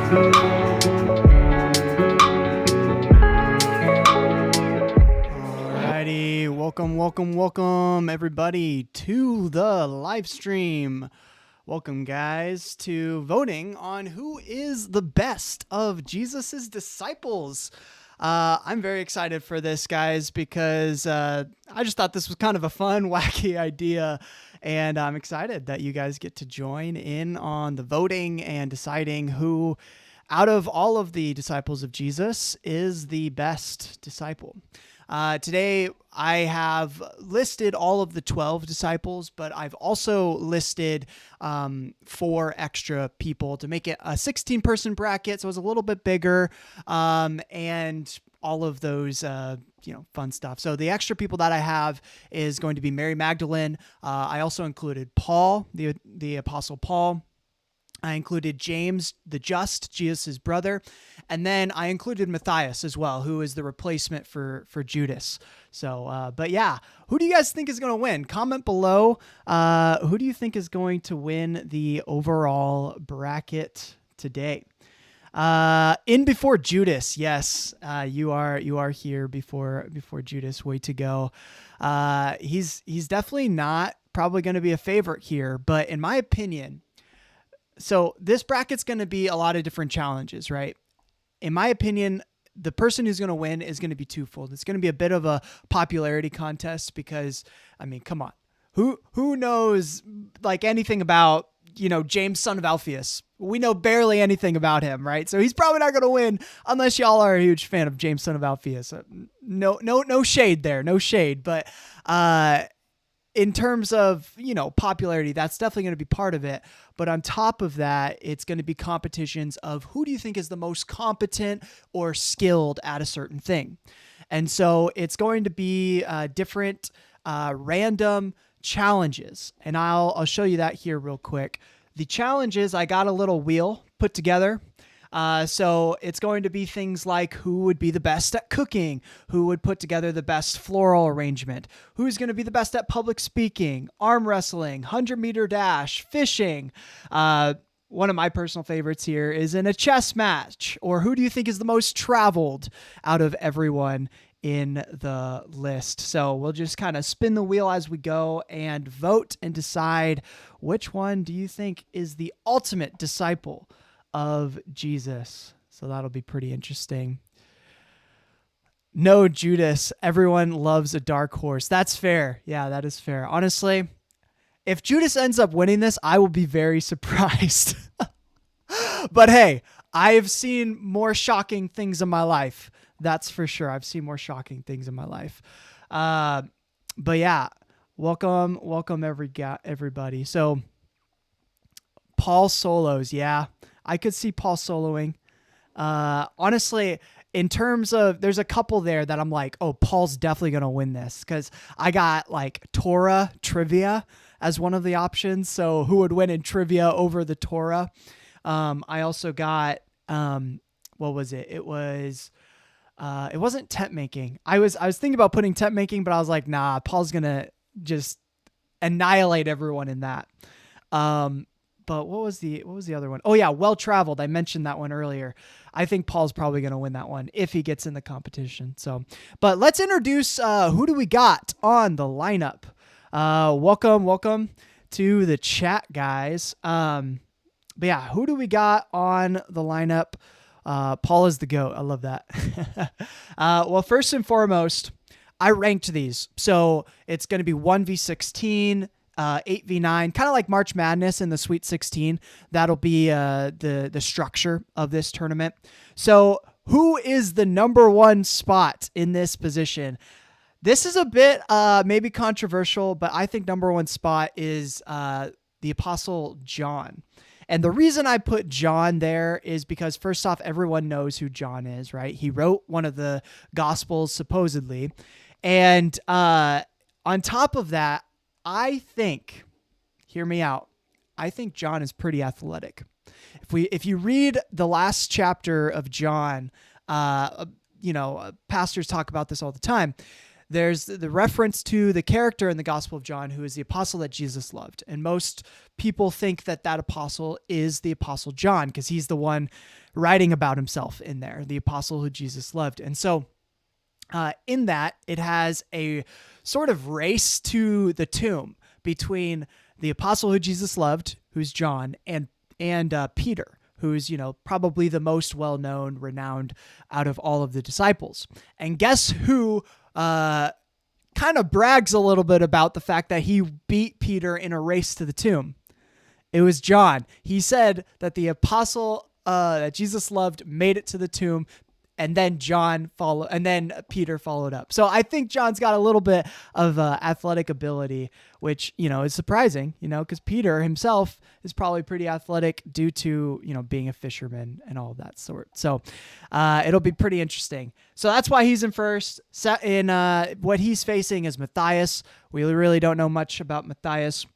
Alrighty, welcome everybody to the live stream. Welcome guys to voting on who is the best of Jesus's disciples. I'm very excited for this, guys, because I just thought this was kind of a fun, wacky idea, and I'm excited that you guys get to join in on the voting and deciding who, out of all of the disciples of Jesus, is the best disciple. Today, I have listed all of the 12 disciples, but I've also listed 4 extra people to make it a 16-person bracket, so it's a little bit bigger, and all of those fun stuff. So the extra people that I have is going to be Mary Magdalene. I also included Paul, the Apostle Paul. I included James the Just, Jesus' brother, and then I included Matthias as well, who is the replacement for Judas. So, but yeah, who do you guys think is going to win? Comment below. Who do you think is going to win the overall bracket today? In before Judas, yes, you are here before Judas. Way to go. He's definitely not probably going to be a favorite here, but in my opinion. So this bracket's going to be a lot of different challenges, right? In my opinion, the person who's going to win is going to be twofold. It's going to be a bit of a popularity contest because, I mean, come on. Who knows like anything about, James, son of Alphaeus? We know barely anything about him, right? So he's probably not going to win unless y'all are a huge fan of James, son of Alphaeus. No shade there. No shade. But, in terms of, popularity, that's definitely going to be part of it. But on top of that, it's going to be competitions of who do you think is the most competent or skilled at a certain thing. And so it's going to be different random challenges. And I'll show you that here real quick. The challenges, I got a little wheel put together. So it's going to be things like who would be the best at cooking, who would put together the best floral arrangement, who's going to be the best at public speaking, arm wrestling, 100-meter dash, fishing. One of my personal favorites here is in a chess match, or who do you think is the most traveled out of everyone in the list? So we'll just kind of spin the wheel as we go and vote and decide which one do you think is the ultimate disciple of Jesus. So that'll be pretty interesting. No, Judas. Everyone loves a dark horse. That's fair. Yeah, that is fair. Honestly, if Judas ends up winning this, I will be very surprised. But hey, I've seen more shocking things in my life. That's for sure. I've seen more shocking things in my life. But yeah, welcome everybody. So Paul solos. Yeah. I could see Paul soloing. Honestly, in terms of, there's a couple there that I'm like, oh, Paul's definitely going to win this because I got like Torah trivia as one of the options. So who would win in trivia over the Torah? I also got, what was it? It wasn't tent making. I was thinking about putting tent making, but I was like, nah, Paul's going to just annihilate everyone in that. But what was the other one? Oh yeah, well-traveled. I mentioned that one earlier. I think Paul's probably going to win that one if he gets in the competition. So, but let's introduce who do we got on the lineup. Welcome to the chat, guys. But yeah, who do we got on the lineup? Paul is the GOAT. I love that. Well, first and foremost, I ranked these. So it's going to be 1v16, 8v9, kind of like March Madness in the Sweet 16. That'll be the structure of this tournament. So who is the number one spot in this position? This is a bit maybe controversial, but I think number one spot is the Apostle John. And the reason I put John there is because first off, everyone knows who John is, right? He wrote one of the Gospels supposedly. And on top of that, I think, hear me out, I think John is pretty athletic. If you read the last chapter of John, pastors talk about this all the time. there's the reference to the character in the Gospel of John who is the apostle that Jesus loved. And most people think that that apostle is the Apostle John because he's the one writing about himself in there, the apostle who Jesus loved. And so in that, it has a sort of race to the tomb between the apostle who Jesus loved, who's John, and Peter, who's, probably the most well-known, renowned out of all of the disciples. And guess who kind of brags a little bit about the fact that he beat Peter in a race to the tomb? It was John. He said that the apostle that Jesus loved made it to the tomb, and then Peter followed up. So I think John's got a little bit of athletic ability, which, is surprising, because Peter himself is probably pretty athletic due to, being a fisherman and all of that sort. So it'll be pretty interesting. So that's why he's in first. In what he's facing is Matthias. We really don't know much about Matthias.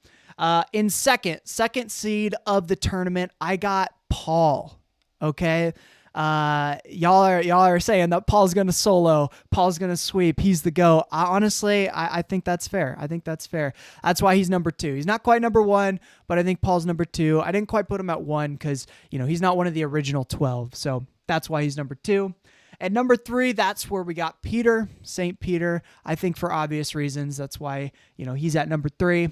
In second seed of the tournament, I got Paul. Okay. Y'all are saying that Paul's going to solo, Paul's going to sweep, he's the GOAT. I think that's fair. That's why he's number 2. He's not quite number 1, but I think Paul's number 2. I didn't quite put him at 1 because, he's not one of the original 12. So that's why he's number 2. At number 3, that's where we got Peter, St. Peter. I think for obvious reasons, that's why, he's at number 3.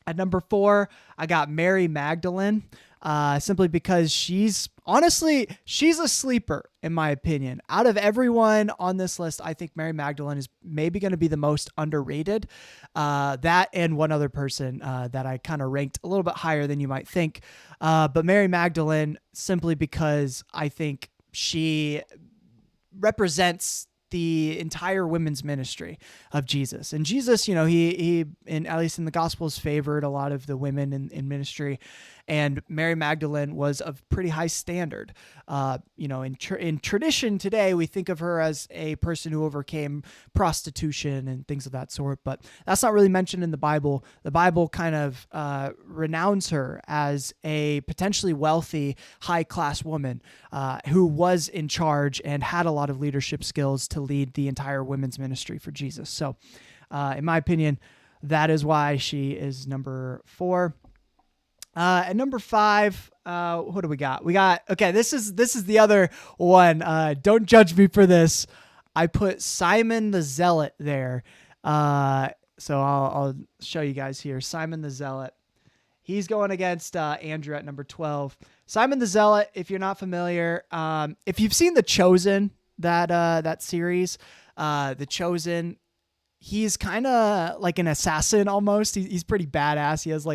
At number 4, I got Mary Magdalene, simply because she's a sleeper, in my opinion. Out of everyone on this list, I think Mary Magdalene is maybe going to be the most underrated. That and one other person that I kind of ranked a little bit higher than you might think. But Mary Magdalene, simply because I think she represents the entire women's ministry of Jesus. And Jesus, he at least in the Gospels, favored a lot of the women in ministry. And Mary Magdalene was of pretty high standard. In tradition today, we think of her as a person who overcame prostitution and things of that sort, but that's not really mentioned in the Bible. The Bible kind of renounces her as a potentially wealthy, high-class woman who was in charge and had a lot of leadership skills to lead the entire women's ministry for Jesus. So, in my opinion, that is why she is number 4. At number 5, what do we got? Okay, this is the other one. Don't judge me for this. I put Simon the Zealot there. So I'll show you guys here. Simon the Zealot. He's going against Andrew at number 12. Simon the Zealot, if you're not familiar, if you've seen The Chosen, that series, The Chosen, he's kind of like an assassin almost. He's pretty badass. He has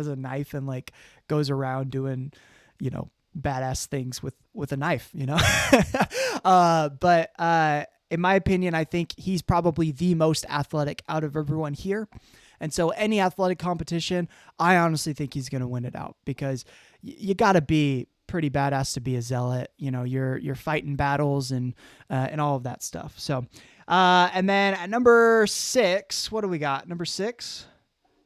a knife and goes around doing, badass things with a knife, But in my opinion, I think he's probably the most athletic out of everyone here. And so any athletic competition, I honestly think he's going to win it out because you got to be pretty badass to be a zealot. You're fighting battles and all of that stuff. So, and then at number 6, what do we got? Number 6.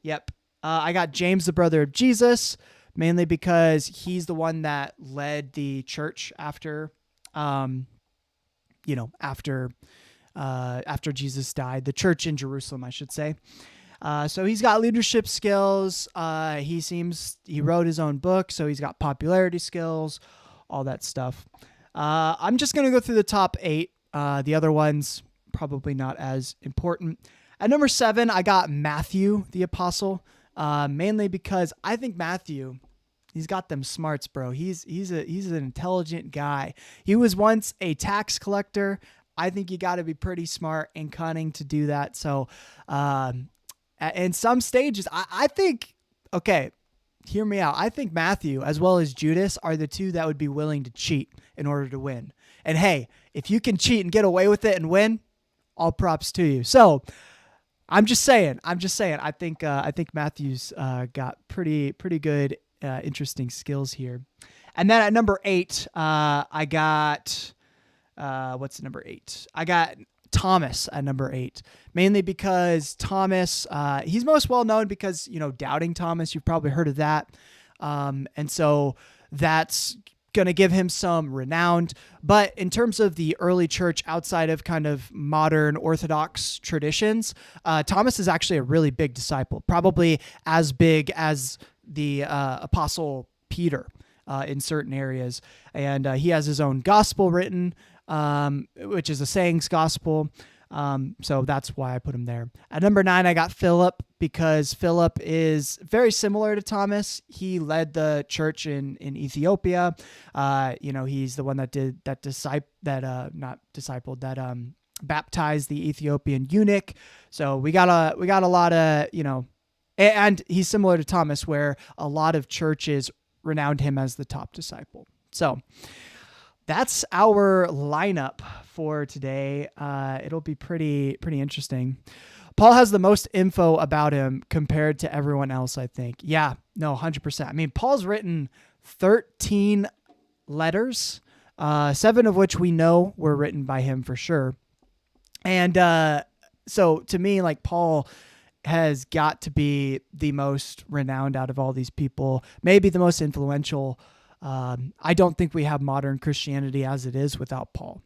Yep. I got James, the brother of Jesus, mainly because he's the one that led the church after Jesus died, the church in Jerusalem, I should say. So he's got leadership skills. He wrote his own book, so he's got popularity skills, all that stuff. I'm just going to go through the top 8. The other ones, probably not as important. At number 7, I got Matthew, the apostle, mainly because I think Matthew, he's got them smarts, bro. He's an intelligent guy. He was once a tax collector. I think you got to be pretty smart and cunning to do that. So, in some stages, I think, okay, hear me out. I think Matthew, as well as Judas, are the two that would be willing to cheat in order to win. And hey, if you can cheat and get away with it and win, all props to you. So I'm just saying. I think Matthew's got pretty good, interesting skills here. And then at number 8, I got what's number 8? I got Thomas at number 8, mainly because Thomas, he's most well known because, doubting Thomas, you've probably heard of that. And so that's going to give him some renown. But in terms of the early church outside of kind of modern Orthodox traditions, Thomas is actually a really big disciple, probably as big as the Apostle Peter in certain areas. And he has his own gospel written, which is a sayings gospel. So that's why I put him there. At number 9, I got Philip, because Philip is very similar to Thomas. He led the church in Ethiopia. He's the one that baptized the Ethiopian eunuch. So we got a lot of, and he's similar to Thomas, where a lot of churches renowned him as the top disciple. So that's our lineup for today. It'll be pretty interesting. Paul has the most info about him compared to everyone else, I think. Yeah, no, 100%. I mean, Paul's written 13 letters, 7 of which we know were written by him for sure. And so to me, like, Paul has got to be the most renowned out of all these people, maybe the most influential. I don't think we have modern Christianity as it is without Paul.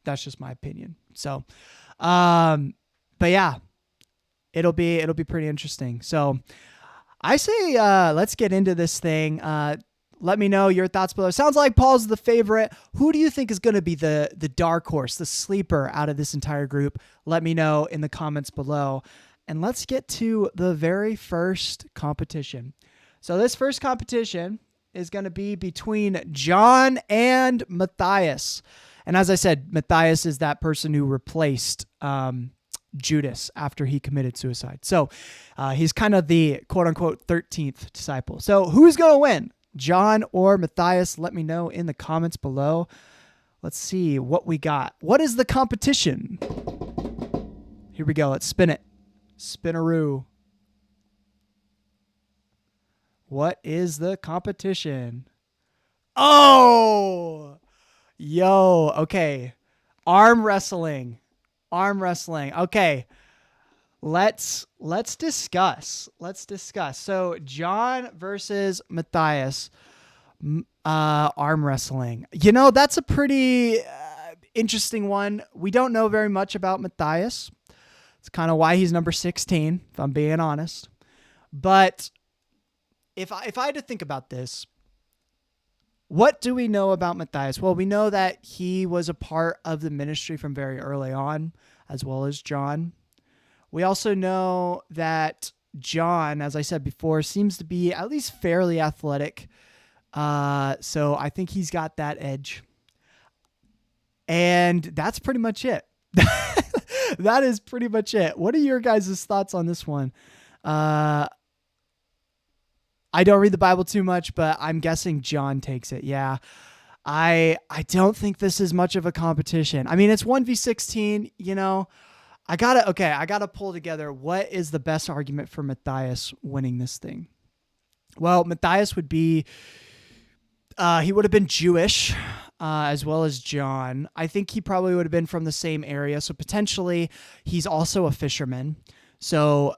That's just my opinion. So, but yeah, it'll be pretty interesting. So I say, let's get into this thing. Let me know your thoughts below. Sounds like Paul's the favorite. Who do you think is going to be the dark horse, the sleeper out of this entire group? Let me know in the comments below. And let's get to the very first competition. So this first competition is going to be between John and Matthias. And as I said, Matthias is that person who replaced Judas after he committed suicide. So he's kind of the quote-unquote 13th disciple. So who's going to win, John or Matthias? Let me know in the comments below. Let's see what we got. What is the competition? Here we go. Let's spin it. Spinaroo. What is the competition? Oh, yo. Okay. Arm wrestling. Okay. Let's discuss. So John versus Matthias, arm wrestling. That's a pretty interesting one. We don't know very much about Matthias. It's kind of why he's number 16, if I'm being honest. But if I had to think about this, what do we know about Matthias? Well, we know that he was a part of the ministry from very early on, as well as John. We also know that John, as I said before, seems to be at least fairly athletic. So I think he's got that edge. And that's pretty much it. That is pretty much it. What are your guys' thoughts on this one? I don't read the Bible too much, but I'm guessing John takes it. Yeah. I don't think this is much of a competition. I mean, it's 1v16, I gotta pull together what is the best argument for Matthias winning this thing. Well, Matthias would be, he would have been Jewish, as well as John. I think he probably would have been from the same area. So potentially he's also a fisherman. So,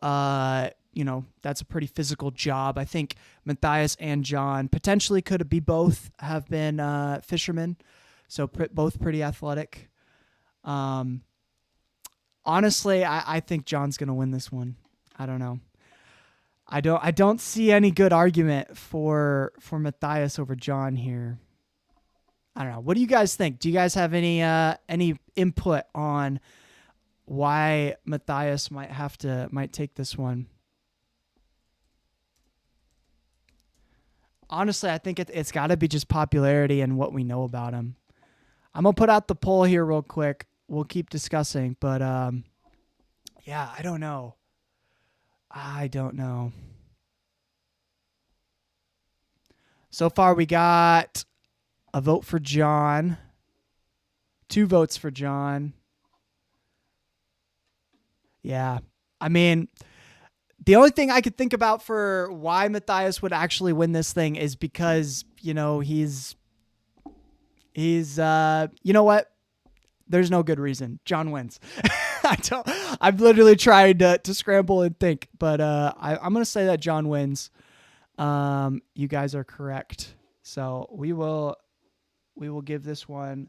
that's a pretty physical job. I think Matthias and John potentially could be both have been fishermen. So both pretty athletic. Honestly, I think John's going to win this one. I don't know. I don't see any good argument for Matthias over John here. I don't know. What do you guys think? Do you guys have any input on why Matthias might take this one? Honestly, I think it's got to be just popularity and what we know about him. I'm going to put out the poll here real quick. We'll keep discussing, but yeah, I don't know. So far, we got a vote for John, 2 votes for John. Yeah, I mean, the only thing I could think about for why Matthias would actually win this thing is because, he's you know what? There's no good reason. John wins. I've literally tried to scramble and think, but I'm going to say that John wins. You guys are correct. So we will we will give this one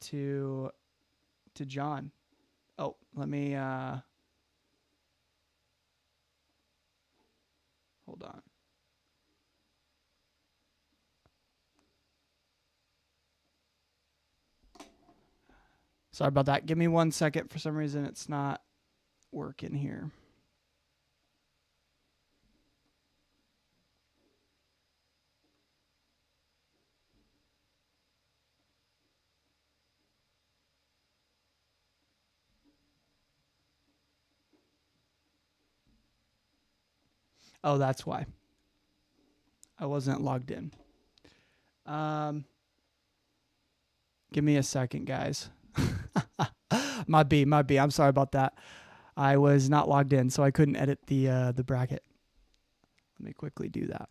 to John. Oh, let me hold on. Sorry about that. Give me 1 second. For some reason, it's not working here. Oh, that's why. I wasn't logged in. Give me a second, guys. Might be. I'm sorry about that. I was not logged in, so I couldn't edit the bracket. Let me quickly do that.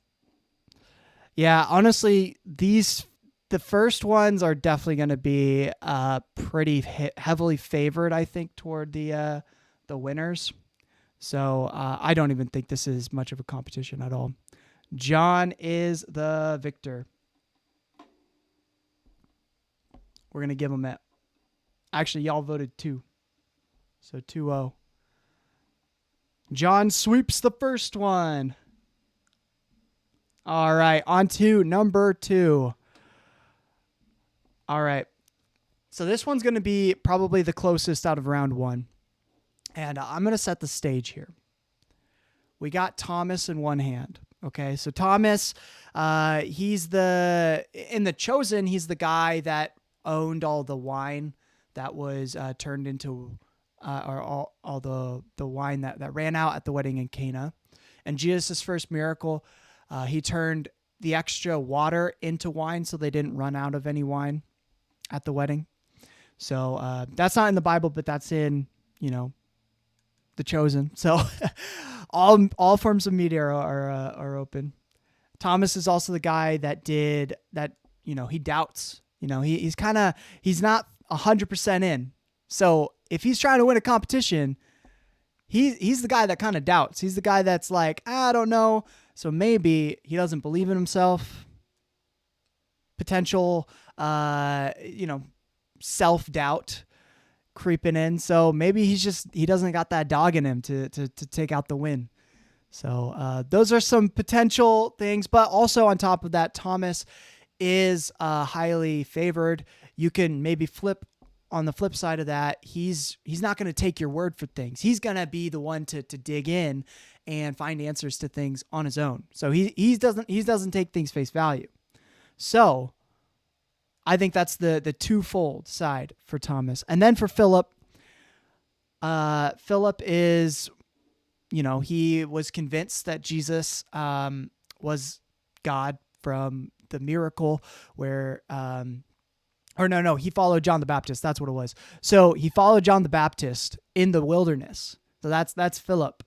Yeah, honestly, the first ones are definitely going to be pretty heavily favored, I think, toward the winners. So I don't even think this is much of a competition at all. John is the victor. We're going to give him it. Actually, y'all voted 2. So 2-0. John sweeps the first one. All right, on to number 2. All right. So this one's going to be probably the closest out of round 1. And I'm going to set the stage here. We got Thomas in one hand. Okay, so Thomas, he's in The Chosen, he's the guy that owned all the wine that was turned into, or all the wine that ran out at the wedding in Cana. And Jesus' first miracle, he turned the extra water into wine so they didn't run out of any wine at the wedding. So that's not in the Bible, but that's in, The Chosen. So all forms of media are open. Thomas is also the guy that did that. He doubts. He's not 100% in. So if he's trying to win a competition, he's the guy that kind of doubts. He's the guy that's like, I don't know. So maybe he doesn't believe in himself. Potential, self-doubt creeping in. So maybe he doesn't got that dog in him to take out the win. So those are some potential things. But also on top of that, Thomas is highly favored. You can maybe flip on the flip side of that. He's not going to take your word for things. He's going to be the one to dig in and find answers to things on his own. So he doesn't take things face value. So I think that's the twofold side for Thomas. And then for Philip, Philip is, he was convinced that Jesus was God from the miracle where, he followed John the Baptist. That's what it was. So he followed John the Baptist in the wilderness. So that's Philip.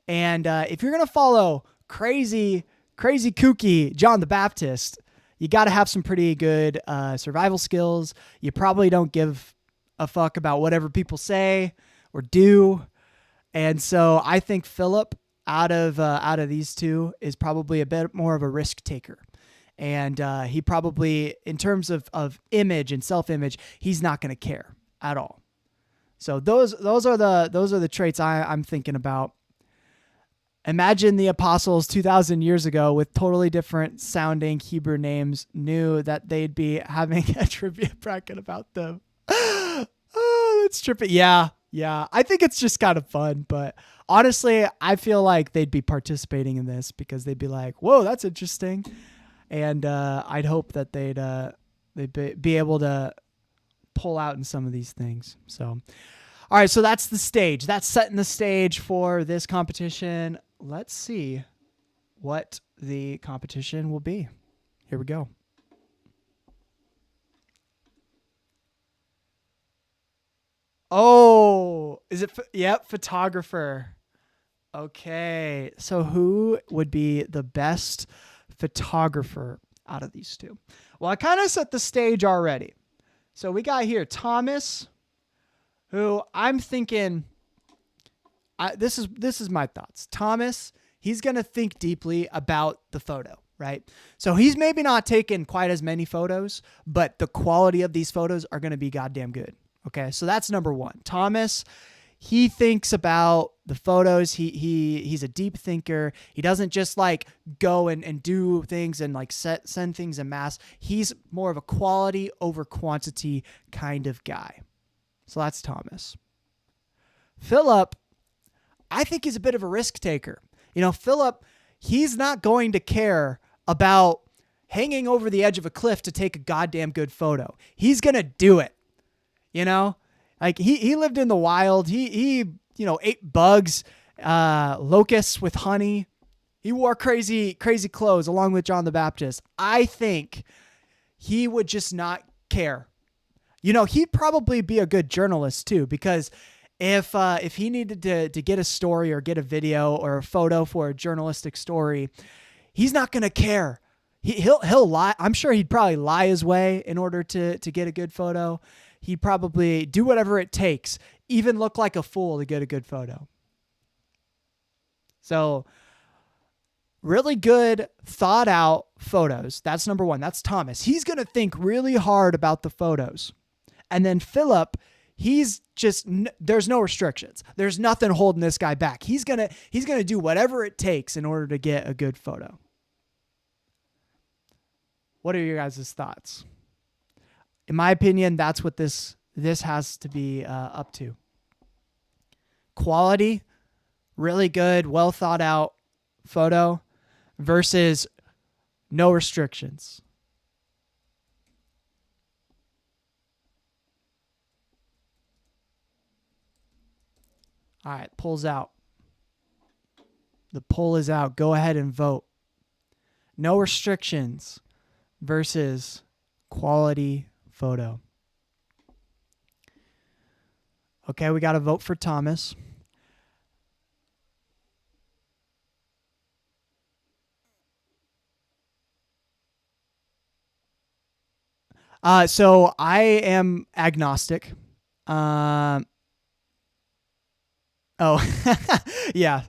And if you're going to follow crazy kooky John the Baptist, you got to have some pretty good survival skills. You probably don't give a fuck about whatever people say or do. And so I think Philip out of these two is probably a bit more of a risk taker. And he probably, in terms of image and self-image, he's not going to care at all. So those are the traits I'm thinking about. Imagine the apostles 2,000 years ago with totally different sounding Hebrew names knew that they'd be having a trivia bracket about them. Oh, that's trippy. Yeah. I think it's just kind of fun, but honestly, I feel like they'd be participating in this because they'd be like, "Whoa, that's interesting," and I'd hope that they'd be able to pull out in some of these things. So, all right, so that's the stage. That's setting the stage for this competition. Let's see what the competition will be. Here we go. Oh, is it? Yep, photographer. Okay, so who would be the best photographer out of these two? Well, I kind of set the stage already. So we got here Thomas, who I'm thinking, this is my thoughts. Thomas, he's going to think deeply about the photo. right? So he's maybe not taken quite as many photos, but the quality of these photos are going to be goddamn good. Okay, so that's number one. Thomas, he thinks about the photos. He's a deep thinker. He doesn't just like go and do things and like send things en masse. He's more of a quality over quantity kind of guy. So that's Thomas. Philip, I think he's a bit of a risk taker. You know, Philip, he's not going to care about hanging over the edge of a cliff to take a goddamn good photo. He's going to do it. You know, like he lived in the wild. He ate bugs, locusts with honey. He wore crazy clothes along with John the Baptist. I think he would just not care. You know, he'd probably be a good journalist too, because if he needed to get a story or get a video or a photo for a journalistic story, he's not going to care. He'll lie. I'm sure he'd probably lie his way in order to get a good photo. He'd probably do whatever it takes, even look like a fool to get a good photo. So really good, thought out photos. That's number one. That's Thomas. He's going to think really hard about the photos. And then Philip, he's just, there's no restrictions. There's nothing holding this guy back. He's going to do whatever it takes in order to get a good photo. What are your guys' thoughts? In my opinion, that's what this has to be up to. Quality, really good, well thought out photo versus no restrictions. All right, poll's out. The poll is out. Go ahead and vote. No restrictions versus quality photo. Okay, we got to vote for Thomas. So I am agnostic. Oh, yeah.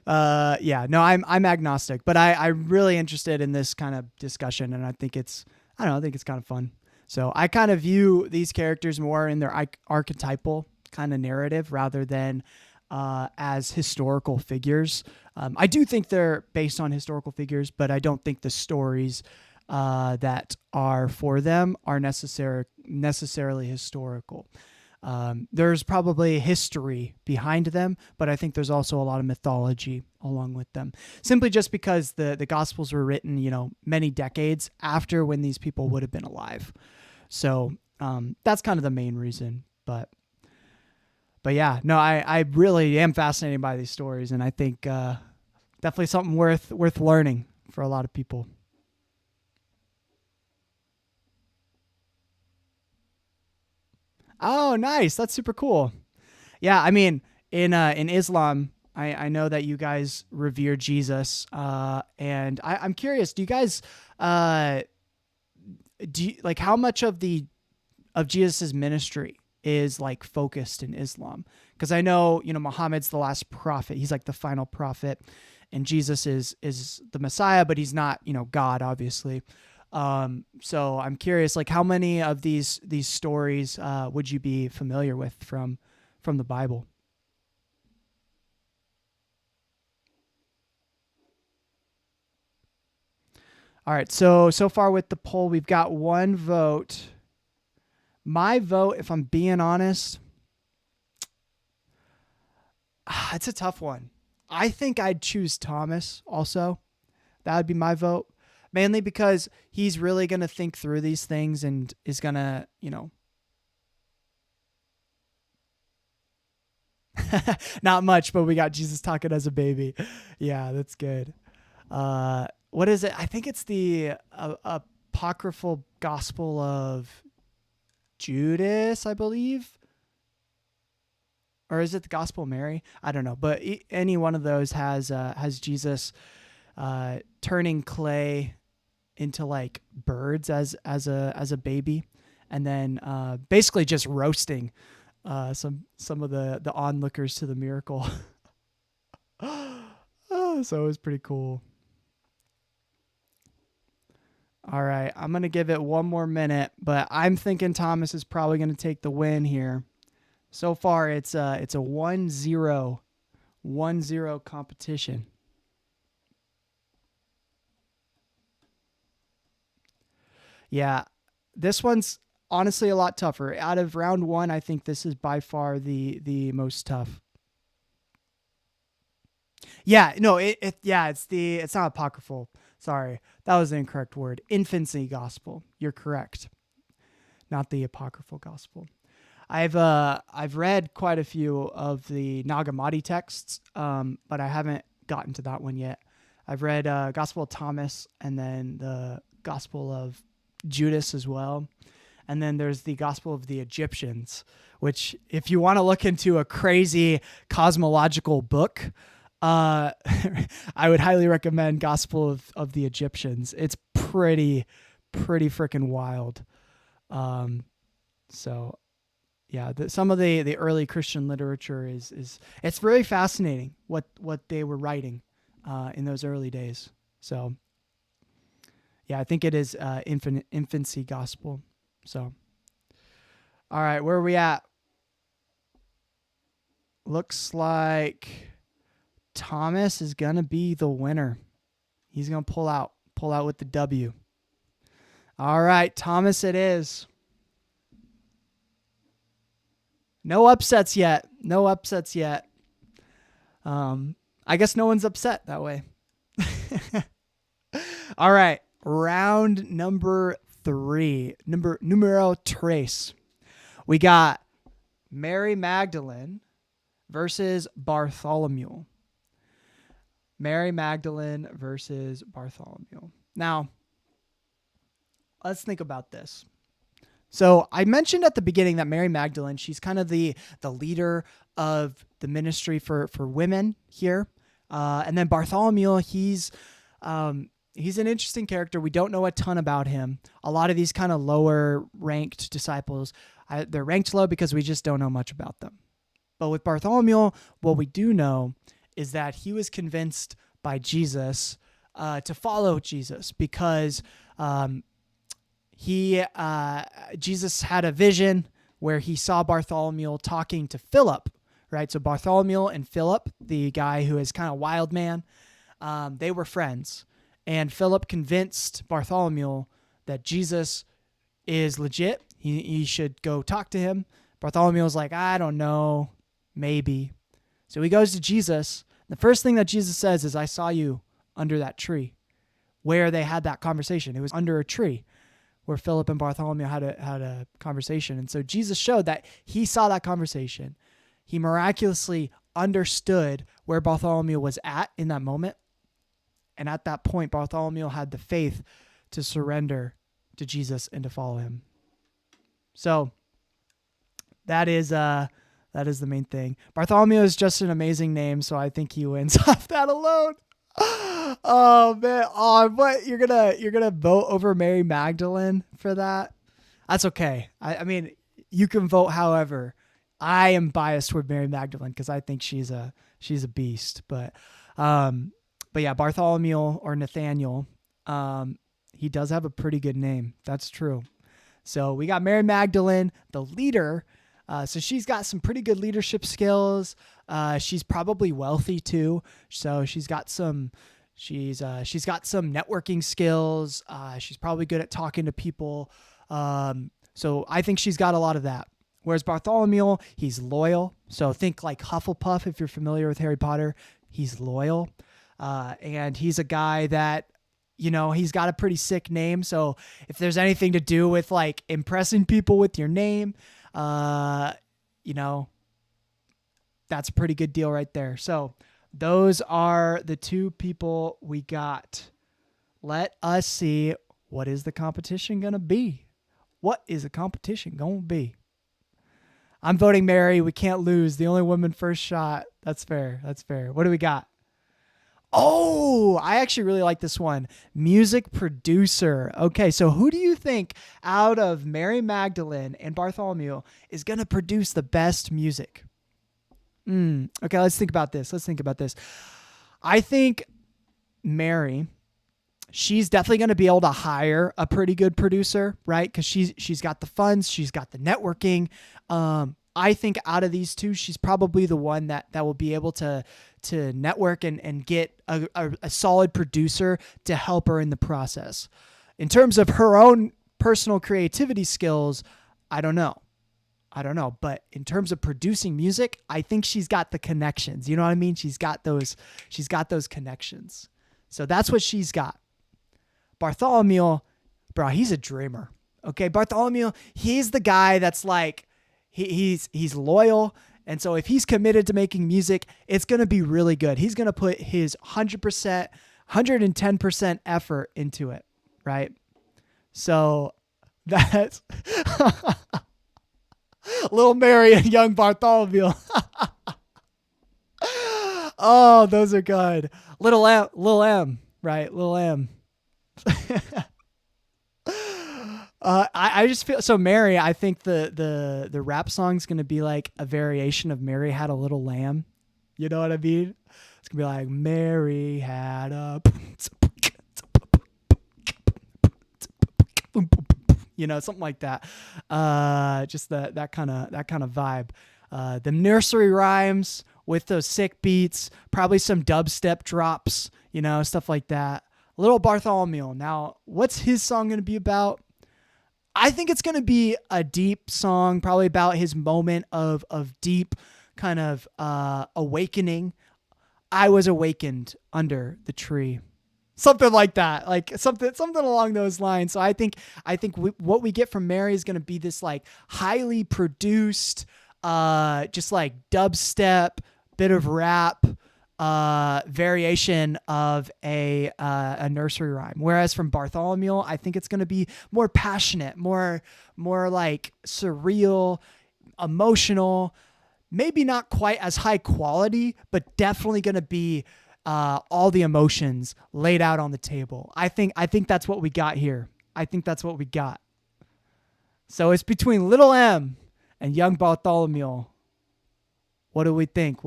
No, I'm agnostic, but I'm really interested in this kind of discussion, and I think it's kind of fun. So I kind of view these characters more in their archetypal kind of narrative rather than as historical figures. I do think they're based on historical figures, but I don't think the stories that are for them are necessarily historical. There's probably history behind them, but I think there's also a lot of mythology along with them, simply just because the Gospels were written, many decades after when these people would have been alive. So that's kind of the main reason. But yeah, no, I really am fascinated by these stories, and I think definitely something worth learning for a lot of people. Oh, nice. That's super cool. Yeah, I mean, in Islam, I know that you guys revere Jesus, and I'm curious. Do you guys like how much of Jesus's ministry is like focused in Islam? Because I know Muhammad's the last prophet. He's like the final prophet, and Jesus is the Messiah, but he's not God, obviously. So I'm curious, like how many of these stories would you be familiar with from the Bible? All right, so far with the poll, we've got one vote. My vote, if I'm being honest, it's a tough one. I think I'd choose Thomas also. That would be my vote. Mainly because he's really going to think through these things and is going to, not much, but we got Jesus talking as a baby. Yeah, that's good. What is it? I think it's the apocryphal Gospel of Judas, I believe. Or is it the Gospel of Mary? I don't know. But any one of those has Jesus turning clay into like birds as a baby, and then basically just roasting some of the onlookers to the miracle. So it was pretty cool. All right, I'm going to give it one more minute, but I'm thinking Thomas is probably going to take the win here. So far, it's a 1-0 competition. Yeah, this one's honestly a lot tougher. Out of round one, I think this is by far the most tough. Yeah, no, it's not apocryphal. Sorry, that was the incorrect word. Infancy gospel. You're correct. Not the apocryphal gospel. I've read quite a few of the Nag Hammadi texts, but I haven't gotten to that one yet. I've read Gospel of Thomas and then the Gospel of Judas as well. And then there's the Gospel of the Egyptians, which if you want to look into a crazy cosmological book, I would highly recommend Gospel of the Egyptians. It's pretty freaking wild. So yeah, some of the early Christian literature is it's really fascinating what they were writing in those early days. So yeah, I think it is infancy gospel. So all right, where are we at? Looks like Thomas is gonna be the winner. He's gonna pull out with the W. All right, Thomas, it is. No upsets yet. I guess no one's upset that way. All right. Round number 3. Numero tres. We got Mary Magdalene versus Bartholomew. Mary Magdalene versus Bartholomew. Now, let's think about this. So I mentioned at the beginning that Mary Magdalene, she's kind of the leader of the ministry for women here. And then Bartholomew, he's an interesting character. We don't know a ton about him. A lot of these kind of lower ranked disciples, they're ranked low because we just don't know much about them. But with Bartholomew, what we do know is that he was convinced by Jesus to follow Jesus because Jesus had a vision where he saw Bartholomew talking to Philip, right? So Bartholomew and Philip, the guy who is kind of wild man, they were friends. And Philip convinced Bartholomew that Jesus is legit. He should go talk to him. Bartholomew was like, I don't know, maybe. So he goes to Jesus. The first thing that Jesus says is, I saw you under that tree, where they had that conversation. It was under a tree where Philip and Bartholomew had a conversation. And so Jesus showed that he saw that conversation. He miraculously understood where Bartholomew was at in that moment. And at that point, Bartholomew had the faith to surrender to Jesus and to follow him. So that is the main thing. Bartholomew is just an amazing name, so I think he wins off that alone. Oh man! Oh, what you're gonna vote over Mary Magdalene for that? That's okay. I mean, you can vote however. I am biased toward Mary Magdalene because I think she's a beast. But yeah, Bartholomew or Nathaniel, he does have a pretty good name. That's true. So we got Mary Magdalene, the leader. So she's got some pretty good leadership skills. She's probably wealthy too. So she's got some networking skills. She's probably good at talking to people. So I think she's got a lot of that. Whereas Bartholomew, he's loyal. So think like Hufflepuff, if you're familiar with Harry Potter, he's loyal. And he's a guy that, he's got a pretty sick name. So if there's anything to do with like impressing people with your name, that's a pretty good deal right there. So those are the two people we got. Let us see, what is the competition going to be? What is the competition going to be? I'm voting Mary. We can't lose. The only woman first shot. That's fair. What do we got? Oh, I actually really like this one. Music producer. Okay, so who do you think out of Mary Magdalene and Bartholomew is going to produce the best music? Okay, let's think about this. I think Mary, she's definitely going to be able to hire a pretty good producer, right? Because she's got the funds, she's got the networking. I think out of these two, she's probably the one that will be able to network and get a solid producer to help her in the process. In terms of her own personal creativity skills, I don't know. But in terms of producing music, I think she's got the connections. You know what I mean? She's got those connections. So that's what she's got. Bartholomew, bro, he's a dreamer. Okay, Bartholomew, he's the guy that's like, he's loyal. And so if he's committed to making music, it's going to be really good. He's going to put his 100%, 110% effort into it, right? So that's Little Mary and young Bartholomew. Oh, those are good. Little M, right? Little M. I just feel so Mary. I think the rap song's gonna be like a variation of Mary Had a Little Lamb. You know what I mean? It's gonna be like Mary had a, something like that. Just that kind of vibe. The nursery rhymes with those sick beats, probably some dubstep drops, stuff like that. Little Bartholomew. Now, what's his song gonna be about? I think it's going to be a deep song, probably about his moment of deep kind of awakening. I was awakened under the tree. Something like that, like something along those lines. So I think what we get from Mary is going to be this like highly produced, just like dubstep, bit of rap, variation of a nursery rhyme. Whereas from Bartholomew, I think it's going to be more passionate, more like surreal, emotional, maybe not quite as high quality, but definitely going to be all the emotions laid out on the table. I think that's what we got here. I think that's what we got. So it's between Little M and young Bartholomew. What do we think?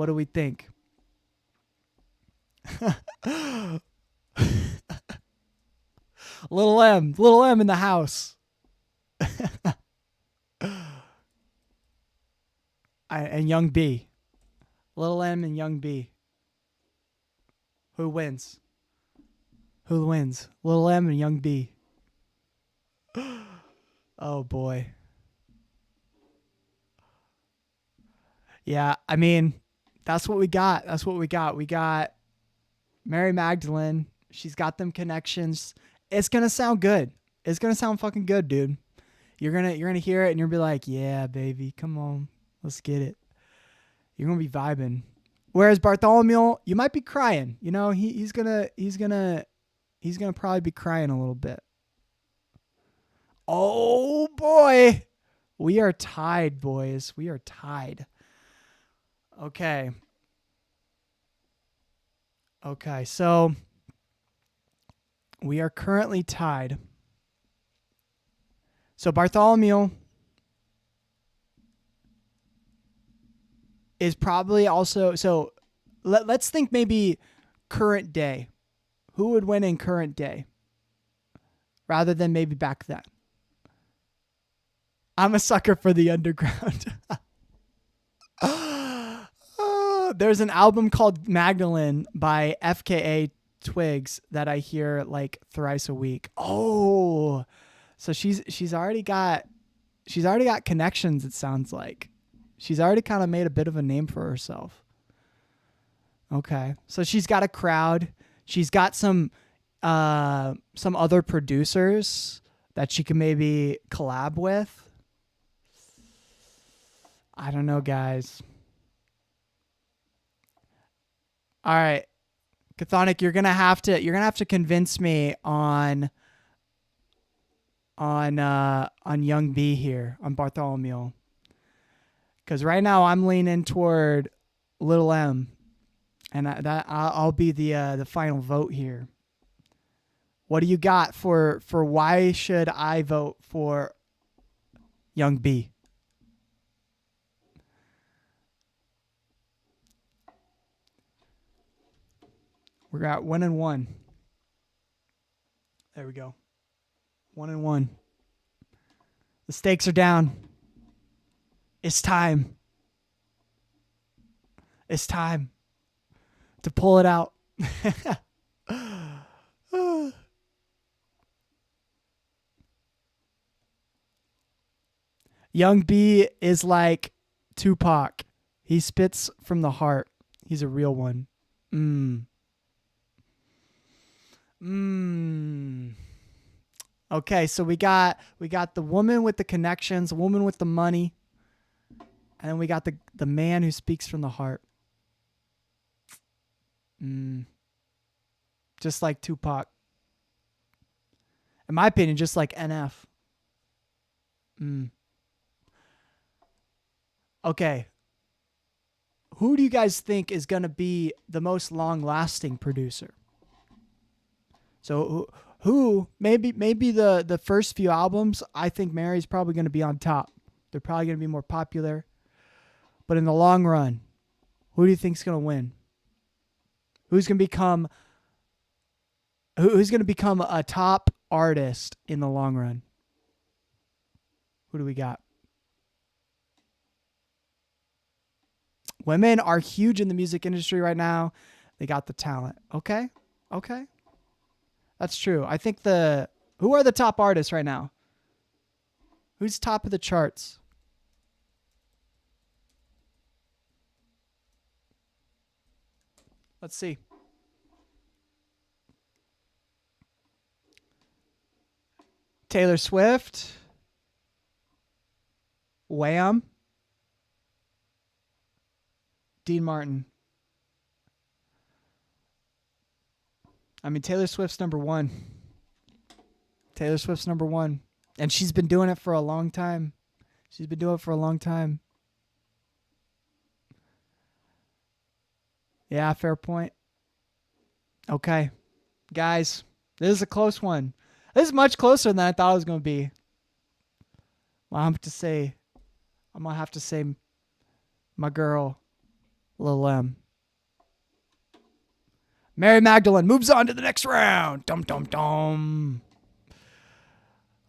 Little M in the house. And young B. Little M and young B. Who wins? Little M and young B. Oh boy. Yeah, I mean, that's what we got. We got Mary Magdalene. She's got them connections. It's going to sound good. It's going to sound fucking good, dude. You're going to hear it and you'll be like, "Yeah, baby, come on. Let's get it." You're going to be vibing. Whereas Bartholomew, you might be crying. He's going to probably be crying a little bit. Oh boy. We are tied, boys. We are tied. Okay, so we are currently tied. So Bartholomew is probably also, so let's think maybe current day. Who would win in current day rather than maybe back then? I'm a sucker for the underground. There's an album called Magdalene by FKA Twigs that I hear like thrice a week. Oh, so she's already got connections. It sounds like she's already kind of made a bit of a name for herself. Okay, so she's got a crowd. She's got some other producers that she can maybe collab with. I don't know, guys. All right, Chthonic, you're gonna have to convince me on young B here, on Bartholomew, because right now I'm leaning toward Little M, and I'll be the final vote here. What do you got for why should I vote for young B? We're at 1-1. There we go. 1-1. The stakes are down. It's time. It's time to pull it out. Young B is like Tupac. He spits from the heart. He's a real one. Okay, so we got the woman with the connections, the woman with the money, and then we got the man who speaks from the heart. Just like Tupac. In my opinion, just like NF. Okay. Who do you guys think is going to be the most long-lasting producer? So who maybe the first few albums, I think Mary's probably going to be on top. They're probably going to be more popular. But in the long run, who do you think is going to win? Who's going to become a top artist in the long run? Who do we got? Women are huge in the music industry right now. They got the talent. Okay. That's true. I think who are the top artists right now? Who's top of the charts? Let's see. Taylor Swift. Wham. Dean Martin. I mean, Taylor Swift's number one. And she's been doing it for a long time. Yeah, fair point. Okay. Guys, this is a close one. This is much closer than I thought it was going to be. Well, I'm going to have to say my girl, Lil M. Mary Magdalene moves on to the next round. Dum dum dum.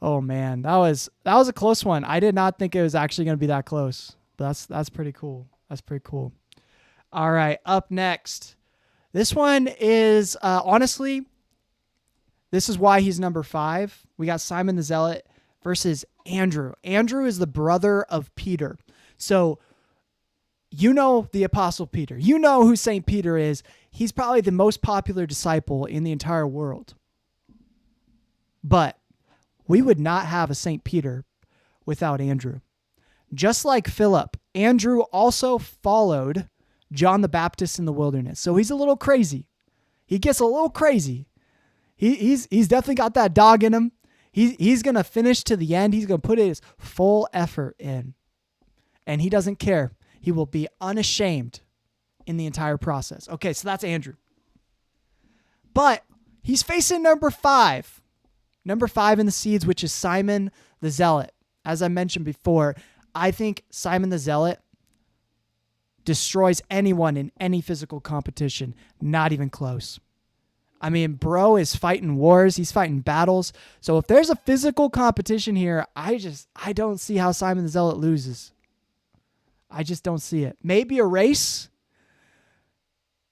Oh man, that was a close one. I did not think it was actually going to be that close. But that's pretty cool. All right, up next. This one is honestly, this is why he's number 5. We got Simon the Zealot versus Andrew. Andrew is the brother of Peter. So you know the Apostle Peter. You know who St. Peter is. He's probably the most popular disciple in the entire world. But we would not have a St. Peter without Andrew. Just like Philip, Andrew also followed John the Baptist in the wilderness. So he's a little crazy. He gets a little crazy. He's definitely got that dog in him. He's going to finish to the end. He's going to put his full effort in. And he doesn't care. He will be unashamed in the entire process. Okay, so that's Andrew. But he's facing number 5. Number 5 in the seeds, which is Simon the Zealot. As I mentioned before, I think Simon the Zealot destroys anyone in any physical competition. Not even close. I mean, bro is fighting wars. He's fighting battles. So if there's a physical competition here, I don't see how Simon the Zealot loses. I just don't see it. Maybe a race.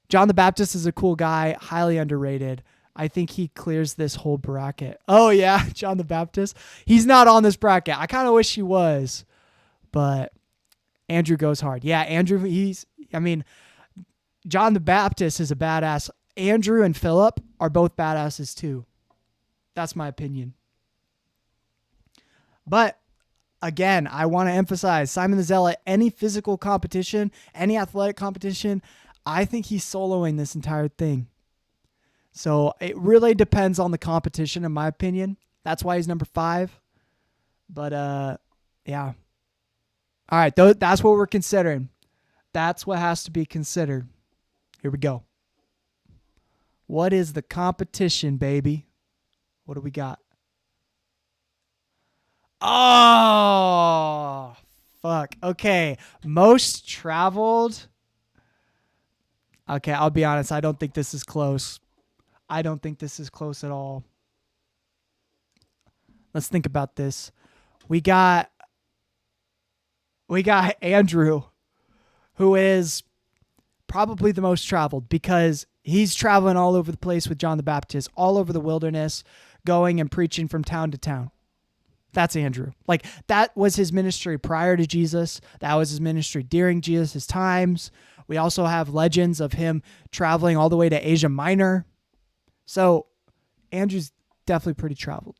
John the Baptist is a cool guy, highly underrated. I think he clears this whole bracket. Oh, yeah, John the Baptist. He's not on this bracket. I kind of wish he was, but Andrew goes hard. Yeah, Andrew, John the Baptist is a badass. Andrew and Philip are both badasses too. That's my opinion. But again, I want to emphasize Simon the Zealot, any physical competition, any athletic competition, I think he's soloing this entire thing. So it really depends on the competition, in my opinion. That's why he's number 5. But yeah. All right, that's what we're considering. That's what has to be considered. Here we go. What is the competition, baby? What do we got? Oh, fuck. Okay. Most traveled. Okay, I'll be honest. I don't think this is close. I don't think this is close at all. Let's think about this. We got Andrew, who is probably the most traveled because he's traveling all over the place with John the Baptist, all over the wilderness, going and preaching from town to town. That's Andrew. Like, that was his ministry prior to Jesus. That was his ministry during Jesus' times. We also have legends of him traveling all the way to Asia Minor. So Andrew's definitely pretty traveled.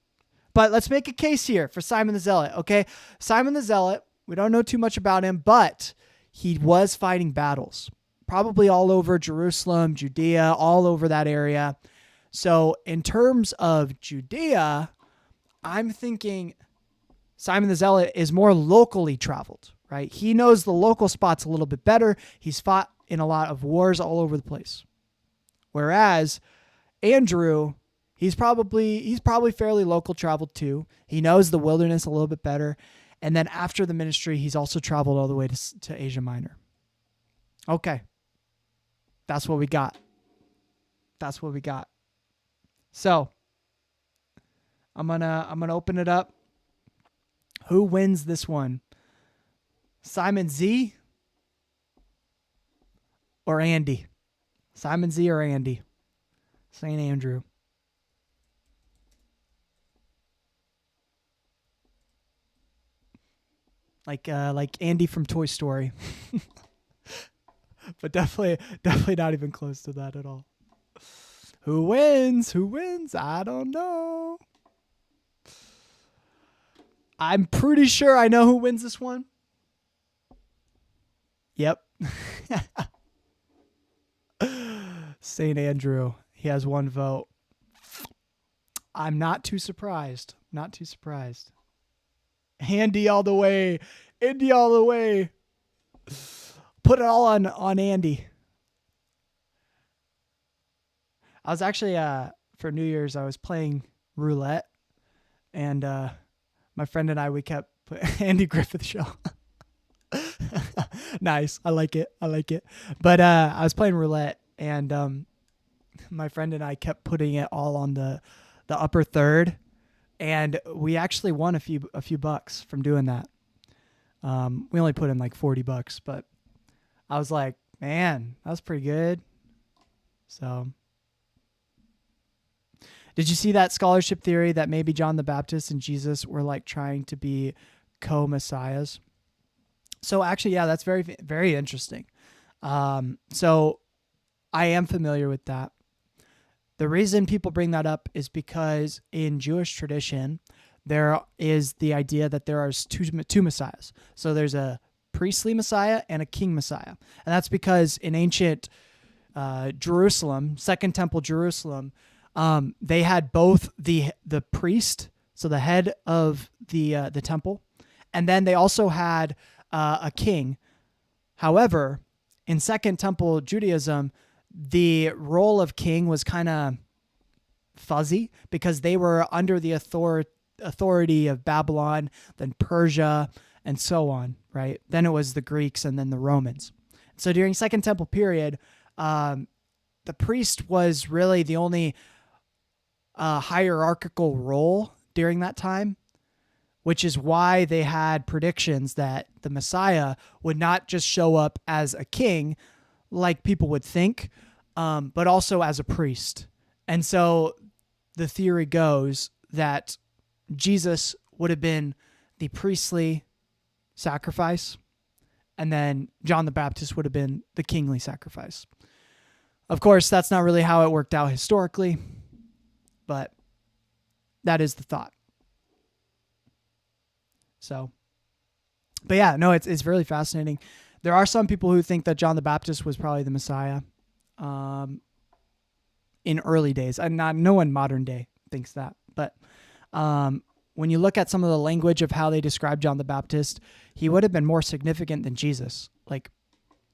But let's make a case here for Simon the Zealot, okay? Simon the Zealot, we don't know too much about him, but he was fighting battles, probably all over Jerusalem, Judea, all over that area. So in terms of Judea, I'm thinking Simon the Zealot is more locally traveled, right? He knows the local spots a little bit better. He's fought in a lot of wars all over the place. Whereas Andrew, he's probably fairly local traveled too. He knows the wilderness a little bit better. And then after the ministry, he's also traveled all the way to Asia Minor. Okay. That's what we got. So I'm gonna open it up. Who wins this one? Simon Z or Andy? Simon Z or Andy? St. Andrew. Like Andy from Toy Story. But definitely not even close to that at all. Who wins? I don't know. I'm pretty sure I know who wins this one. Yep. St. Andrew. He has one vote. I'm not too surprised. Andy all the way. Indy all the way. Put it all on Andy. I was actually, for New Year's, I was playing roulette. And my friend and I, we kept Andy Griffith Show. Nice. I like it. But I was playing roulette, and my friend and I kept putting it all on the upper third. And we actually won a few bucks from doing that. We only put in like $40, but I was like, man, that was pretty good. So, did you see that scholarship theory that maybe John the Baptist and Jesus were like trying to be co-messiahs? So actually, yeah, that's very, very interesting. So I am familiar with that. The reason people bring that up is because in Jewish tradition, there is the idea that there are two messiahs. So there's a priestly messiah and a king messiah. And that's because in ancient Jerusalem, Second Temple Jerusalem, they had both the priest, so the head of the temple, and then they also had a king. However, in Second Temple Judaism, the role of king was kind of fuzzy because they were under the authority of Babylon, then Persia, and so on, right? Then it was the Greeks and then the Romans. So during Second Temple period, the priest was really the only hierarchical role during that time, which is why they had predictions that the Messiah would not just show up as a king like people would think, but also as a priest. And so the theory goes that Jesus would have been the priestly sacrifice, and then John the Baptist would have been the kingly sacrifice. Of course, that's not really how it worked out historically, but that is the thought. So, but yeah, no, it's really fascinating. There are some people who think that John the Baptist was probably the Messiah in early days, and no one modern day thinks that. But when you look at some of the language of how they describe John the Baptist, he would have been more significant than Jesus. Like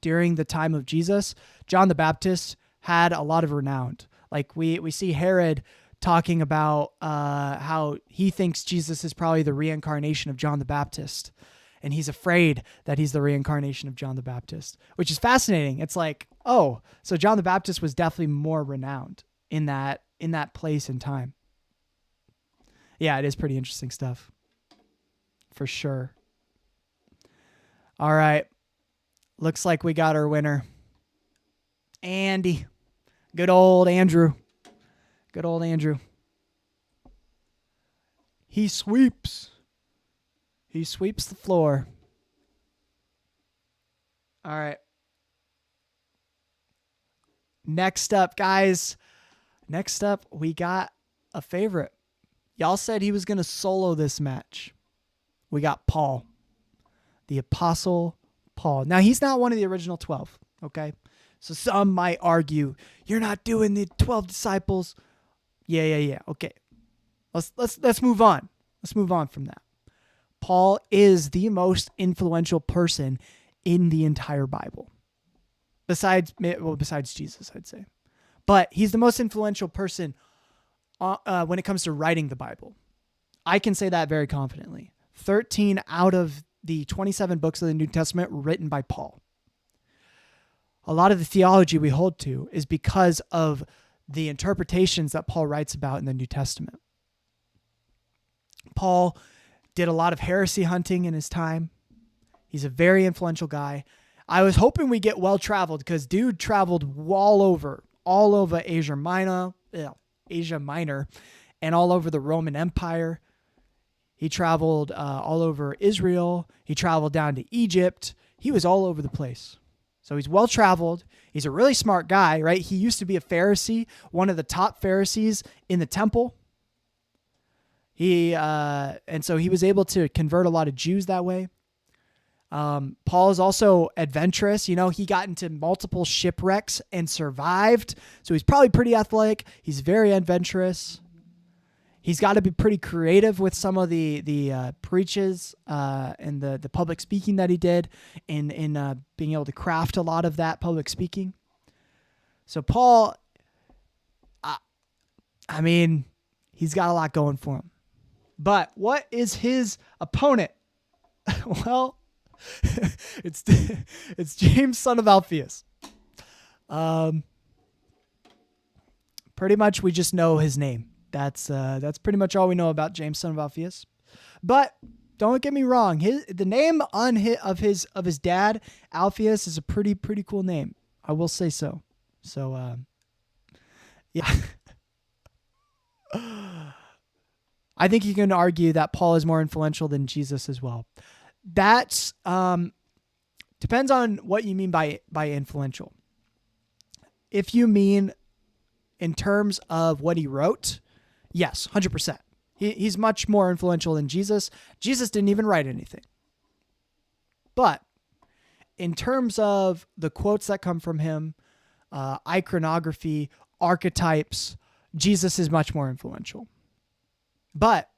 during the time of Jesus, John the Baptist had a lot of renown. Like we see Herod talking about how he thinks Jesus is probably the reincarnation of John the Baptist. And he's afraid that he's the reincarnation of John the Baptist, which is fascinating. It's like, oh, so John the Baptist was definitely more renowned in that place and time. Yeah, it is pretty interesting stuff. For sure. All right. Looks like we got our winner. Andy. Good old Andrew. Good old Andrew. He sweeps. He sweeps the floor. All right. Next up, guys. Next up, we got a favorite. Y'all said he was going to solo this match. We got Paul, the Apostle Paul. Now, he's not one of the original 12, okay? So some might argue, you're not doing the 12 disciples. Yeah. Okay. Let's move on. Let's move on from that. Paul is the most influential person in the entire Bible. Besides Jesus, I'd say. But he's the most influential person when it comes to writing the Bible. I can say that very confidently. 13 out of the 27 books of the New Testament were written by Paul. A lot of the theology we hold to is because of the interpretations that Paul writes about in the New Testament. Paul did a lot of heresy hunting in his time. He's a very influential guy. I was hoping we get well-traveled because dude traveled all over Asia Minor, and all over the Roman Empire. He traveled all over Israel. He traveled down to Egypt. He was all over the place. So he's well-traveled. He's a really smart guy, right? He used to be a Pharisee, one of the top Pharisees in the temple. And so he was able to convert a lot of Jews that way. Paul is also adventurous. You know, he got into multiple shipwrecks and survived. So he's probably pretty athletic. He's very adventurous. He's got to be pretty creative with some of the preaches and the public speaking that he did in being able to craft a lot of that public speaking. So Paul, I mean, he's got a lot going for him. But what is his opponent? Well, it's James, son of Alphaeus. Pretty much we just know his name. That's pretty much all we know about James, son of Alphaeus. But don't get me wrong, the name of his dad, Alphaeus, is a pretty cool name. I will say so. So yeah. I think you can argue that Paul is more influential than Jesus as well. That's depends on what you mean by influential. If you mean in terms of what he wrote, yes, 100%. He's much more influential than Jesus. Jesus didn't even write anything. But in terms of the quotes that come from him, iconography, archetypes, Jesus is much more influential. But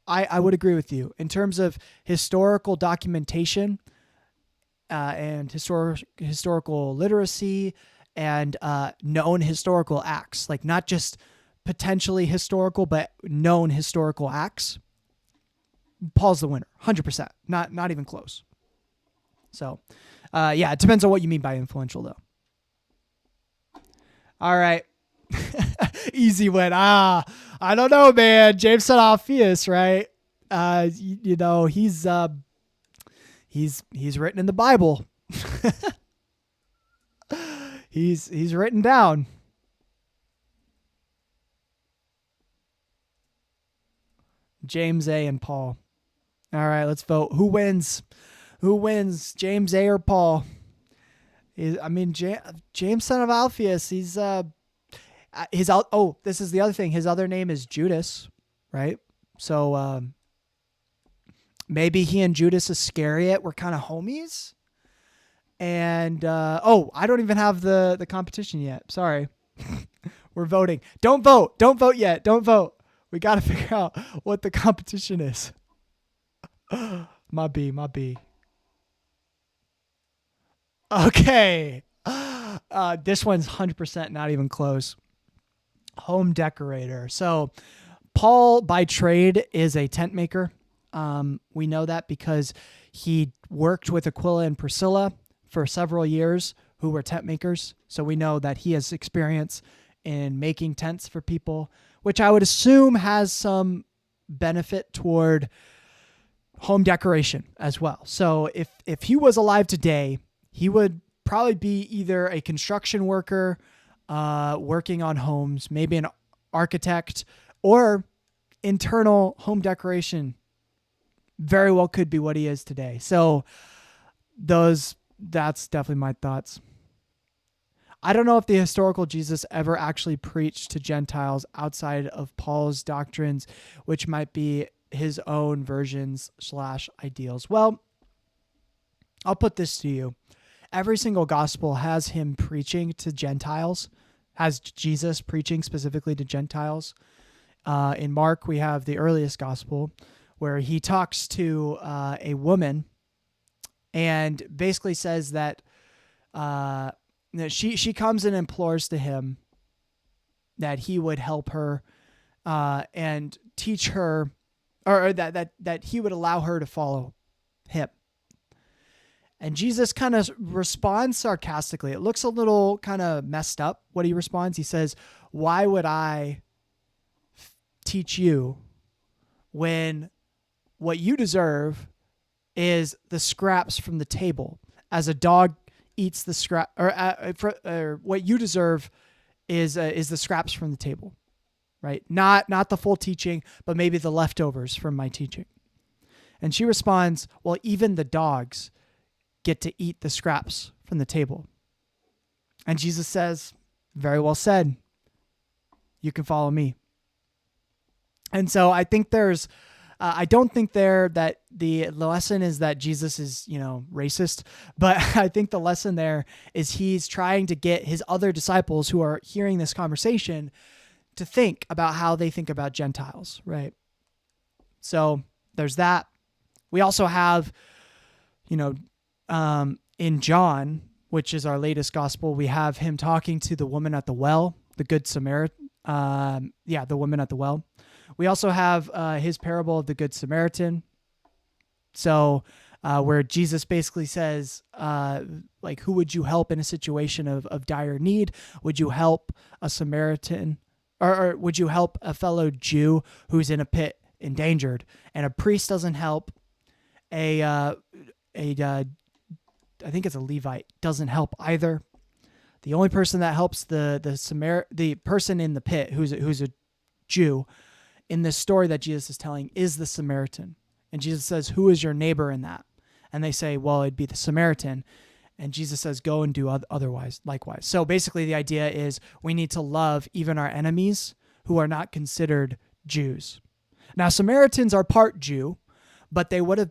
I would agree with you. In terms of historical documentation and historical literacy and known historical acts, like not just potentially historical, but known historical acts, Paul's the winner, 100%. Not even close. So, yeah, it depends on what you mean by influential, though. All right. Easy win. I don't know, man. James son of Alphaeus, right? You know, he's written in the Bible. he's written down. James A. and Paul. All right, let's vote. Who wins? Who wins? James A. or Paul? James son of Alphaeus. He's this is the other thing. His other name is Judas, right? So maybe he and Judas Iscariot were kind of homies. And I don't even have the competition yet. Sorry. We're voting. Don't vote. Don't vote yet. Don't vote. We got to figure out what the competition is. My B. Okay. This one's 100% not even close. Home decorator. So Paul by trade is a tent maker. We know that because he worked with Aquila and Priscilla for several years, who were tent makers. So we know that he has experience in making tents for people, which I would assume has some benefit toward home decoration as well. So if he was alive today, he would probably be either a construction worker, working on homes, maybe an architect, or internal home decoration. Very well could be what he is today. So that's definitely my thoughts. I don't know if the historical Jesus ever actually preached to Gentiles outside of Paul's doctrines, which might be his own versions / ideals. Well, I'll put this to you. Every single gospel has him preaching to Gentiles, has Jesus preaching specifically to Gentiles. In Mark, we have the earliest gospel where he talks to a woman and basically says that she comes and implores to him that he would help her and teach her, or that he would allow her to follow him. And Jesus kind of responds sarcastically. It looks a little kind of messed up what he responds. He says, "Why would I teach you when what you deserve is the scraps from the table, as a dog eats the scrap, or what you deserve is the scraps from the table, right? Not the full teaching, but maybe the leftovers from my teaching." And she responds, "Well, even the dogs get to eat the scraps from the table." And Jesus says, "Very well said. You can follow me." And so I think I don't think that the lesson is that Jesus is, racist, but I think the lesson there is he's trying to get his other disciples who are hearing this conversation to think about how they think about Gentiles, right? So there's that. We also have, in John, which is our latest gospel, we have him talking to the woman at the well, the Good Samaritan. The woman at the well. We also have his parable of the Good Samaritan. So where Jesus basically says, who would you help in a situation of dire need? Would you help a Samaritan, or would you help a fellow Jew who's in a pit, endangered? And a priest doesn't help. I think it's a Levite, doesn't help either. The only person that helps the person in the pit who's a Jew in this story that Jesus is telling is the Samaritan. And Jesus says, "Who is your neighbor in that?" And they say, "Well, it'd be the Samaritan." And Jesus says, "Go and do otherwise, likewise." So basically the idea is we need to love even our enemies who are not considered Jews. Now, Samaritans are part Jew, but they would have,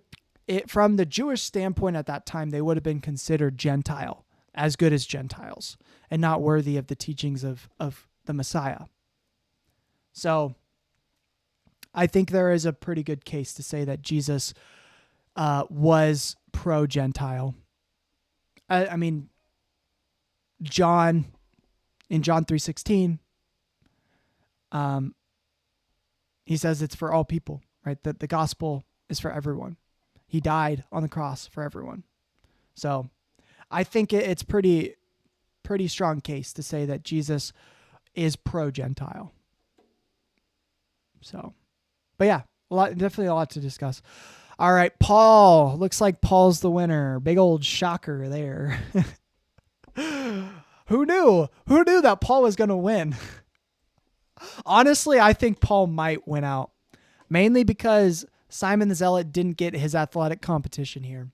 from the Jewish standpoint at that time, they would have been considered Gentile, as good as Gentiles, and not worthy of the teachings of the Messiah. So I think there is a pretty good case to say that Jesus was pro-Gentile. I mean, in John 3:16, he says it's for all people, right? That the gospel is for everyone. He died on the cross for everyone. So I think it's pretty strong case to say that Jesus is pro-Gentile. So, but yeah, definitely a lot to discuss. All right, Paul. Looks like Paul's the winner. Big old shocker there. Who knew? Who knew that Paul was going to win? Honestly, I think Paul might win out, mainly because Simon the Zealot didn't get his athletic competition here.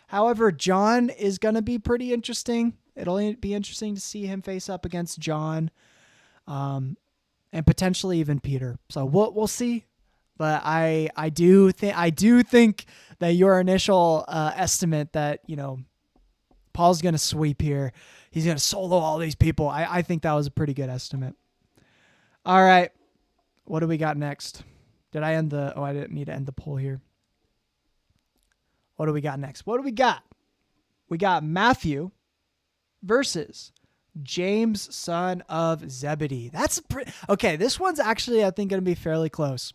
However, John is going to be pretty interesting. It'll be interesting to see him face up against John, and potentially even Peter. So we'll see. But I do think that your initial estimate that Paul's going to sweep here, he's going to solo all these people, I think that was a pretty good estimate. All right, what do we got next? Did I end I didn't need to end the poll here. What do we got next? What do we got? We got Matthew versus James, son of Zebedee. Okay. This one's actually, I think, going to be fairly close.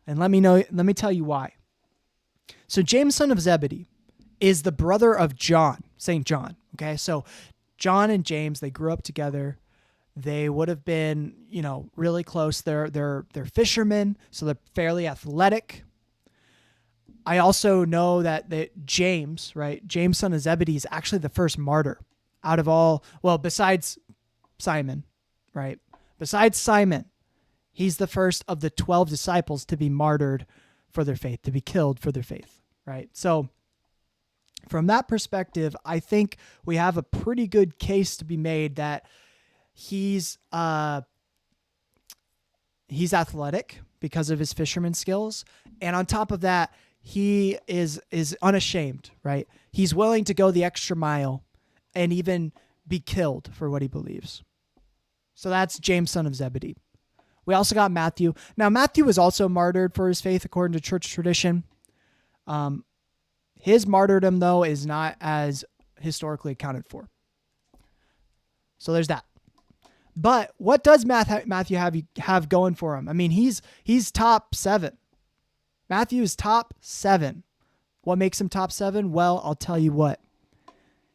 And let me tell you why. So James, son of Zebedee, is the brother of John, St. John. Okay. So John and James, they grew up together. They would have been, really close. They're fishermen, so they're fairly athletic. I also know that James, right? James, son of Zebedee, is actually the first martyr out of all, well, besides Simon, right? Besides Simon, he's the first of the 12 disciples to be martyred for their faith, to be killed for their faith, right? So from that perspective, I think we have a pretty good case to be made that he's athletic because of his fisherman skills. And on top of that, he is unashamed, right? He's willing to go the extra mile and even be killed for what he believes. So that's James, son of Zebedee. We also got Matthew. Now, Matthew was also martyred for his faith according to church tradition. His martyrdom, though, is not as historically accounted for. So there's that. But what does Matthew have going for him? I mean, he's top 7. Matthew is top 7. What makes him top 7? Well, I'll tell you what.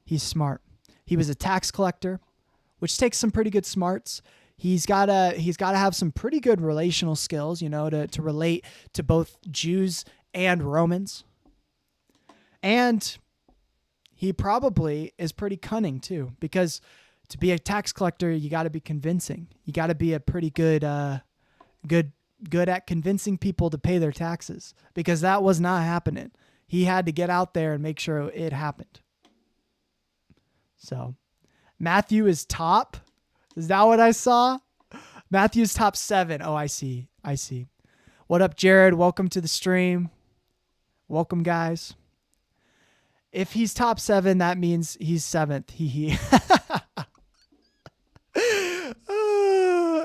He's smart. He was a tax collector, which takes some pretty good smarts. He's got to have some pretty good relational skills, to relate to both Jews and Romans. And he probably is pretty cunning too, because to be a tax collector, you got to be convincing. You got to be a pretty good at convincing people to pay their taxes, because that was not happening. He had to get out there and make sure it happened. So Matthew is top. Is that what I saw? Matthew's top 7. Oh, I see. What up, Jared? Welcome to the stream. Welcome, guys. If he's top 7, that means he's 7th.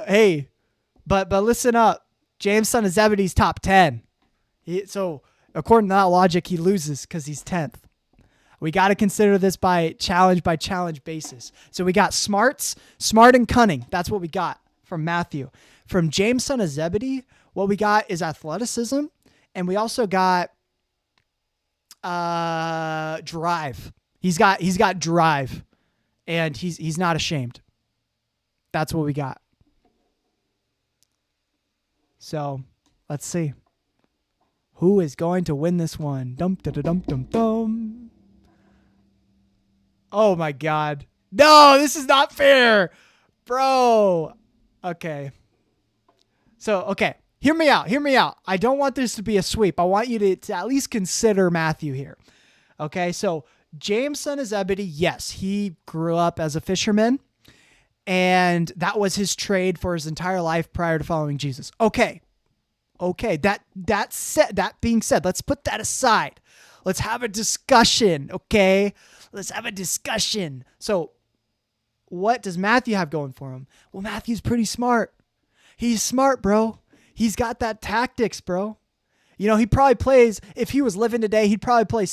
Hey, but listen up. James, son of Zebedee's top 10. So according to that logic, he loses because he's 10th. We got to consider this by challenge basis. So we got smart and cunning. That's what we got from Matthew. From James, son of Zebedee, what we got is athleticism, and we also got drive. He's got drive, and he's not ashamed. That's what we got. So let's see who is going to win this one. Dum da da dum dum dum. Oh my God! No, this is not fair, bro. Okay. So okay. Hear me out. I don't want this to be a sweep. I want you to at least consider Matthew here. Okay, so James, son of Zebedee, yes, he grew up as a fisherman, and that was his trade for his entire life prior to following Jesus. Okay. That being said, let's put that aside. Let's have a discussion, okay? Let's have a discussion. So what does Matthew have going for him? Well, Matthew's pretty smart. He's smart, bro. He's got that tactics, bro. He probably plays, if he was living today, he'd probably play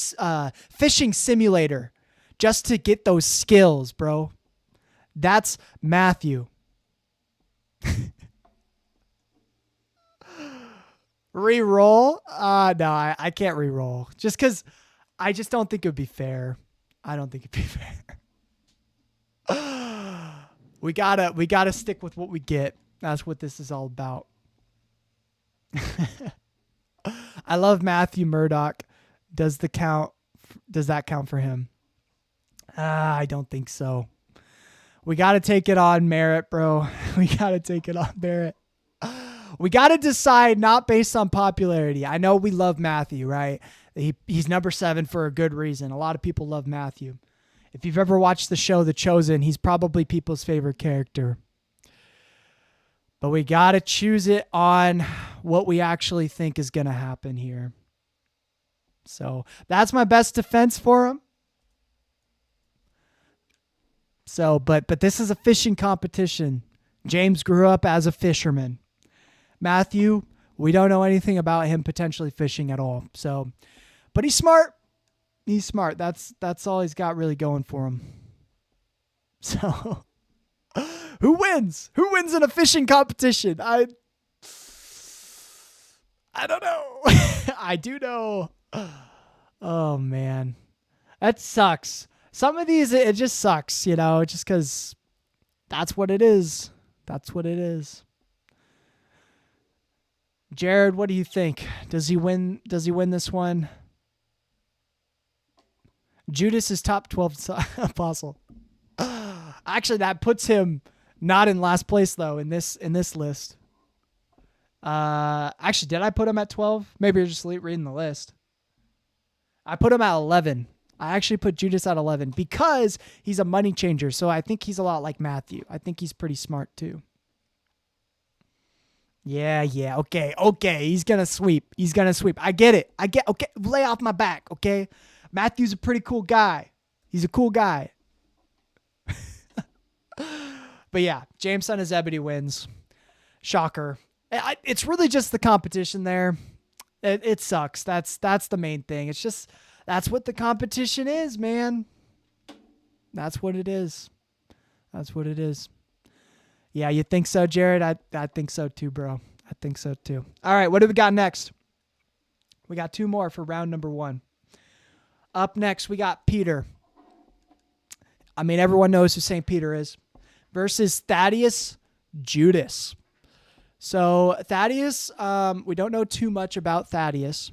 fishing simulator just to get those skills, bro. That's Matthew. Re-roll? No, I can't re-roll. Just because I just don't think it would be fair. I don't think it'd be fair. We gotta stick with what we get. That's what this is all about. I love Matthew Murdoch. Does that count for him? I don't think so. We got to take it on merit, bro. We got to take it on merit. We got to decide not based on popularity. I know we love Matthew, right? He's number 7 for a good reason. A lot of people love Matthew. If you've ever watched the show The Chosen, he's probably people's favorite character. But we got to choose it on what we actually think is going to happen here. So that's my best defense for him. So, but this is a fishing competition. James grew up as a fisherman. Matthew, we don't know anything about him potentially fishing at all. So, but he's smart. He's smart. That's all he's got really going for him. So, who wins? Who wins in a fishing competition? I don't know. I do know. Oh man, that sucks. Some of these, it just sucks, just because That's what it is. That's what it is. Jared, what do you think? Does he win this one? Judas is top 12 apostle. Actually, that puts him not in last place though in this list. Actually, did I put him at 12? Maybe you're just reading the list. I put him at 11. I actually put Judas at 11 because he's a money changer. So I think he's a lot like Matthew. I think he's pretty smart too. Yeah. Okay. He's going to sweep. I get it. Okay. Lay off my back. Okay. Matthew's a pretty cool guy. He's a cool guy. But yeah, James, son of Zebedee wins. Shocker. It's really just the competition there. It sucks. That's the main thing. It's just, that's what the competition is, man. That's what it is. Yeah, you think so, Jared? I think so too, bro. I think so too. All right, what do we got next? We got 2 more for round number 1. Up next, we got Peter. I mean, everyone knows who St. Peter is. Versus Thaddeus Judas. So Thaddeus, we don't know too much about Thaddeus.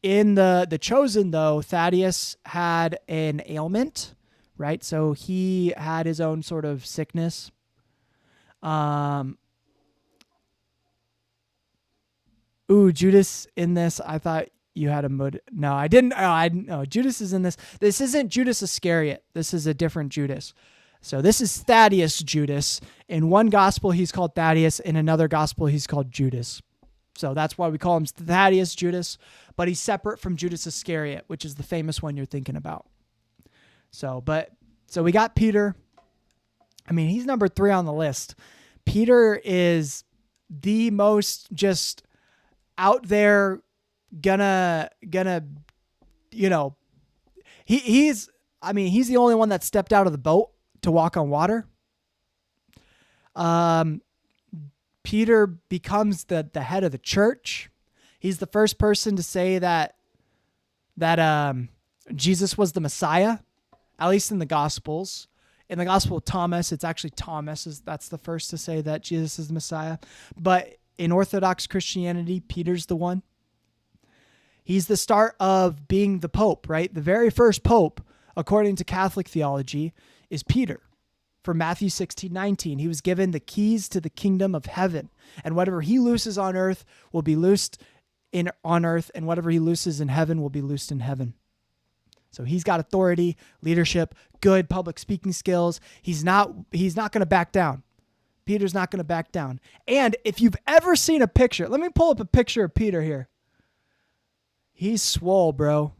In the Chosen, though, Thaddeus had an ailment, right? So he had his own sort of sickness. Judas in this, I thought you had a mood. No, I didn't. No, Judas is in this. This isn't Judas Iscariot. This is a different Judas. So this is Thaddeus Judas. In one gospel, he's called Thaddeus. In another gospel, he's called Judas. So that's why we call him Thaddeus Judas. But he's separate from Judas Iscariot, which is the famous one you're thinking about. So we got Peter. I mean, he's number 3 on the list. Peter is the most just out there gonna he's the only one that stepped out of the boat to walk on water. Peter becomes the head of the church. He's the first person to say that Jesus was the Messiah, at least in the Gospels. In the Gospel of Thomas, it's actually Thomas that's the first to say that Jesus is the Messiah. But in Orthodox Christianity, Peter's the one. He's the start of being the Pope, right? The very first Pope, according to Catholic theology, is Peter. From Matthew 16:19, he was given the keys to the kingdom of heaven. And whatever he looses on earth will be loosed on earth, and whatever he looses in heaven will be loosed in heaven. So he's got authority, leadership, good public speaking skills. He's not going to back down. Peter's not going to back down. And if you've ever seen a picture, let me pull up a picture of Peter here. He's swole, bro.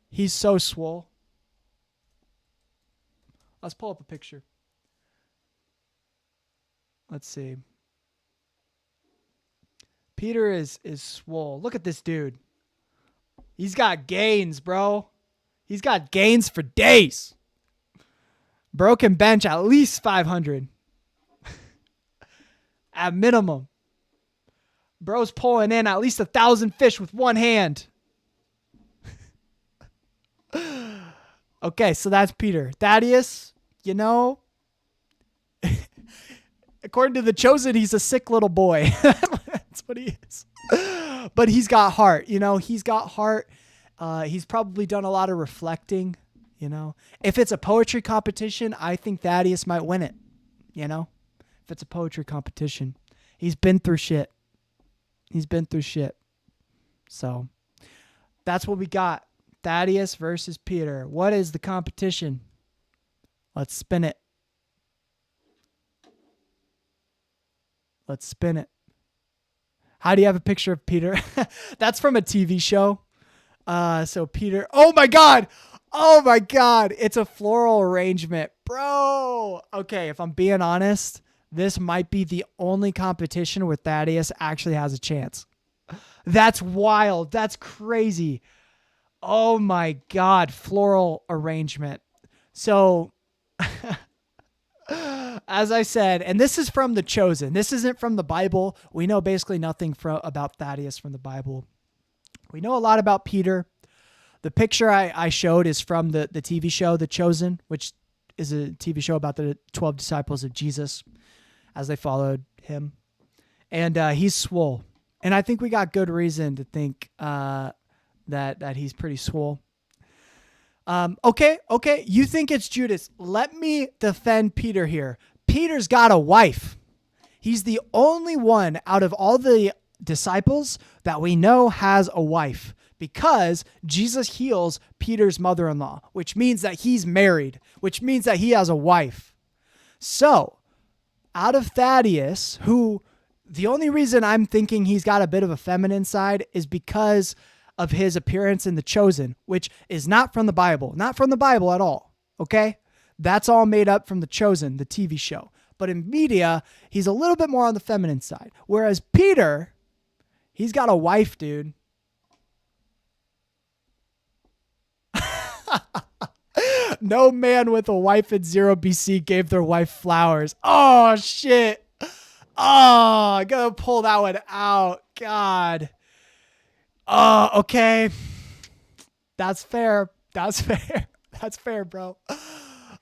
He's so swole. Let's pull up a picture. Let's see. Peter is swole. Look at this dude. He's got gains, bro. He's got gains for days. Bro can bench at least 500. At minimum. Bro's pulling in at least 1,000 fish with one hand. Okay, so that's Peter. Thaddeus, according to the Chosen, he's a sick little boy. That's what he is. But he's got heart. He's got heart. He's probably done a lot of reflecting. If it's a poetry competition, I think Thaddeus might win it. If it's a poetry competition, he's been through shit. So that's what we got. Thaddeus versus Peter. What is the competition? Let's spin it. How do you have a picture of Peter? That's from a TV show. So Peter, oh my God. It's a floral arrangement, bro. Okay. If I'm being honest, this might be the only competition where Thaddeus actually has a chance. That's wild. That's crazy. Oh my God. Floral arrangement. So as I said, and this is from the Chosen. This isn't from the Bible. We know basically nothing about Thaddeus from the Bible. We know a lot about Peter. The picture I showed is from the TV show, The Chosen, which is a TV show about the 12 disciples of Jesus as they followed him. And he's swole. And I think we got good reason to think that he's pretty swole. Okay. You think it's Judas. Let me defend Peter here. Peter's got a wife. He's the only one out of all the disciples that we know has a wife, because Jesus heals Peter's mother-in-law, which means that he's married, which means that he has a wife. So out of Thaddeus, who the only reason I'm thinking he's got a bit of a feminine side is because of his appearance in The Chosen, which is not from the Bible at all. Okay. That's all made up from The Chosen, the TV show. But in media, he's a little bit more on the feminine side. Whereas Peter, he's got a wife, dude. No man with a wife in 0 BC gave their wife flowers. Oh, shit. Oh, I gotta pull that one out. God. Oh, okay. That's fair. That's fair, bro.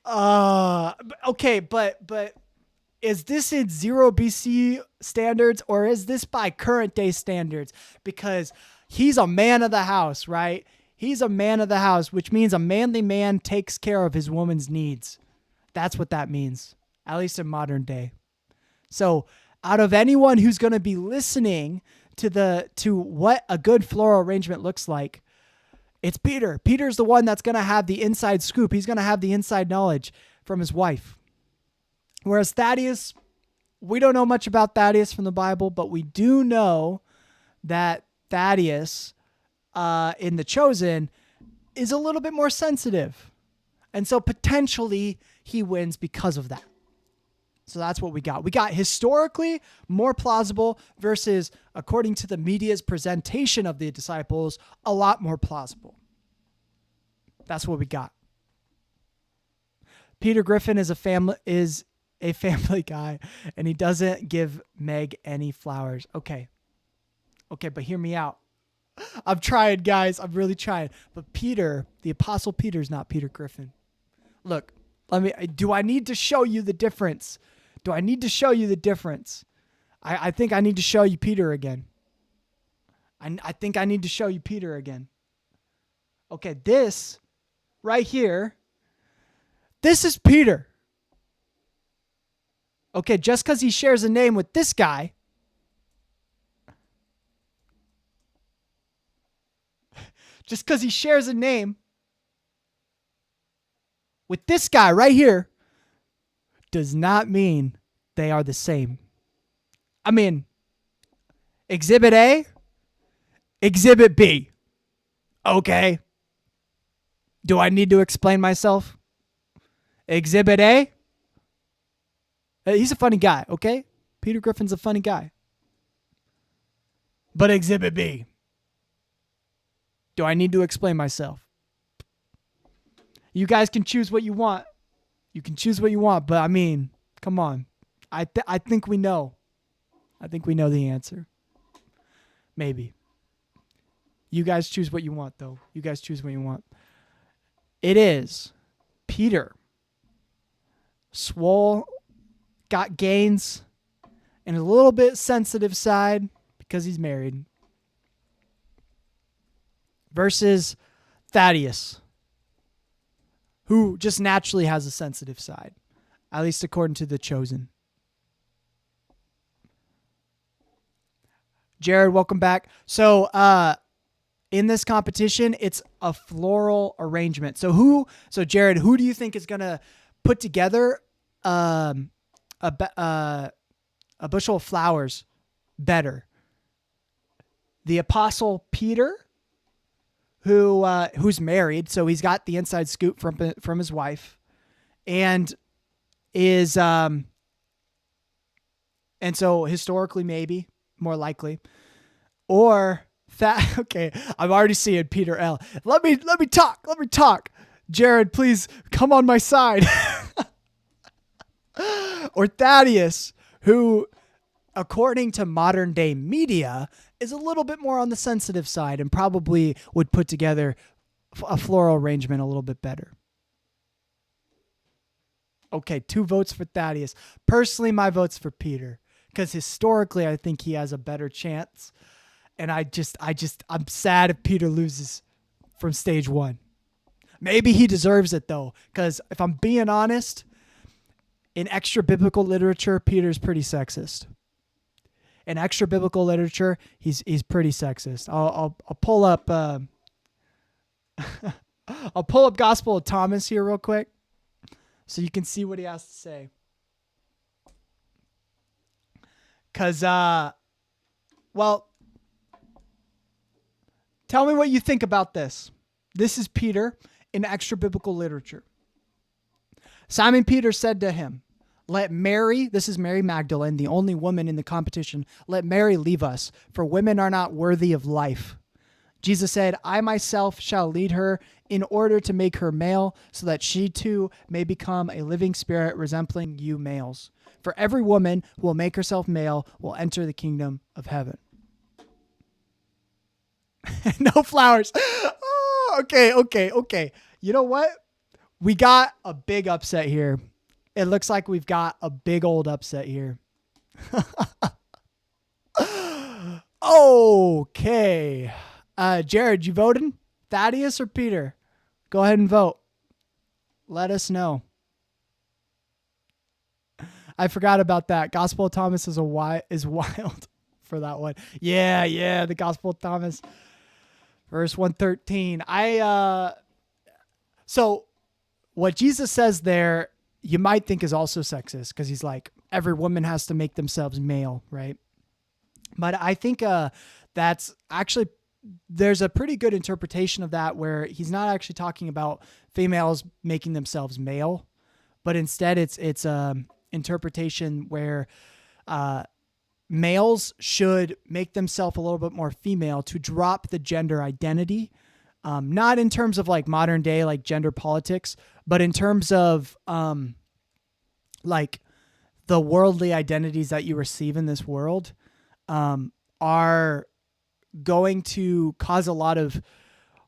Okay, but is this in 0 BC standards, or is this by current day standards? Because he's a man of the house, right? He's a man of the house, which means a manly man takes care of his woman's needs. That's what that means, at least in modern day. So out of anyone who's going to be listening to what a good floral arrangement looks like, it's Peter. Peter's the one that's going to have the inside scoop. He's going to have the inside knowledge from his wife. Whereas Thaddeus, we don't know much about Thaddeus from the Bible, but we do know that Thaddeus in The Chosen is a little bit more sensitive. And so potentially he wins because of that. So that's what we got. We got historically more plausible versus, according to the media's presentation of the disciples, a lot more plausible. That's what we got. Peter Griffin is a family guy, and he doesn't give Meg any flowers. Okay, but hear me out. I'm trying, guys. I'm really trying. But Peter, the Apostle Peter, is not Peter Griffin. Look, do I need to show you the difference? I think I need to show you Peter again. I think I need to show you Peter again. Okay, this right here, this is Peter. Okay, just because he shares a name with this guy, just because he shares a name with this guy right here, does not mean they are the same. I mean, Exhibit A, Exhibit B. Okay. Do I need to explain myself? Exhibit A, he's a funny guy, okay? Peter Griffin's a funny guy. But Exhibit B, do I need to explain myself? You guys can choose what you want. But I mean, come on. I think we know. I think we know the answer. Maybe. You guys choose what you want, though. It is Peter. Swole, got gains, and a little bit sensitive side because he's married. Versus Thaddeus, who just naturally has a sensitive side, at least according to The Chosen. Jared, welcome back. So, in this competition, it's a floral arrangement. So Jared, who do you think is going to put together a bushel of flowers better? The Apostle Peter, who's married, so he's got the inside scoop from his wife, and is and so historically maybe more likely, or that. Okay, I'm already seeing Peter L. Let me talk. Jared, please come on my side. Or Thaddeus, who, according to modern day media, is a little bit more on the sensitive side and probably would put together a floral arrangement a little bit better. Okay, 2 votes for Thaddeus. Personally, my vote's for Peter because historically, I think he has a better chance. And I'm sad if Peter loses from stage 1. Maybe he deserves it though, because if I'm being honest, in extra biblical literature, Peter's pretty sexist. In extra biblical literature, he's pretty sexist. I'll pull up I'll pull up Gospel of Thomas here real quick, so you can see what he has to say. Cause well, tell me what you think about this. This is Peter in extra biblical literature. Simon Peter said to him, "Let Mary," this is Mary Magdalene, the only woman in the competition, "let Mary leave us, for women are not worthy of life." Jesus said, "I myself shall lead her in order to make her male, so that she too may become a living spirit resembling you males. For every woman who will make herself male will enter the kingdom of heaven." No flowers. Oh, okay. You know what? We got a big upset here. It looks like we've got a big old upset here. Okay. Jared, you voting? Thaddeus or Peter? Go ahead and vote. Let us know. I forgot about that. Gospel of Thomas is wild for that one. Yeah, the Gospel of Thomas. Verse 113. So what Jesus says there, you might think is also sexist, because he's like, every woman has to make themselves male, right? But I think that's actually, there's a pretty good interpretation of that where he's not actually talking about females making themselves male, but instead it's interpretation where males should make themselves a little bit more female to drop the gender identity. Not in terms of like modern day, like gender politics, but in terms of like the worldly identities that you receive in this world are going to cause a lot of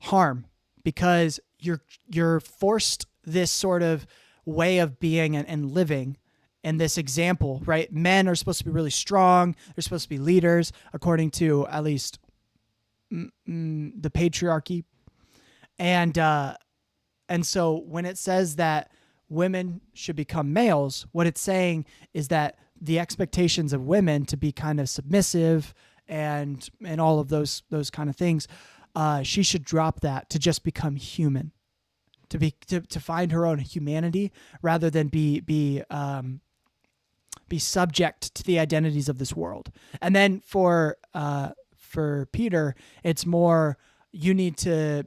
harm, because you're forced this sort of way of being and living. And this example, right? Men are supposed to be really strong. They're supposed to be leaders, according to at least the patriarchy. And so when it says that women should become males, what it's saying is that the expectations of women to be kind of submissive and all of those kind of things, she should drop that to just become human, to find her own humanity rather than be subject to the identities of this world. And then for Peter, it's more, you need to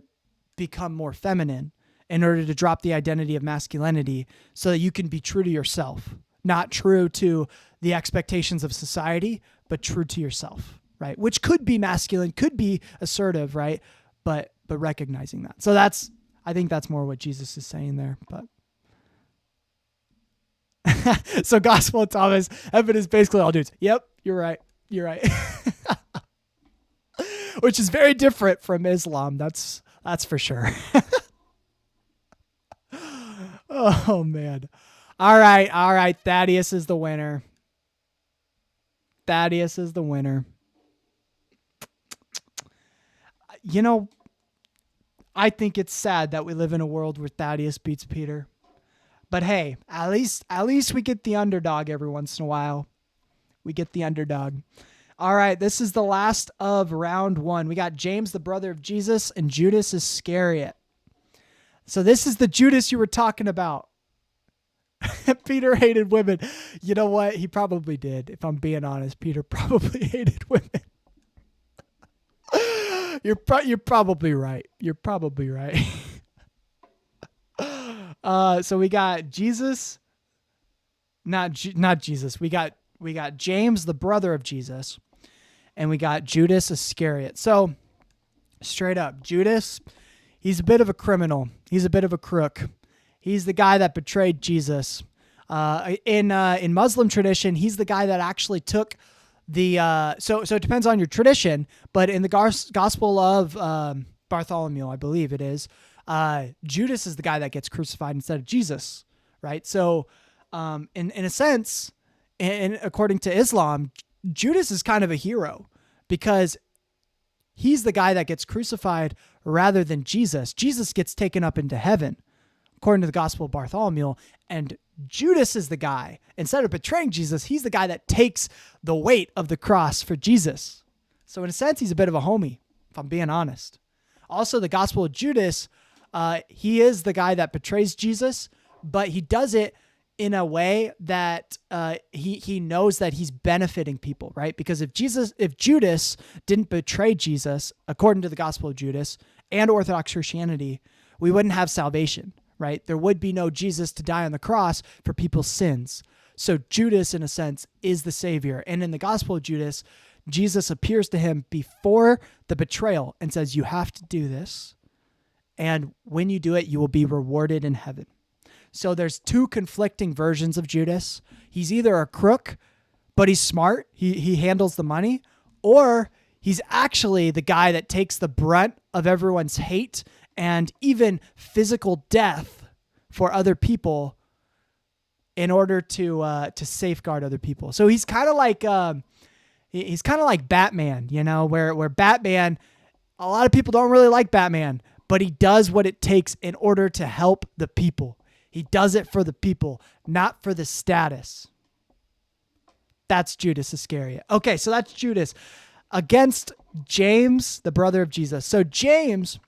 become more feminine in order to drop the identity of masculinity so that you can be true to yourself, not true to the expectations of society, but true to yourself, right? Which could be masculine, could be assertive, right? But recognizing that. So I think that's more what Jesus is saying there, but so Gospel of Thomas, heaven is basically all dudes. Yep, you're right. Which is very different from Islam. That's for sure. Oh man. All right. Thaddeus is the winner. You know, I think it's sad that we live in a world where Thaddeus beats Peter. But hey, at least we get the underdog every once in a while. We get the underdog. All right, this is the last of round 1. We got James, the brother of Jesus, and Judas Iscariot. So this is the Judas you were talking about. Peter hated women. You know what? He probably did. If I'm being honest, Peter probably hated women. You're probably right. So we got Jesus, not Jesus. We got James, the brother of Jesus, and we got Judas Iscariot. So straight up, Judas, he's a bit of a criminal. He's a bit of a crook. He's the guy that betrayed Jesus. In Muslim tradition, he's the guy that actually took the, so it depends on your tradition, but in the Gospel of Bartholomew, I believe it is, Judas is the guy that gets crucified instead of Jesus, right? So in a sense, and according to Islam, Judas is kind of a hero because he's the guy that gets crucified rather than Jesus. Jesus gets taken up into heaven, according to the Gospel of Bartholomew, and Judas is the guy, instead of betraying Jesus, he's the guy that takes the weight of the cross for Jesus. So in a sense, he's a bit of a homie, if I'm being honest. Also, the Gospel of Judas, he is the guy that betrays Jesus, but he does it in a way that he knows that he's benefiting people, right? Because if Judas didn't betray Jesus, according to the Gospel of Judas and Orthodox Christianity, we wouldn't have salvation, right? There would be no Jesus to die on the cross for people's sins. So Judas, in a sense, is the savior. And in the Gospel of Judas, Jesus appears to him before the betrayal and says, you have to do this. And when you do it, you will be rewarded in heaven. So there's two conflicting versions of Judas. He's either a crook, but he's smart. He handles the money, or he's actually the guy that takes the brunt of everyone's hate and even physical death for other people in order to safeguard other people. So he's kind of like Batman, you know, where Batman, a lot of people don't really like Batman, but he does what it takes in order to help the people. He does it for the people, not for the status. That's Judas Iscariot. Okay, so that's Judas against James, the brother of Jesus. So James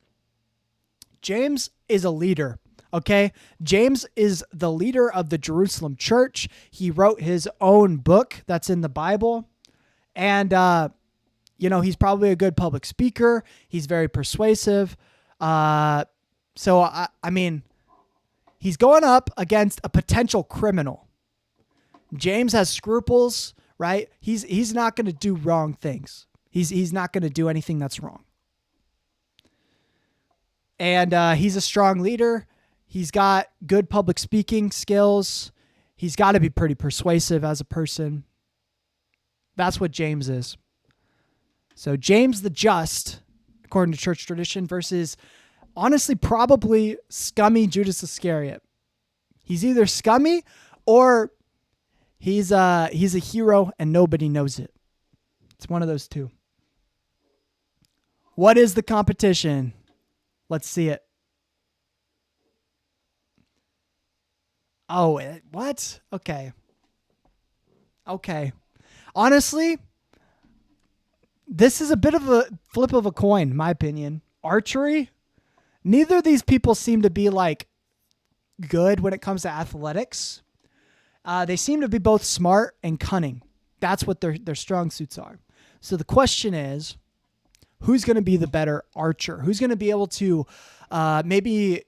is a leader, okay? James is the leader of the Jerusalem church. He wrote his own book that's in the Bible. And, he's probably a good public speaker. He's very persuasive. He's going up against a potential criminal. James has scruples, right? He's not going to do wrong things. He's not going to do anything that's wrong. And he's a strong leader. He's got good public speaking skills. He's got to be pretty persuasive as a person. That's what James is. So James the Just, according to church tradition, versus honestly probably scummy Judas Iscariot. He's either scummy or he's a hero and nobody knows it. It's one of those two. What is the competition? Let's see it. Oh, what? Okay. Honestly, this is a bit of a flip of a coin, in my opinion. Archery. Neither of these people seem to be like good when it comes to athletics. They seem to be both smart and cunning. That's what their strong suits are. So the question is, who's going to be the better archer? Who's going to be able to maybe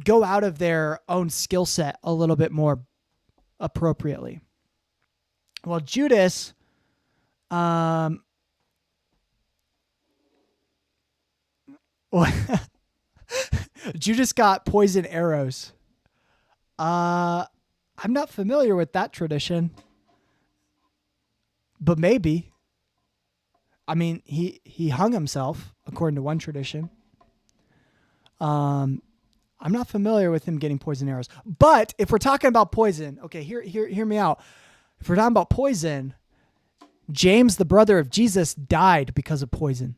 go out of their own skill set a little bit more appropriately? Well, Judas, Judas got poison arrows. I'm not familiar with that tradition, but maybe. I mean, he hung himself, according to one tradition. I'm not familiar with him getting poison arrows. But if we're talking about poison, okay, hear me out. If we're talking about poison, James, the brother of Jesus, died because of poison.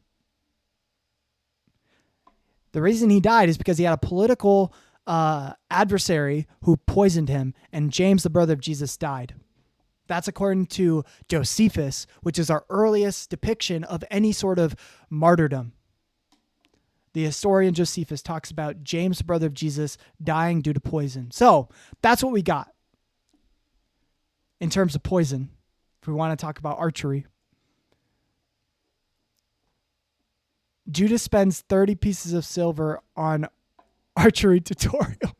The reason he died is because he had a political adversary who poisoned him, and James, the brother of Jesus, died. That's according to Josephus, which is our earliest depiction of any sort of martyrdom. The historian Josephus talks about James, the brother of Jesus, dying due to poison. So that's what we got in terms of poison, if we want to talk about archery. Judas spends 30 pieces of silver on archery tutorial.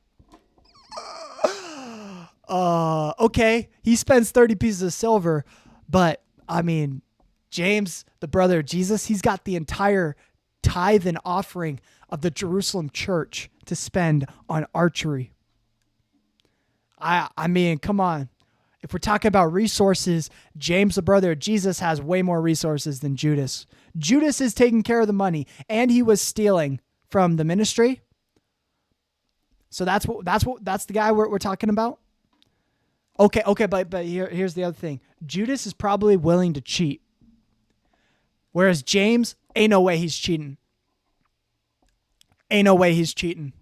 Okay, he spends 30 pieces of silver, but I mean, James, the brother of Jesus, he's got the entire tithe and offering of the Jerusalem church to spend on archery. I mean, come on. If we're talking about resources, James, the brother of Jesus, has way more resources than Judas. Judas is taking care of the money, and he was stealing from the ministry. So that's the guy we're talking about. Okay, but here's the other thing. Judas is probably willing to cheat, whereas James, ain't no way he's cheating. Ain't no way he's cheating.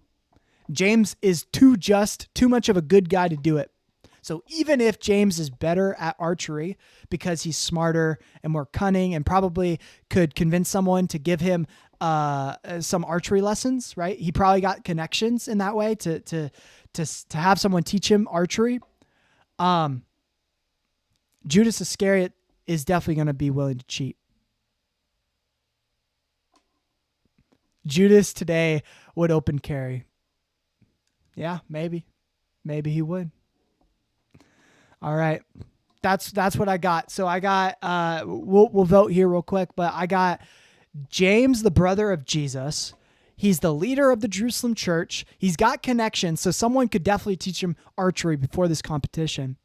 James is too much of a good guy to do it. So even if James is better at archery because he's smarter and more cunning and probably could convince someone to give him some archery lessons, right? He probably got connections in that way to have someone teach him archery. Judas Iscariot is definitely going to be willing to cheat. Judas today would open carry. Yeah, maybe he would. All right. That's what I got. So I got we'll vote here real quick, but I got James, the brother of Jesus. He's the leader of the Jerusalem church. He's got connections, so someone could definitely teach him archery before this competition.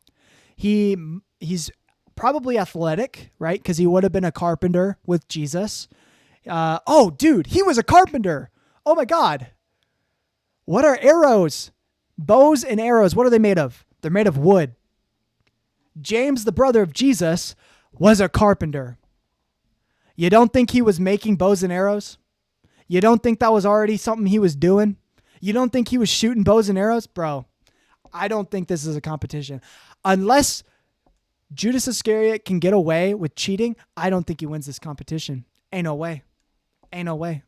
He's probably athletic, right? Because he would have been a carpenter with Jesus. Oh, dude, he was a carpenter. Oh my God. What are arrows? Bows and arrows. What are they made of? They're made of wood. James, the brother of Jesus, was a carpenter. You don't think he was making bows and arrows? You don't think that was already something he was doing? You don't think he was shooting bows and arrows? Bro, I don't think this is a competition. Unless Judas Iscariot can get away with cheating, I don't think he wins this competition. Ain't no way. Ain't no way.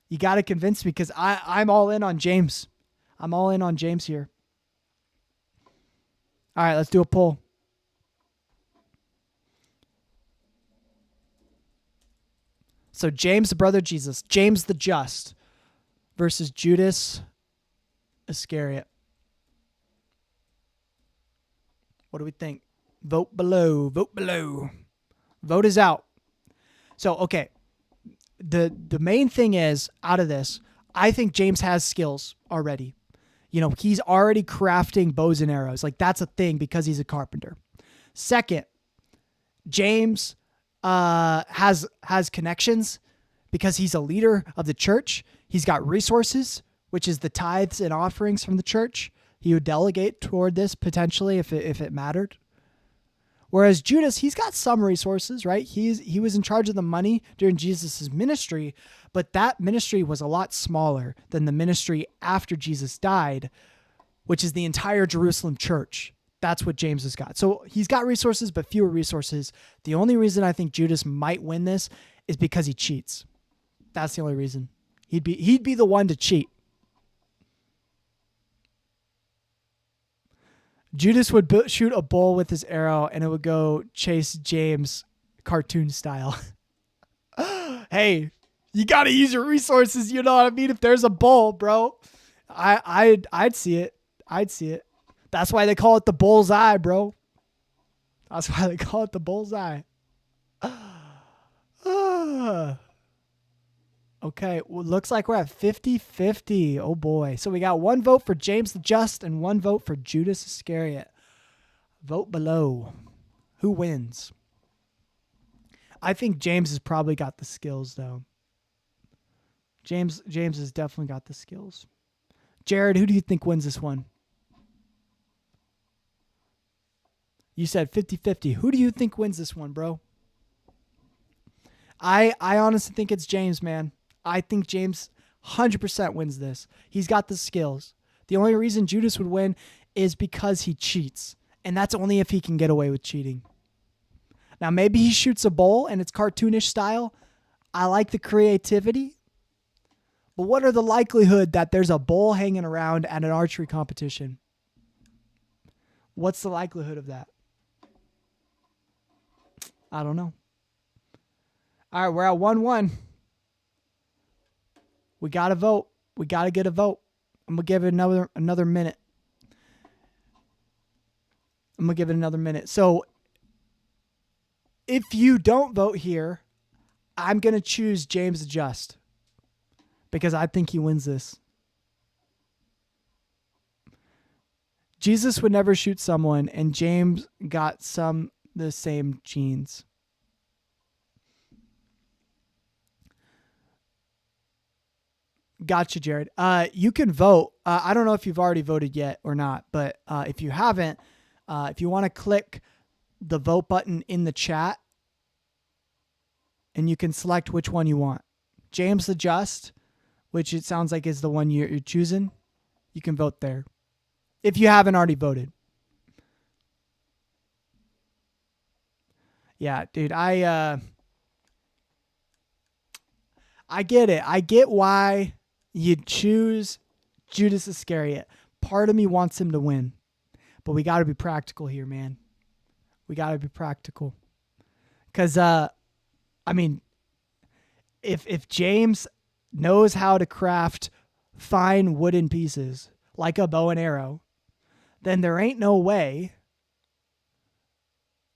You got to convince me because I'm all in on James. I'm all in on James here. All right, let's do a poll. So James, the brother of Jesus, James the just versus Judas Iscariot. What do we think? Vote below. Vote below. Vote is out. So, okay. The main thing is, out of this, I think James has skills already. You know, he's already crafting bows and arrows. Like, that's a thing because he's a carpenter. Second, James has connections because he's a leader of the church. He's got resources, which is the tithes and offerings from the church. He would delegate toward this potentially if it mattered. Whereas Judas, he's got some resources, right? He was in charge of the money during Jesus' ministry, but that ministry was a lot smaller than the ministry after Jesus died, which is the entire Jerusalem church. That's what James has got. So he's got resources, but fewer resources. The only reason I think Judas might win this is because he cheats. That's the only reason. He'd be the one to cheat. Judas would shoot a bull with his arrow and it would go chase James cartoon style. Hey, you got to use your resources. You know what I mean? If there's a bull, bro, I'd see it. I'd see it. That's why they call it the bull's eye, bro. That's why they call it the bull's eye. Okay, well, looks like we're at 50-50. Oh, boy. So we got one vote for James the Just and one vote for Judas Iscariot. Vote below. Who wins? I think James has probably got the skills, though. James has definitely got the skills. Jared, who do you think wins this one? You said 50-50. Who do you think wins this one, bro? I honestly think it's James, man. I think James 100% wins this. He's got the skills. The only reason Judas would win is because he cheats. And that's only if he can get away with cheating. Now, maybe he shoots a bull and it's cartoonish style. I like the creativity. But what are the likelihood that there's a bull hanging around at an archery competition? What's the likelihood of that? I don't know. All right, we're at 1-1. We got to vote. We got to get a vote. I'm going to give it another minute. I'm going to give it another minute. So if you don't vote here, I'm going to choose James the Just because I think he wins this. Jesus would never shoot someone, and James got the same genes. Gotcha, Jared. You can vote. I don't know if you've already voted yet or not, but if you haven't, if you want to click the vote button in the chat, and you can select which one you want. James the Just, which it sounds like is the one you're choosing. You can vote there if you haven't already voted. Yeah, dude, I get it. I get why you'd choose Judas Iscariot. Part of me wants him to win, but we got to be practical here, man. We got to be practical. Because, I mean, if James knows how to craft fine wooden pieces like a bow and arrow, then there ain't no way.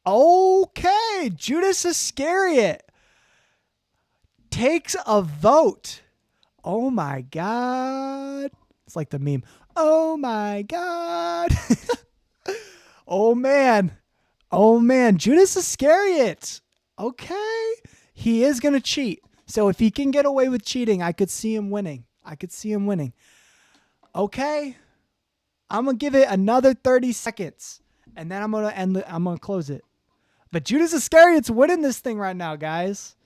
Okay, Judas Iscariot takes a vote. Oh my God. It's like the meme. Oh my God. Oh man. Oh man. Judas Iscariot. Okay. He is going to cheat. So if he can get away with cheating, I could see him winning. Okay. I'm going to give it another 30 seconds and then I'm going to close it. But Judas Iscariot's winning this thing right now, guys.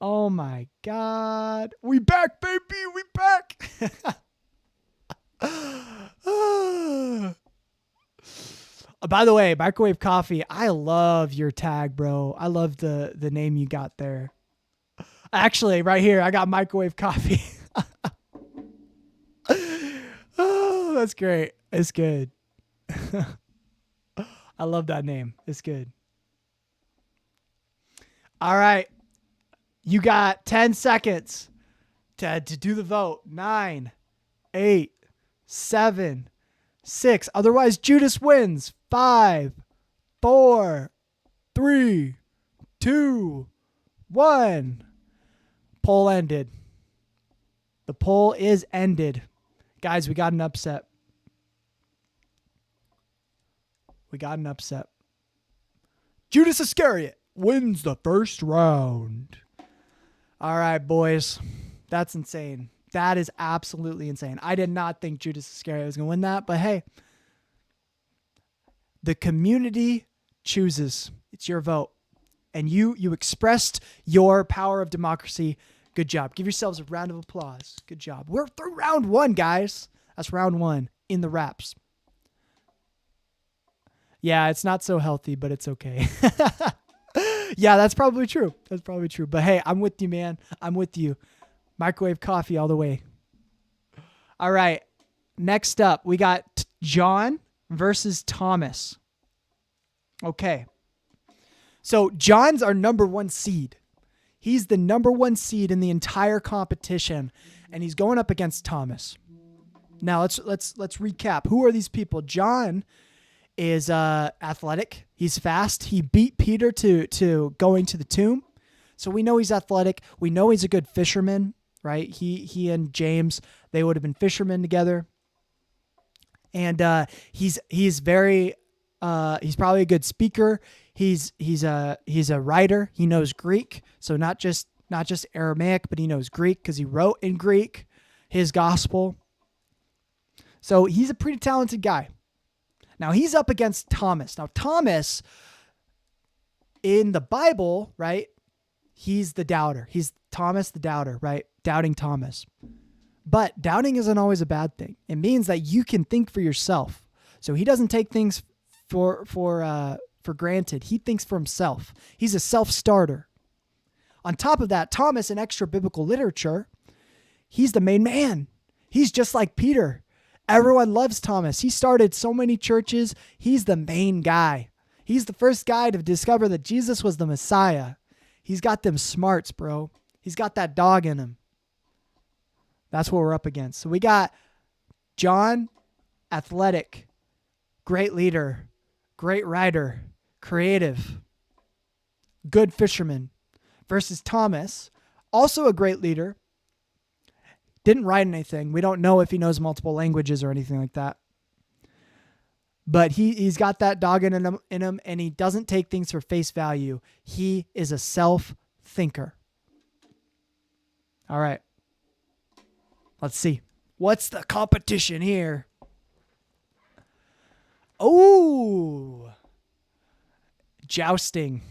Oh my God. We back, baby. We back. By the way, Microwave Coffee, I love your tag, bro. I love the name you got there. Actually, right here, I got Microwave Coffee. Oh, that's great. It's good. I love that name. It's good. All right. You got 10 seconds to do the vote. 9, 8, 7, 6. Otherwise, Judas wins. 5, 4, 3, 2, 1. Poll ended. The poll is ended. Guys, we got an upset. Judas Iscariot wins the first round. All right, boys. That's insane. That is absolutely insane. I did not think Judas Iscariot was going to win that, but hey, the community chooses. It's your vote. And you expressed your power of democracy. Good job. Give yourselves a round of applause. Good job. We're through round 1, guys. That's round 1 in the wraps. Yeah, it's not so healthy, but it's okay. Yeah, that's probably true. But hey, I'm with you, man. I'm with you. Microwave Coffee all the way. All right. Next up, we got John versus Thomas. Okay. So John's our number 1 seed. He's the number 1 seed in the entire competition, and he's going up against Thomas. Now let's recap. Who are these people? John is athletic. He's fast. He beat Peter to going to the tomb. So we know he's athletic. We know he's a good fisherman, right? He and James, they would have been fishermen together. And he's very he's probably a good speaker. He's a writer. He knows Greek. So not just Aramaic, but he knows Greek because he wrote in Greek his gospel. So he's a pretty talented guy. Now he's up against Thomas. Now Thomas in the Bible, right? He's the doubter. He's Thomas the doubter, right? Doubting Thomas. But doubting isn't always a bad thing. It means that you can think for yourself. So he doesn't take things for granted. He thinks for himself. He's a self-starter. On top of that, Thomas in extra biblical literature, he's the main man. He's just like Peter. Everyone loves Thomas. He started so many churches. He's the main guy. He's the first guy to discover that Jesus was the Messiah. He's got them smarts, bro. He's got that dog in him. That's what we're up against. So we got John, athletic, great leader, great writer, creative, good fisherman, versus Thomas, also a great leader, didn't write anything. We don't know if he knows multiple languages or anything like that. But he's got that dog in him, and he doesn't take things for face value. He is a self-thinker. All right. Let's see. What's the competition here? Oh, jousting.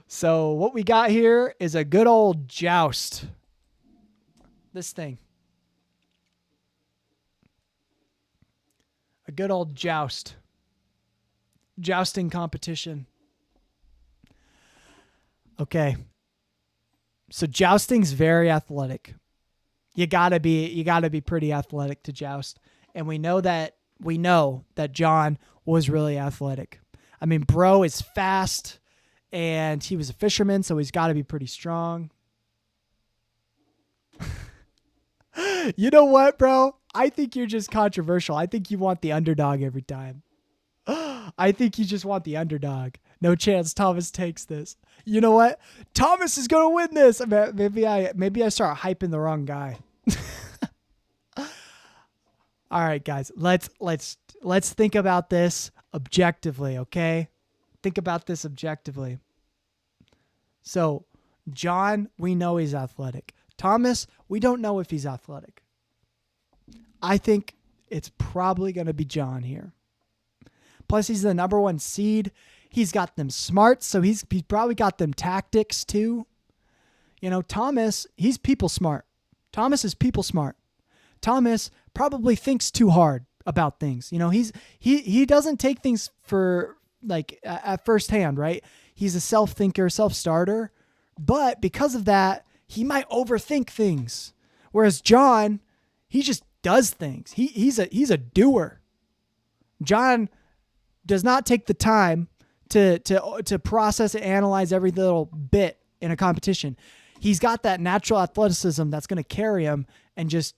So what we got here is a good old joust. This thing. A good old joust. Jousting competition. Okay. So jousting's very athletic. You gotta be pretty athletic to joust. And we know that John was really athletic. I mean, bro is fast, and he was a fisherman, so he's gotta be pretty strong. You know what, bro? I think you're just controversial. I think you want the underdog every time. I think you just want the underdog. No chance Thomas takes this. You know what? Thomas is going to win this. Maybe I start hyping the wrong guy. All right, guys. Let's think about this objectively, okay? Think about this objectively. So, John, we know he's athletic. Thomas, we don't know if he's athletic. I think it's probably going to be John here. Plus, he's the number 1 seed. He's got them smarts, so he's probably got them tactics too. You know, Thomas, he's people smart. Thomas is people smart. Thomas probably thinks too hard about things. You know, he doesn't take things for like at first hand, right? He's a self-thinker, self-starter, but because of that, he might overthink things. Whereas John, he just does things. He's a doer. John does not take the time to process and analyze every little bit in a competition. He's got that natural athleticism that's going to carry him and just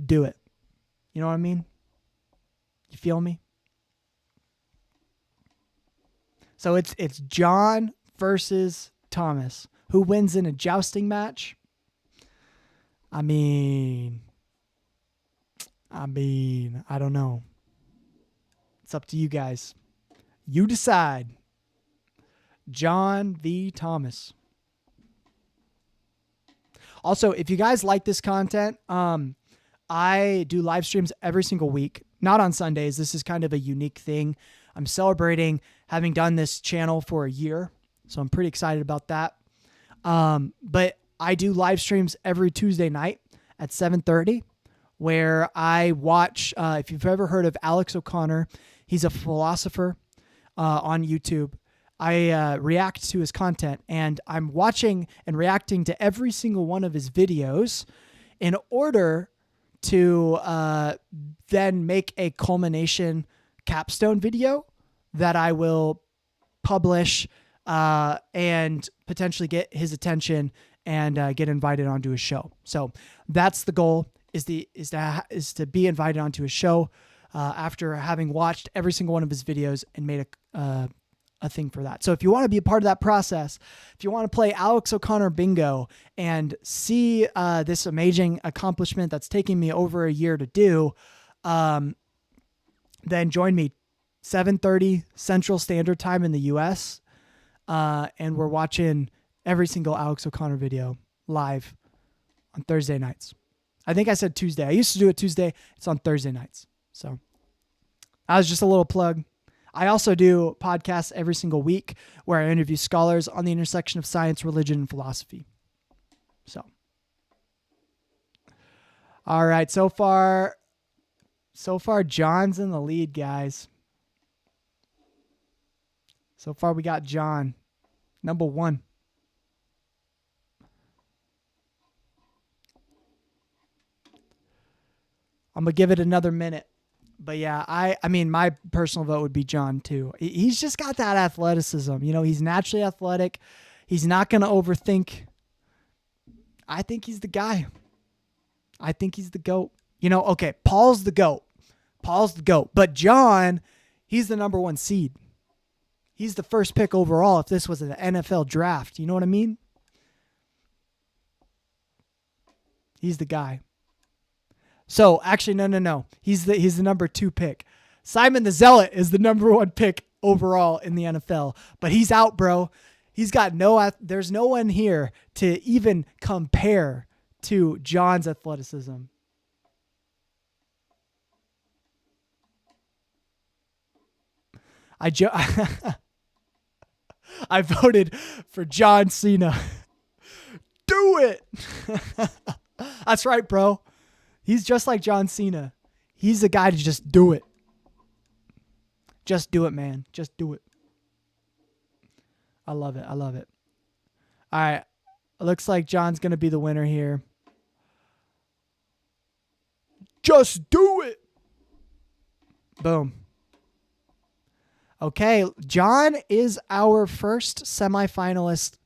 do it. You know what I mean? You feel me? So it's John versus Thomas. Who wins in a jousting match? I mean, I don't know. It's up to you guys. You decide. John v. Thomas. Also, if you guys like this content, I do live streams every single week. Not on Sundays. This is kind of a unique thing. I'm celebrating having done this channel for a year, so I'm pretty excited about that. But I do live streams every Tuesday night at 7:30, where I watch, if you've ever heard of Alex O'Connor, he's a philosopher on YouTube. I react to his content, and I'm watching and reacting to every single one of his videos in order to then make a culmination capstone video that I will publish and potentially get his attention and get invited onto a show. So that's the goal, is to be invited onto a show after having watched every single one of his videos and made a thing for that. So if you want to be a part of that process, if you want to play Alex O'Connor bingo and see this amazing accomplishment that's taking me over a year to do, then join me 7:30 Central Standard Time in the US. And we're watching every single Alex O'Connor video live on Thursday nights. I think I said Tuesday. I used to do it Tuesday. It's on Thursday nights. So that was just a little plug. I also do podcasts every single week where I interview scholars on the intersection of science, religion, and philosophy. So, all right. So far, John's in the lead, guys. So far, we got John, number 1. I'm going to give it another minute. But yeah, I mean, my personal vote would be John too. He's just got that athleticism. You know, he's naturally athletic. He's not going to overthink. I think he's the guy. I think he's the GOAT. You know, okay, Paul's the GOAT. But John, he's the number 1 seed. He's the first pick overall if this was an NFL draft. You know what I mean? He's the guy. So actually, no. He's the number 2 pick. Simon the Zealot is the number 1 pick overall in the NFL, but he's out, bro. He's got there's no one here to even compare to John's athleticism. I voted for John Cena. Do it. That's right, bro. He's just like John Cena. He's the guy to just do it. Just do it, man. Just do it. I love it. I love it. All right. It looks like John's going to be the winner here. Just do it. Boom. Okay. John is our first semifinalist.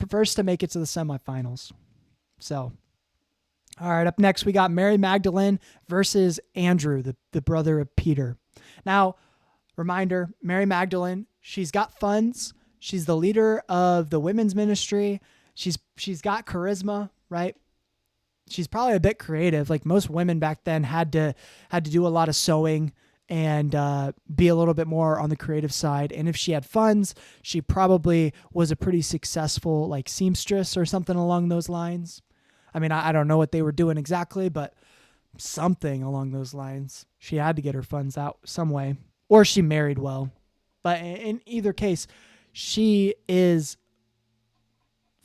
First to make it to the semifinals. So, all right. Up next, we got Mary Magdalene versus Andrew, the brother of Peter. Now, reminder, Mary Magdalene, she's got funds. She's the leader of the women's ministry. She's got charisma, right? She's probably a bit creative. Like most women back then had to do a lot of sewing and be a little bit more on the creative side. And if she had funds, she probably was a pretty successful like seamstress or something along those lines. I mean, I don't know what they were doing exactly, but something along those lines. She had to get her funds out some way, or she married well. But in either case, she is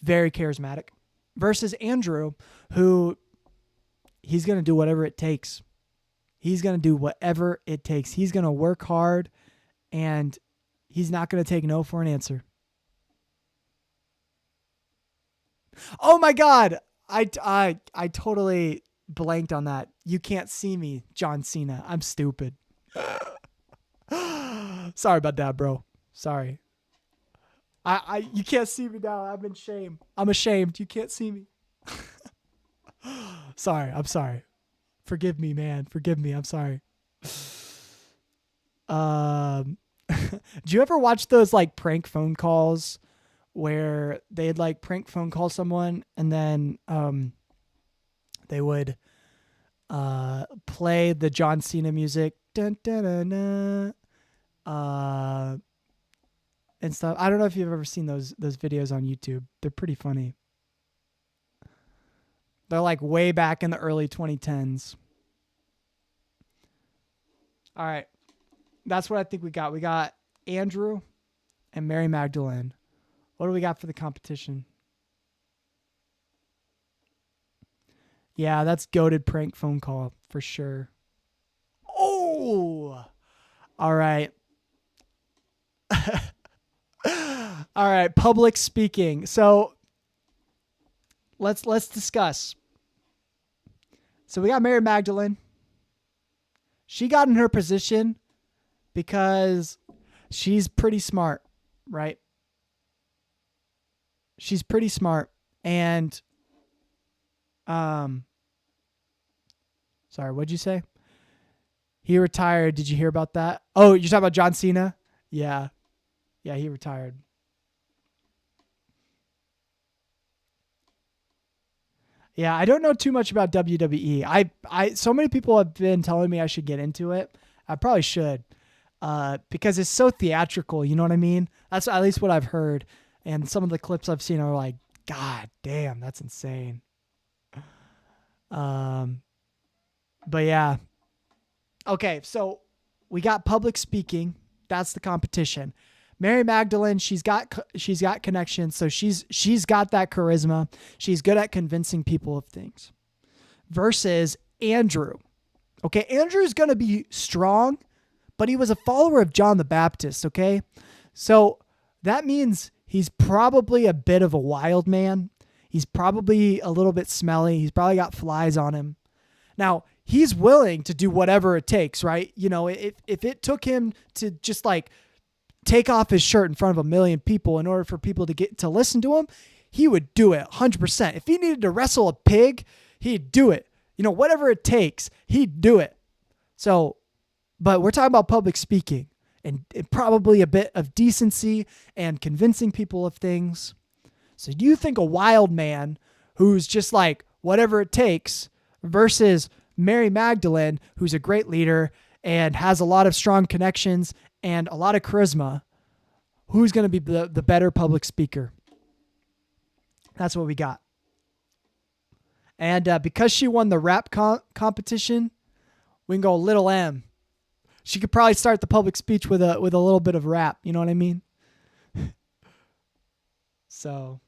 very charismatic versus Andrew, who he's going to do whatever it takes. He's going to do whatever it takes. He's going to work hard, and he's not going to take no for an answer. Oh my God. I totally blanked on that. You can't see me, John Cena. I'm stupid. Sorry about that, bro. Sorry. You can't see me now. I'm in shame. I'm ashamed. You can't see me. Sorry. I'm sorry. Forgive me, man. Forgive me. I'm sorry. Do you ever watch those like prank phone calls where they'd like prank phone call someone and then they would play the John Cena music dun, dun, dun, dun, and stuff. I don't know if you've ever seen those videos on YouTube. They're pretty funny. They're like way back in the early 2010s. All right. That's what I think we got. We got Andrew and Mary Magdalene. What do we got for the competition? Yeah, that's goated prank phone call for sure. Oh, all right. All right. Public speaking. So let's discuss. So we got Mary Magdalene. She got in her position because she's pretty smart, right? She's pretty smart. And, sorry, what'd you say? He retired. Did you hear about that? Oh, you're talking about John Cena? Yeah. Yeah, he retired. Yeah, I don't know too much about WWE. I so many people have been telling me I should get into it. I probably should. Because it's so theatrical, you know what I mean? That's at least what I've heard. And some of the clips I've seen are like, God damn, that's insane. But yeah. Okay, so we got public speaking. That's the competition. Mary Magdalene, she's got connections, so she's got that charisma. She's good at convincing people of things. Versus Andrew. Okay, Andrew's going to be strong, but he was a follower of John the Baptist, okay? So that means he's probably a bit of a wild man. He's probably a little bit smelly. He's probably got flies on him. Now, he's willing to do whatever it takes, right? You know, if it took him to just like take off his shirt in front of a million people in order for people to get to listen to him, he would do it 100%. If he needed to wrestle a pig, he'd do it. You know, whatever it takes, he'd do it. So, but we're talking about public speaking and probably a bit of decency and convincing people of things. So do you think a wild man who's just like whatever it takes versus Mary Magdalene, who's a great leader and has a lot of strong connections and a lot of charisma, who's going to be the better public speaker? That's what we got. And because she won the rap competition, we can go Little M. She could probably start the public speech with a little bit of rap. You know what I mean? So.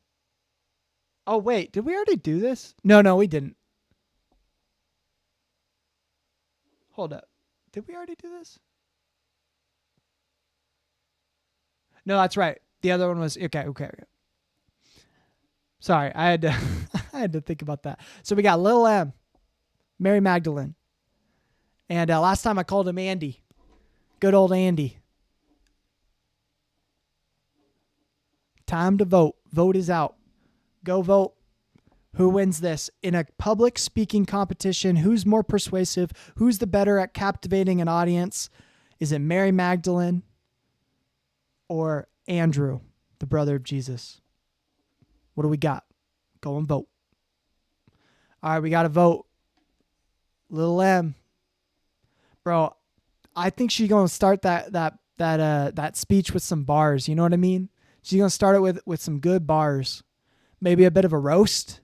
Oh, wait. Did we already do this? No, we didn't. Hold up. Did we already do this? No, that's right. The other one was okay. Sorry, I had to I had to think about that. So we got Lil M, Mary Magdalene, and last time I called him Andy. Good old Andy. Time to vote. Vote is out. Go vote. Who wins this? In a public speaking competition, who's more persuasive? Who's the better at captivating an audience? Is it Mary Magdalene or Andrew, the brother of Jesus? What do we got? Go and vote. All right, we got to vote. Little M. Bro, I think she's going to start that speech with some bars. You know what I mean? She's going to start it with some good bars. Maybe a bit of a roast.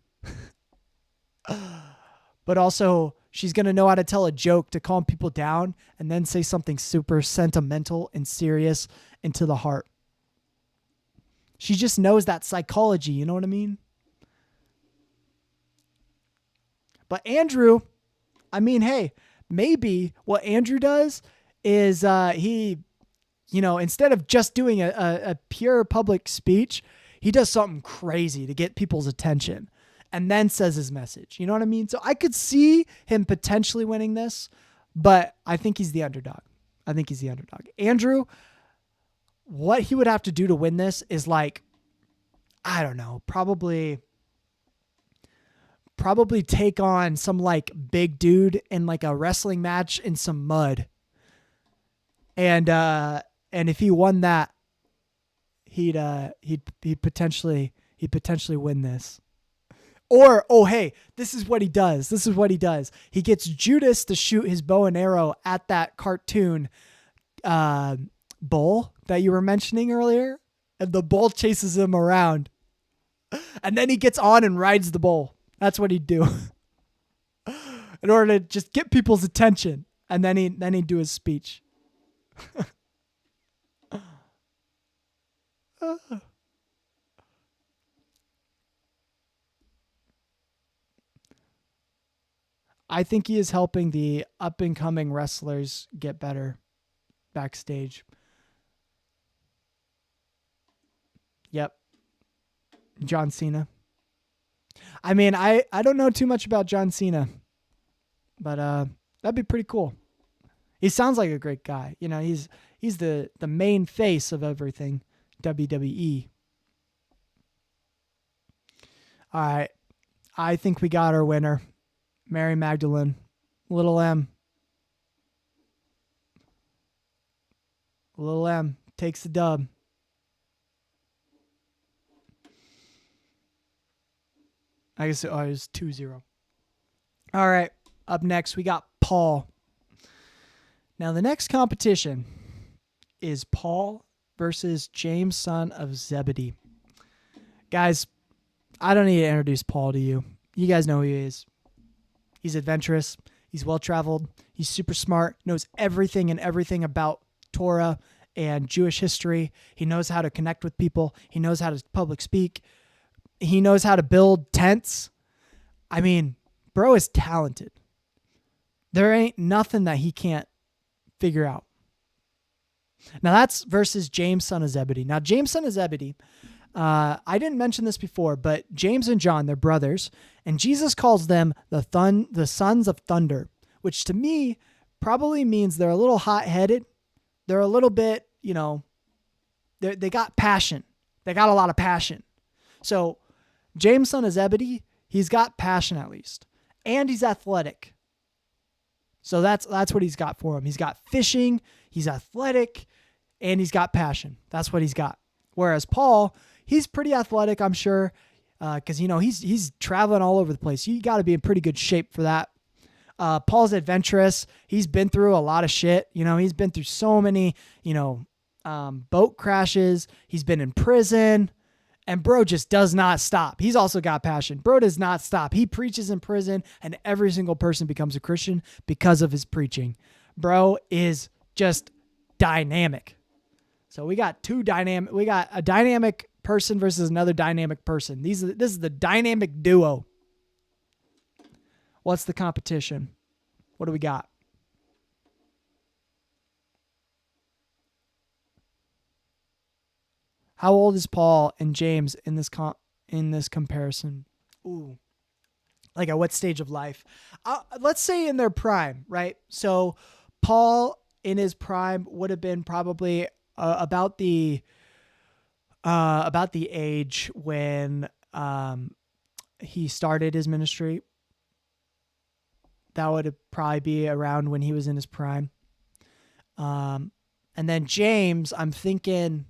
But also, she's going to know how to tell a joke to calm people down and then say something super sentimental and serious and to the heart. She just knows that psychology, you know what I mean? But Andrew, I mean, hey, maybe what Andrew does is he, instead of just doing a pure public speech, he does something crazy to get people's attention and then says his message. You know what I mean? So I could see him potentially winning this, but I think he's the underdog. Andrew, what he would have to do to win this is like, I don't know, probably take on some like big dude in like a wrestling match in some mud. And if he won that, he'd potentially win this. Or, oh, hey, this is what he does. He gets Judas to shoot his bow and arrow at that cartoon bull that you were mentioning earlier. And the bull chases him around. And then he gets on and rides the bull. That's what he'd do. In order to just get people's attention. And then he'd do his speech. I think he is helping the up-and-coming wrestlers get better backstage. Yep. John Cena. I mean, I don't know too much about John Cena, but that'd be pretty cool. He sounds like a great guy. He's the main face of everything WWE. All right. I think we got our winner. Mary Magdalene, Little M. Little M takes the dub. I guess it was 2-0. All right, up next we got Paul. Now the next competition is Paul versus James, son of Zebedee. Guys, I don't need to introduce Paul to you. You guys know who he is. He's adventurous. He's well-traveled. He's super smart. Knows everything about Torah and Jewish history. He knows how to connect with people. He knows how to public speak. He knows how to build tents. I mean, bro is talented. There ain't nothing that he can't figure out. Now that's versus James, son of Zebedee. Now James, son of Zebedee, I didn't mention this before, but James and John, they're brothers, and Jesus calls them the sons of thunder, which to me probably means they're a little hot-headed. They're a little bit, they got passion. They got a lot of passion. So James, son of Zebedee, he's got passion at least, and he's athletic. So that's what he's got for him. He's got fishing, he's athletic, and he's got passion. That's what he's got. Whereas Paul, he's pretty athletic, I'm sure, because he's traveling all over the place. You got to be in pretty good shape for that. Paul's adventurous. He's been through a lot of shit. He's been through so many, boat crashes. He's been in prison, And bro just does not stop. He's also got passion. Bro does not stop. He preaches in prison, and every single person becomes a Christian because of his preaching. Bro is just dynamic. So we got a dynamic person versus another dynamic person. This is the dynamic duo. What's the competition? What do we got? How old is Paul and James in this comparison? Ooh, like at what stage of life? Let's say in their prime, right? So Paul in his prime would have been probably about the age when he started his ministry. That would probably be around when he was in his prime. And then James, I'm thinking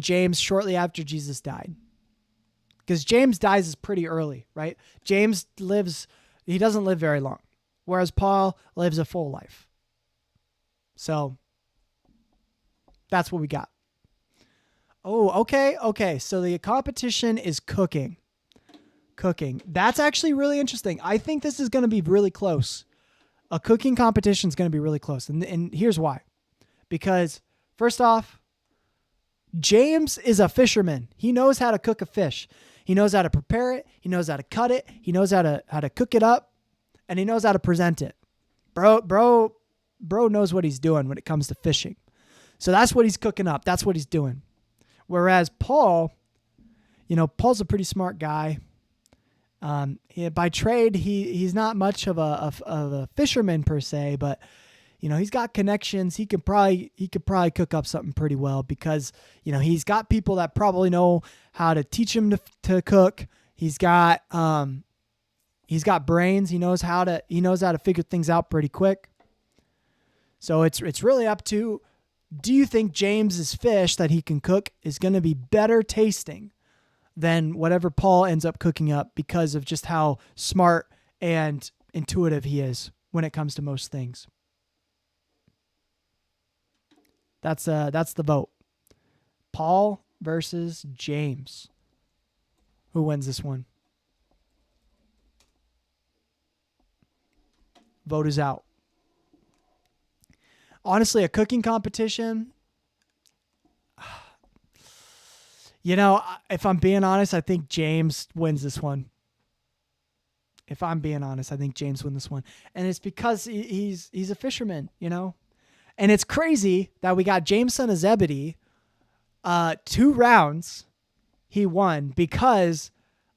James shortly after Jesus died. Because James dies is pretty early, right? James he doesn't live very long. Whereas Paul lives a full life. So that's what we got. Oh, okay. Okay. So the competition is cooking. That's actually really interesting. I think this is going to be really close. A cooking competition is going to be really close. And here's why. Because first off, James is a fisherman. He knows how to cook a fish. He knows how to prepare it. He knows how to cut it. He knows how to cook it up, and he knows how to present it. Bro knows what he's doing when it comes to fishing. So that's what he's cooking up. That's what he's doing. Whereas Paul, Paul's a pretty smart guy. By trade, he's not much of a fisherman per se, but he's got connections. He could probably cook up something pretty well because he's got people that probably know how to teach him to cook. He's got brains. He knows how to figure things out pretty quick. So it's really up to, do you think James's fish that he can cook is going to be better tasting than whatever Paul ends up cooking up because of just how smart and intuitive he is when it comes to most things? That's the vote. Paul versus James. Who wins this one? Vote is out. Honestly, a cooking competition, if I'm being honest, I think James wins this one. If I'm being honest, I think James wins this one. And it's because he's a fisherman, And it's crazy that we got James, son of Zebedee, 2 rounds he won because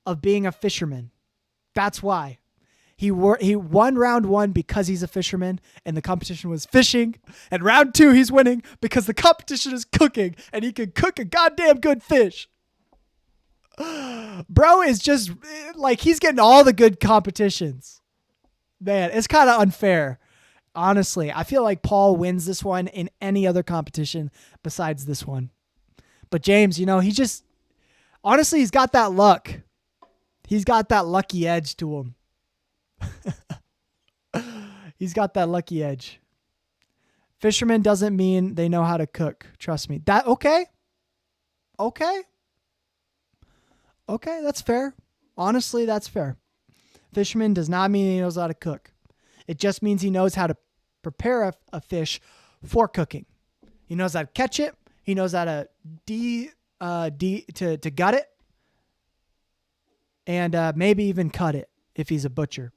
of being a fisherman. That's why. He won round 1 because he's a fisherman and the competition was fishing. And round 2 he's winning because the competition is cooking and he can cook a goddamn good fish. Bro is just like, he's getting all the good competitions. Man, it's kind of unfair. Honestly, I feel like Paul wins this one in any other competition besides this one. But James, honestly, he's got that luck. He's got that lucky edge to him. He's got that lucky edge. Fisherman doesn't mean they know how to cook. Trust me. Okay, that's fair. Honestly, that's fair. Fisherman does not mean he knows how to cook. It just means he knows how to prepare a fish for cooking. He knows how to catch it. He knows how to to gut it, and maybe even cut it if he's a butcher,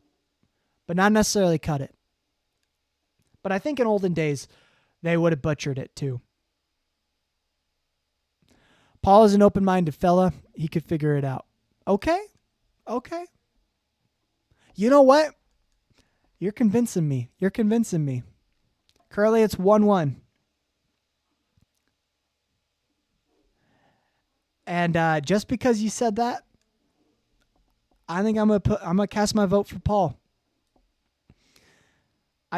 but not necessarily cut it. But I think in olden days, they would have butchered it too. Paul is an open-minded fella. He could figure it out. Okay. You know what? You're convincing me. Currently, it's 1-1. And just because you said that, I think I'm gonna cast my vote for Paul.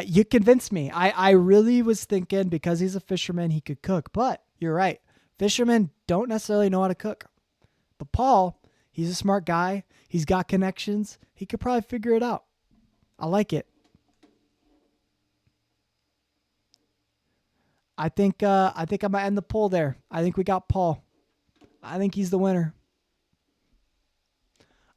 You convinced me. I really was thinking because he's a fisherman, he could cook. But you're right. Fishermen don't necessarily know how to cook. But Paul, he's a smart guy. He's got connections. He could probably figure it out. I like it. I think I'm gonna end the poll there. I think we got Paul. I think he's the winner.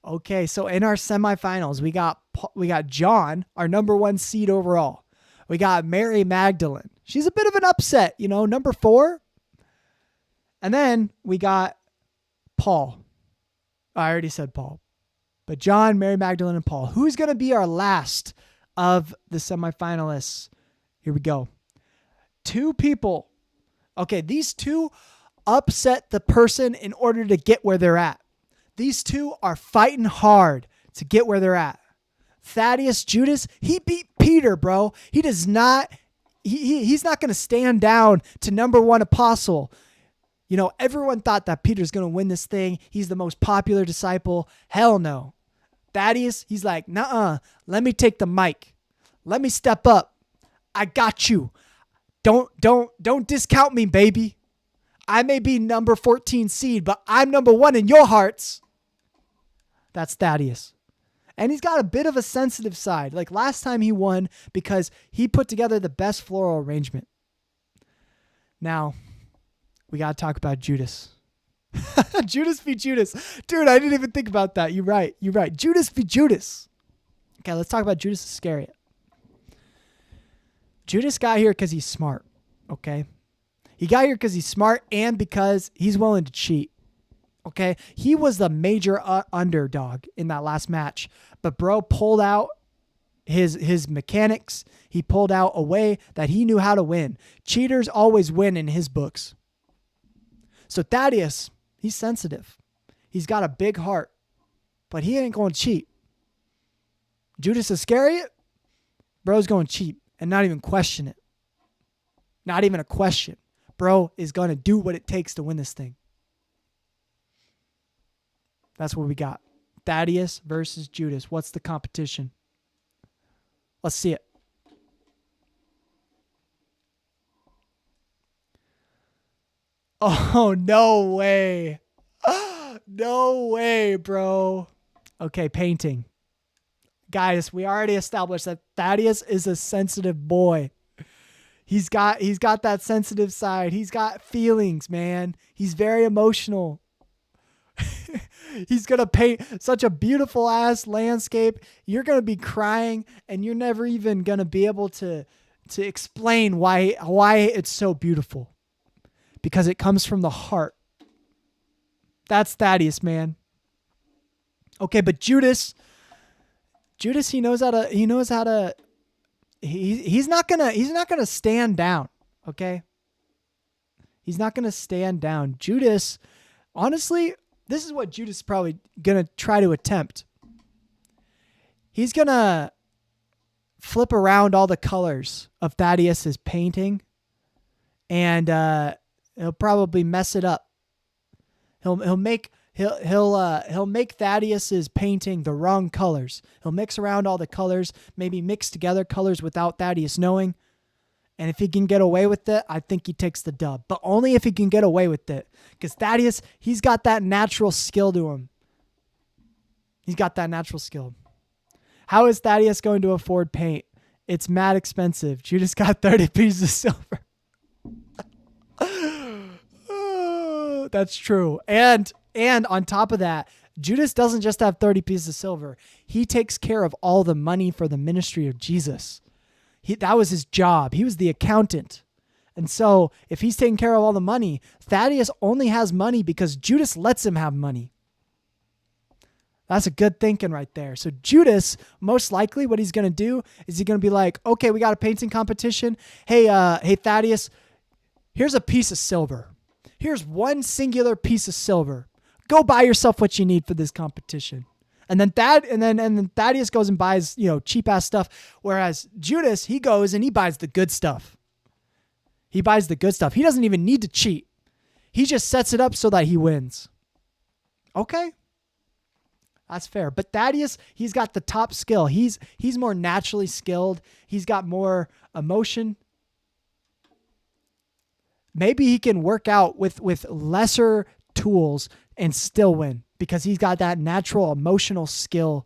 Okay, so in our semifinals, we got John, our number 1 seed overall. We got Mary Magdalene. She's a bit of an upset, number 4. And then we got Paul. I already said Paul. But John, Mary Magdalene, and Paul. Who's going to be our last of the semifinalists? Here we go. 2 people. Okay, these 2 upset the person in order to get where they're at. These 2 are fighting hard to get where they're at. Thaddeus Judas, he beat Peter, bro. He does not, he's not going to stand down to number 1 apostle. Everyone thought that Peter's going to win this thing. He's the most popular disciple. Hell no. Thaddeus, he's like, nuh-uh, let me take the mic. Let me step up. I got you. Don't discount me, baby. I may be number 14 seed, but I'm number 1 in your hearts. That's Thaddeus. And he's got a bit of a sensitive side. Like last time he won because he put together the best floral arrangement. Now, we got to talk about Judas. Judas v. Judas. Dude, I didn't even think about that. You're right. Judas v. Judas. Okay, let's talk about Judas Iscariot. Judas got here because he's smart, okay? He got here because he's smart and because he's willing to cheat, okay? He was the major underdog in that last match, but bro pulled out his mechanics. He pulled out a way that he knew how to win. Cheaters always win in his books. So Thaddeus, he's sensitive. He's got a big heart, but he ain't going to cheat. Judas Iscariot, bro's going to cheat and not even question it. Not even a question. Bro is going to do what it takes to win this thing. That's what we got. Thaddeus versus Judas. What's the competition? Let's see it. Oh, no way. No way, bro. Okay, painting. Guys, we already established that Thaddeus is a sensitive boy. He's got that sensitive side. He's got feelings, man. He's very emotional. He's going to paint such a beautiful ass landscape. You're going to be crying and you're never even going to be able to explain why it's so beautiful. Because it comes from the heart. That's Thaddeus, man. Okay, but Judas, he's not gonna stand down, okay? He's not gonna stand down. Judas, honestly, this is what Judas is probably gonna try to attempt. He's gonna flip around all the colors of Thaddeus's painting, and he'll probably mess it up. He'll make Thaddeus's painting the wrong colors. He'll mix around all the colors, maybe mix together colors without Thaddeus knowing. And if he can get away with it, I think he takes the dub. But only if he can get away with it. Because Thaddeus, he's got that natural skill to him. He's got that natural skill. How is Thaddeus going to afford paint? It's mad expensive. Judas got 30 pieces of silver. Oh, that's true. And on top of that, Judas doesn't just have 30 pieces of silver. He takes care of all the money for the ministry of Jesus. That was his job. He was the accountant. And so if he's taking care of all the money, Thaddeus only has money because Judas lets him have money. That's a good thinking right there. So Judas, most likely what he's going to do is he's going to be like, okay, we got a painting competition. Hey, Thaddeus, here's a piece of silver. Here's one singular piece of silver. Go buy yourself what you need for this competition. And then Thaddeus goes and buys, cheap ass stuff. Whereas Judas, he goes and he buys the good stuff. He buys the good stuff. He doesn't even need to cheat. He just sets it up so that he wins. Okay. That's fair. But Thaddeus, he's got the top skill. He's more naturally skilled. He's got more emotion. Maybe he can work out with lesser tools and still win because he's got that natural emotional skill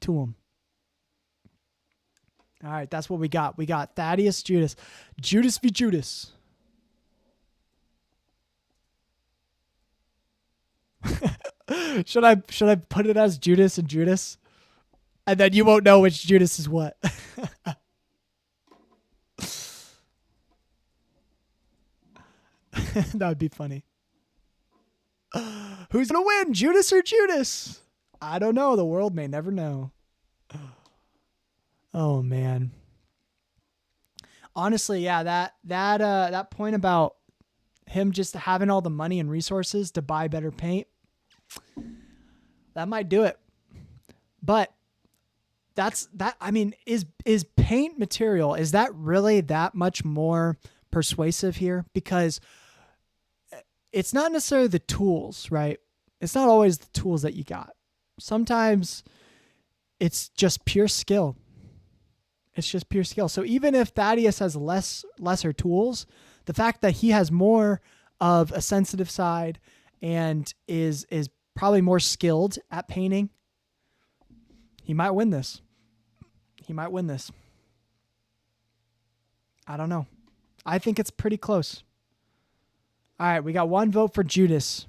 to him. All right, that's what we got. We got Thaddeus, Judas v. Judas. Should I put it as Judas and Judas? And then you won't know which Judas is what. That would be funny. Who's going to win, Judas or Judas? I don't know. The world may never know. Oh, man. Honestly, yeah, that point about him just having all the money and resources to buy better paint, that might do it. But I mean, is paint material, is that really that much more persuasive here? Because it's not necessarily the tools, right? It's not always the tools that you got. Sometimes it's just pure skill. It's just pure skill. So even if Thaddeus has lesser tools, the fact that he has more of a sensitive side and is probably more skilled at painting, he might win this. He might win this. I don't know. I think it's pretty close. All right, we got one vote for Judas.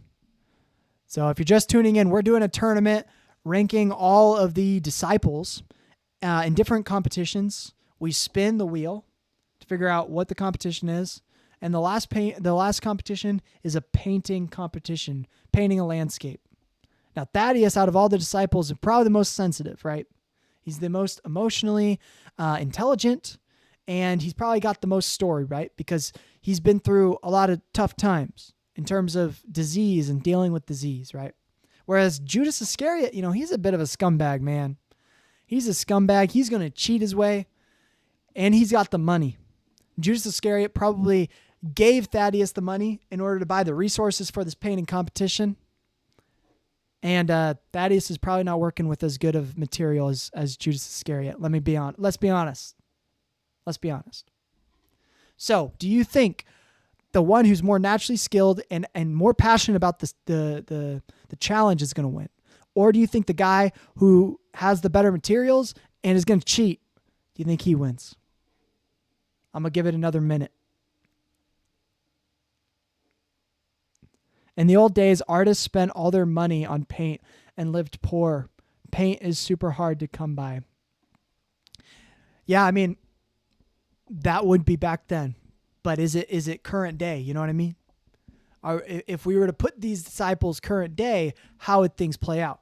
So if you're just tuning in, we're doing a tournament ranking all of the disciples in different competitions. We spin the wheel to figure out what the competition is. And the last competition is a painting competition, painting a landscape. Now, Thaddeus, out of all the disciples, is probably the most sensitive, right? He's the most emotionally intelligent, and he's probably got the most story, right? Because he's been through a lot of tough times in terms of disease and dealing with disease, right? Whereas Judas Iscariot, he's a bit of a scumbag, man. He's a scumbag. He's going to cheat his way, and he's got the money. Judas Iscariot probably gave Thaddeus the money in order to buy the resources for this painting competition. And Thaddeus is probably not working with as good of material as Judas Iscariot. Let's be honest. Let's be honest. So, do you think the one who's more naturally skilled and more passionate about the challenge is going to win? Or do you think the guy who has the better materials and is going to cheat, do you think he wins? I'm going to give it another minute. In the old days, artists spent all their money on paint and lived poor. Paint is super hard to come by. Yeah, I mean, that would be back then. But is it current day? You know what I mean? If we were to put these disciples current day, how would things play out?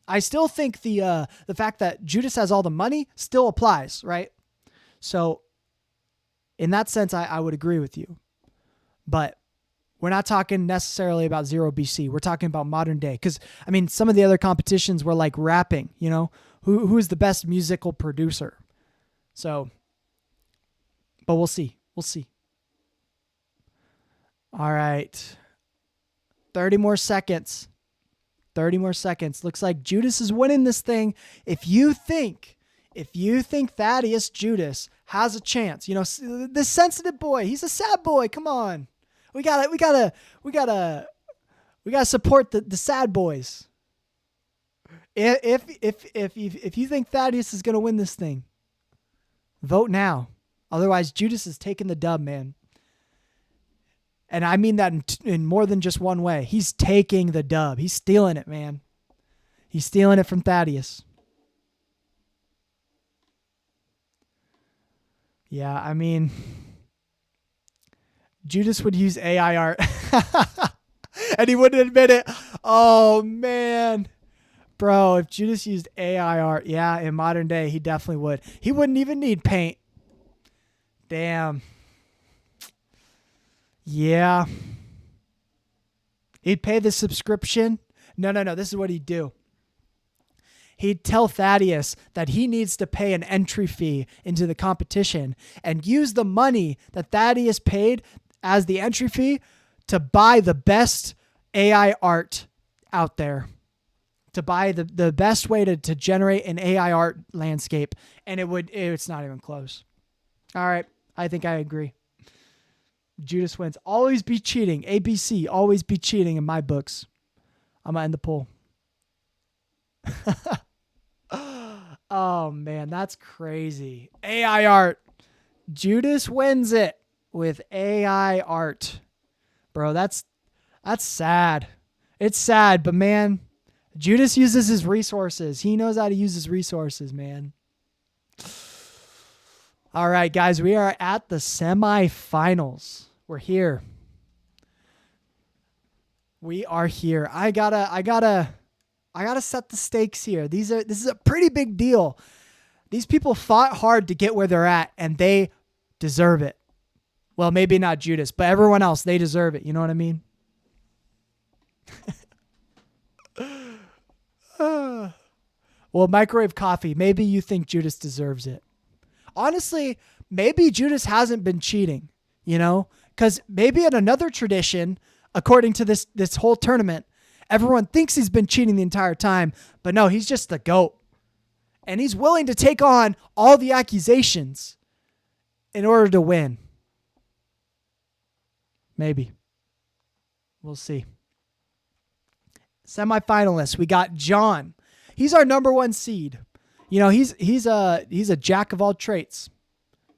I still think the fact that Judas has all the money still applies, right? So in that sense, I would agree with you. But we're not talking necessarily about 0 BC. We're talking about modern day. Because, I mean, some of the other competitions were like rapping, who's the best musical producer? So, but we'll see. We'll see. All right. 30 more seconds. 30 more seconds. Looks like Judas is winning this thing. If you think Thaddeus Judas has a chance, this sensitive boy, he's a sad boy. Come on. We gotta support the sad boys. If you think Thaddeus is gonna win this thing, vote now. Otherwise, Judas is taking the dub, man. And I mean that in more than just one way. He's taking the dub. He's stealing it, man. He's stealing it from Thaddeus. Yeah, I mean, Judas would use AI art. And he wouldn't admit it. Oh, man. Bro, if Judas used AI art, yeah, in modern day, he definitely would. He wouldn't even need paint. Damn. Yeah. He'd pay the subscription. No. This is what he'd do. He'd tell Thaddeus that he needs to pay an entry fee into the competition and use the money that Thaddeus paid as the entry fee to buy the best AI art out there, to buy the best way to generate an AI art landscape. And it's not even close. All right. I think I agree. Judas wins. Always be cheating. ABC, always be cheating in my books. I'm going to end the poll. Oh, man, that's crazy. AI art. Judas wins it with AI art. Bro, that's sad. It's sad, but man, Judas uses his resources. He knows how to use his resources, man. All right, guys, we are at the semifinals. We're here. We are here. I gotta set the stakes here. This is a pretty big deal. These people fought hard to get where they're at, and they deserve it. Well, maybe not Judas, but everyone else, they deserve it. You know what I mean? Well, microwave coffee. Maybe you think Judas deserves it. Honestly, maybe Judas hasn't been cheating, you know? Because maybe in another tradition, according to this whole tournament, everyone thinks he's been cheating the entire time, but no, he's just the GOAT. And he's willing to take on all the accusations in order to win. Maybe. We'll see. Semifinalists, we got John. He's our number 1 seed. You know, he's a jack of all traits,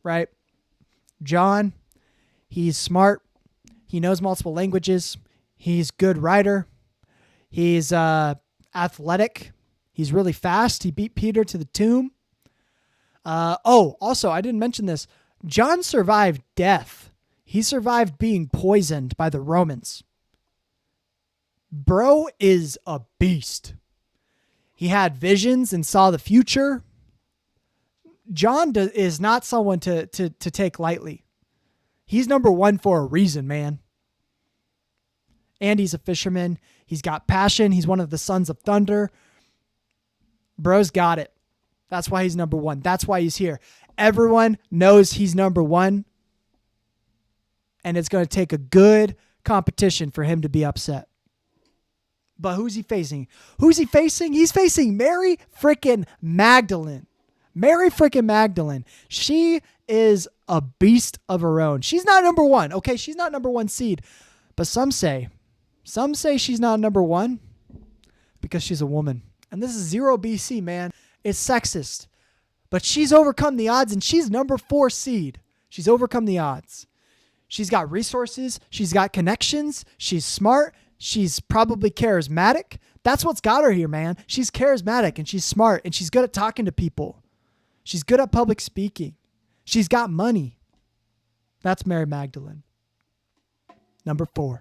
right? John, he's smart. He knows multiple languages. He's a good writer. He's athletic. He's really fast. He beat Peter to the tomb. Also, I didn't mention this. John survived death. He survived being poisoned by the Romans. Bro is a beast. He had visions and saw the future. John is not someone to take lightly. He's number 1 for a reason, man. And he's a fisherman. He's got passion. He's one of the sons of thunder. Bro's got it. That's why he's number 1. That's why he's here. Everyone knows he's number 1. And it's going to take a good competition for him to be upset. But who's he facing? Who's he facing? He's facing Mary freaking Magdalene. Mary freaking Magdalene. She is a beast of her own. She's not number 1. Okay, she's not number 1 seed. But some say she's not number 1 because she's a woman. And this is 0 BC, man. It's sexist. But she's overcome the odds, and she's number 4 seed. She's overcome the odds. She's got resources. She's got connections. She's smart. She's probably charismatic. That's what's got her here, man. She's charismatic, and she's smart, and she's good at talking to people. She's good at public speaking. She's got money. That's Mary Magdalene. Number 4.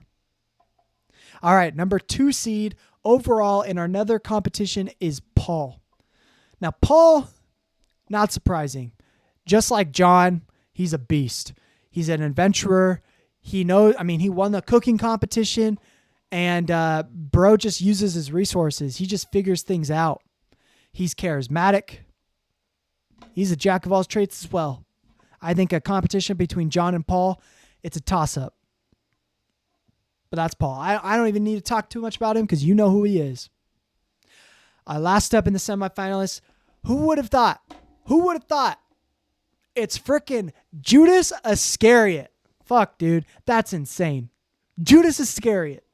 All right, number 2 seed overall in our another competition is Paul. Now, Paul, not surprising. Just like John, he's a beast. He's an adventurer. He won the cooking competition, and bro just uses his resources. He just figures things out. He's charismatic. He's a jack of all trades as well. I think a competition between John and Paul, it's a toss-up. But that's Paul. I don't even need to talk too much about him because you know who he is. Last up in the semifinalists, who would have thought? Who would have thought? It's frickin' Judas Iscariot. Fuck, dude. That's insane. Judas Iscariot.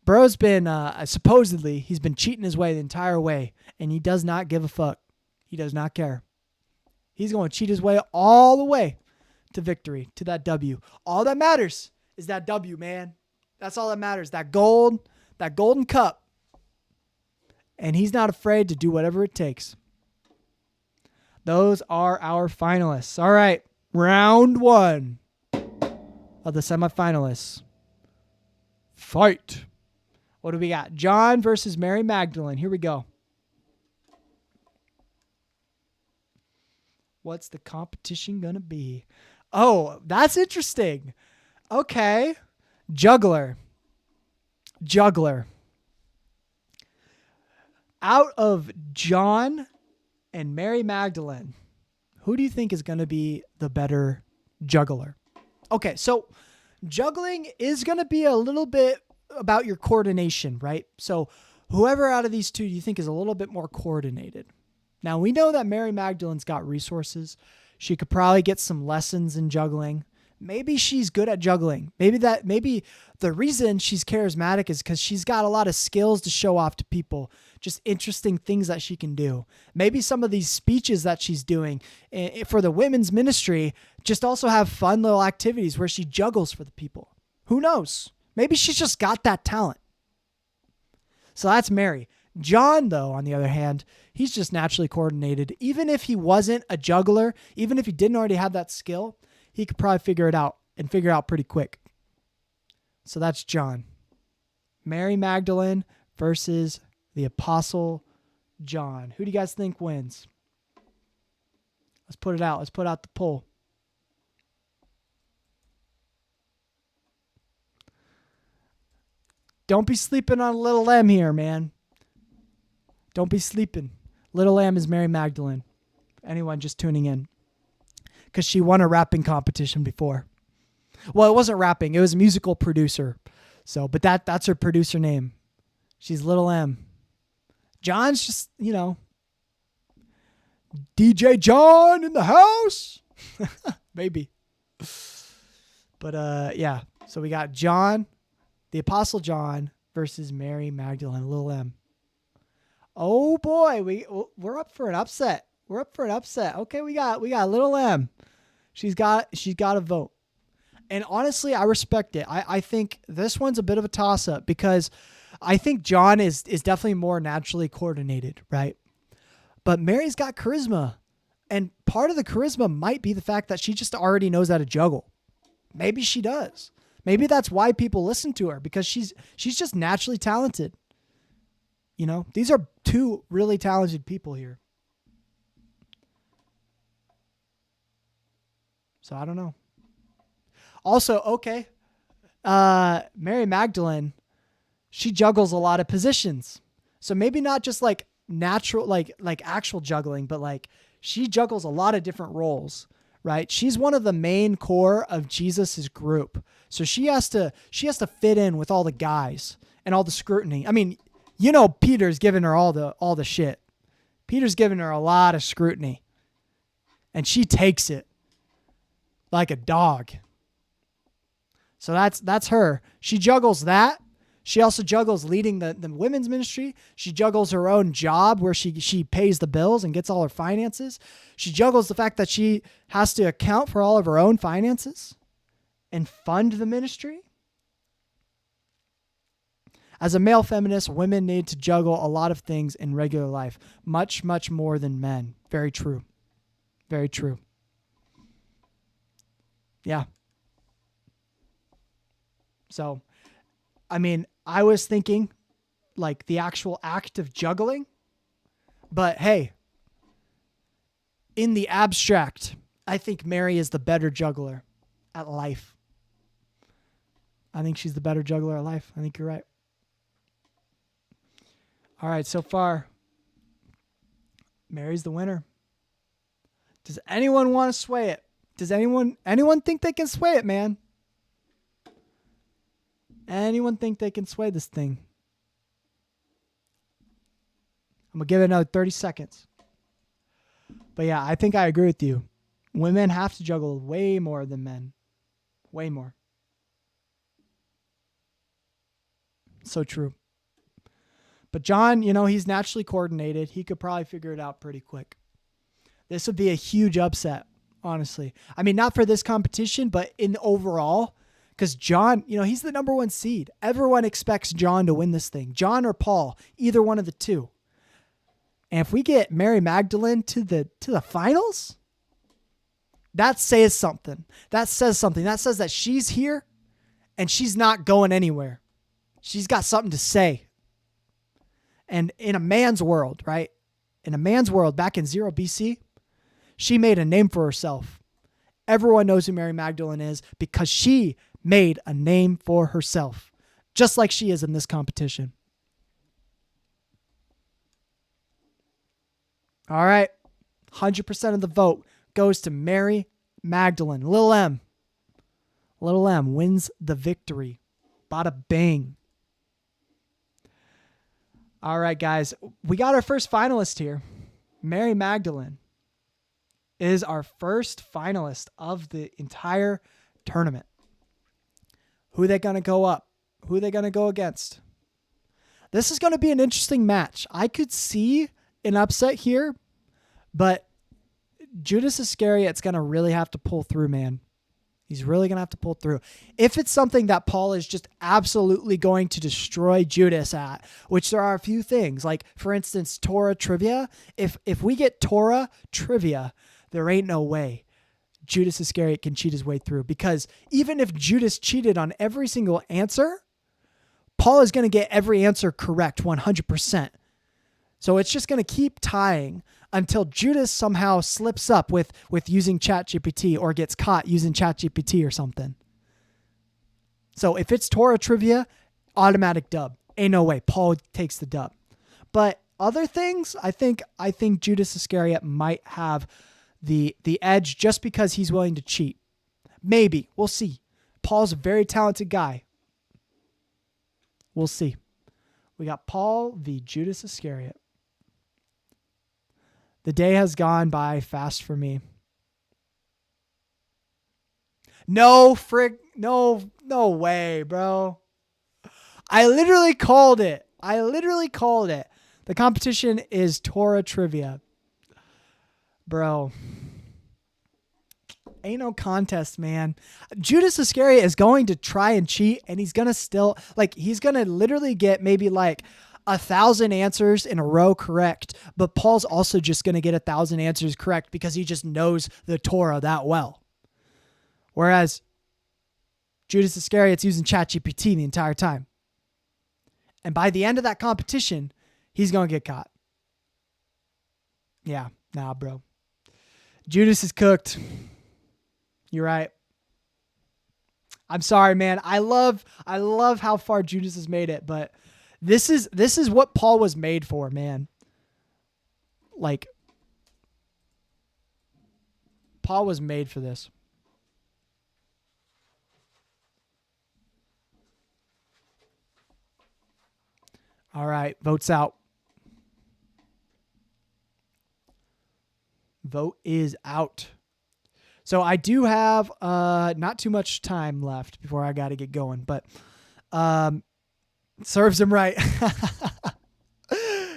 Bro's been, supposedly, he's been cheating his way the entire way, and he does not give a fuck. He does not care. He's going to cheat his way all the way to victory, to that W. All that matters is that W, man. That's all that matters. That gold, that golden cup. And he's not afraid to do whatever it takes. Those are our finalists. All right, round 1 of the semifinalists. Fight. What do we got? John versus Mary Magdalene. Here we go. What's the competition going to be? Oh, that's interesting. Okay. Juggler. Out of John and Mary Magdalene, who do you think is going to be the better juggler? Okay, so juggling is going to be a little bit about your coordination, right? So whoever out of these two do you think is a little bit more coordinated? Now, we know that Mary Magdalene's got resources. She could probably get some lessons in juggling. Maybe she's good at juggling. Maybe the reason she's charismatic is because she's got a lot of skills to show off to people, just interesting things that she can do. Maybe some of these speeches that she's doing for the women's ministry just also have fun little activities where she juggles for the people. Who knows? Maybe she's just got that talent. So that's Mary. John, though, on the other hand, he's just naturally coordinated. Even if he wasn't a juggler, even if he didn't already have that skill, he could probably figure it out and figure it out pretty quick. So that's John. Mary Magdalene versus the Apostle John. Who do you guys think wins? Let's put it out. Let's put out the poll. Don't be sleeping on Little M here, man. Don't be sleeping. Little M is Mary Magdalene. Anyone just tuning in. Because she won a rapping competition before. Well, it wasn't rapping. It was a musical producer. So, but that's her producer name. She's Little M. John's just, DJ John in the house. Maybe. But yeah. So we got John, the Apostle John versus Mary Magdalene, Little M. Oh boy, we're up for an upset. We're up for an upset. Okay, we got Little M. She's got a vote. And honestly, I respect it. I think this one's a bit of a toss-up because I think John is definitely more naturally coordinated, right? But Mary's got charisma. And part of the charisma might be the fact that she just already knows how to juggle. Maybe she does. Maybe that's why people listen to her, because she's just naturally talented. These are two really talented people here. So I don't know. Also, okay. Mary Magdalene, she juggles a lot of positions. So maybe not just like natural, like actual juggling, but like she juggles a lot of different roles, right? She's one of the main core of Jesus's group. So she has to fit in with all the guys and all the scrutiny. I mean, Peter's giving her all the shit. Peter's giving her a lot of scrutiny. And she takes it like a dog. So that's her. She juggles that. She also juggles leading the women's ministry. She juggles her own job where she pays the bills and gets all her finances. She juggles the fact that she has to account for all of her own finances and fund the ministry. As a male feminist, women need to juggle a lot of things in regular life. Much, much more than men. Very true. Very true. Yeah. So, I mean, I was thinking like the actual act of juggling, but hey, in the abstract, I think Mary is the better juggler at life. I think she's the better juggler at life. I think you're right. All right, so far, Mary's the winner. Does anyone want to sway it? Does anyone think they can sway it, man? Anyone think they can sway this thing? I'm going to give it another 30 seconds. But yeah, I think I agree with you. Women have to juggle way more than men. Way more. So true. But John, he's naturally coordinated. He could probably figure it out pretty quick. This would be a huge upset, honestly. I mean, not for this competition, but in overall, because John, he's the number one seed. Everyone expects John to win this thing. John or Paul, either one of the two. And if we get Mary Magdalene to the finals, that says something. That says something. That says that she's here and she's not going anywhere. She's got something to say. And in a man's world, right? In a man's world back in 0 BC, she made a name for herself. Everyone knows who Mary Magdalene is because she made a name for herself, just like she is in this competition. All right. 100% of the vote goes to Mary Magdalene. Little M. Little M wins the victory. Bada bang. All right, guys. We got our first finalist here. Mary Magdalene is our first finalist of the entire tournament. Who are they going to go up? Who are they going to go against? This is going to be an interesting match. I could see an upset here, but Judas Iscariot's going to really have to pull through, man. He's really going to have to pull through. If it's something that Paul is just absolutely going to destroy Judas at, which there are a few things, like, for instance, Torah trivia. If we get Torah trivia, there ain't no way Judas Iscariot can cheat his way through, because even if Judas cheated on every single answer, Paul is going to get every answer correct 100%. So it's just going to keep tying until Judas somehow slips up with using ChatGPT or gets caught using ChatGPT or something. So if it's Torah trivia, automatic dub. Ain't no way. Paul takes the dub. But other things, I think Judas Iscariot might have the edge just because he's willing to cheat. Maybe. We'll see. Paul's a very talented guy. We'll see. We got Paul v. Judas Iscariot. The day has gone by fast for me. No way, bro. I literally called it. The competition is Torah trivia. Bro. Ain't no contest, man. Judas Iscariot is going to try and cheat, and he's going to literally get maybe like 1,000 answers in a row correct, but Paul's also just going to get 1,000 answers correct because he just knows the Torah that well. Whereas Judas Iscariot's using ChatGPT the entire time. And by the end of that competition, he's going to get caught. Yeah, nah, bro. Judas is cooked. You're right. I'm sorry, man. I love how far Judas has made it, but this is what Paul was made for, man. Like, Paul was made for this. All right, vote's out. Vote is out. So I do have not too much time left before I got to get going, but serves him right.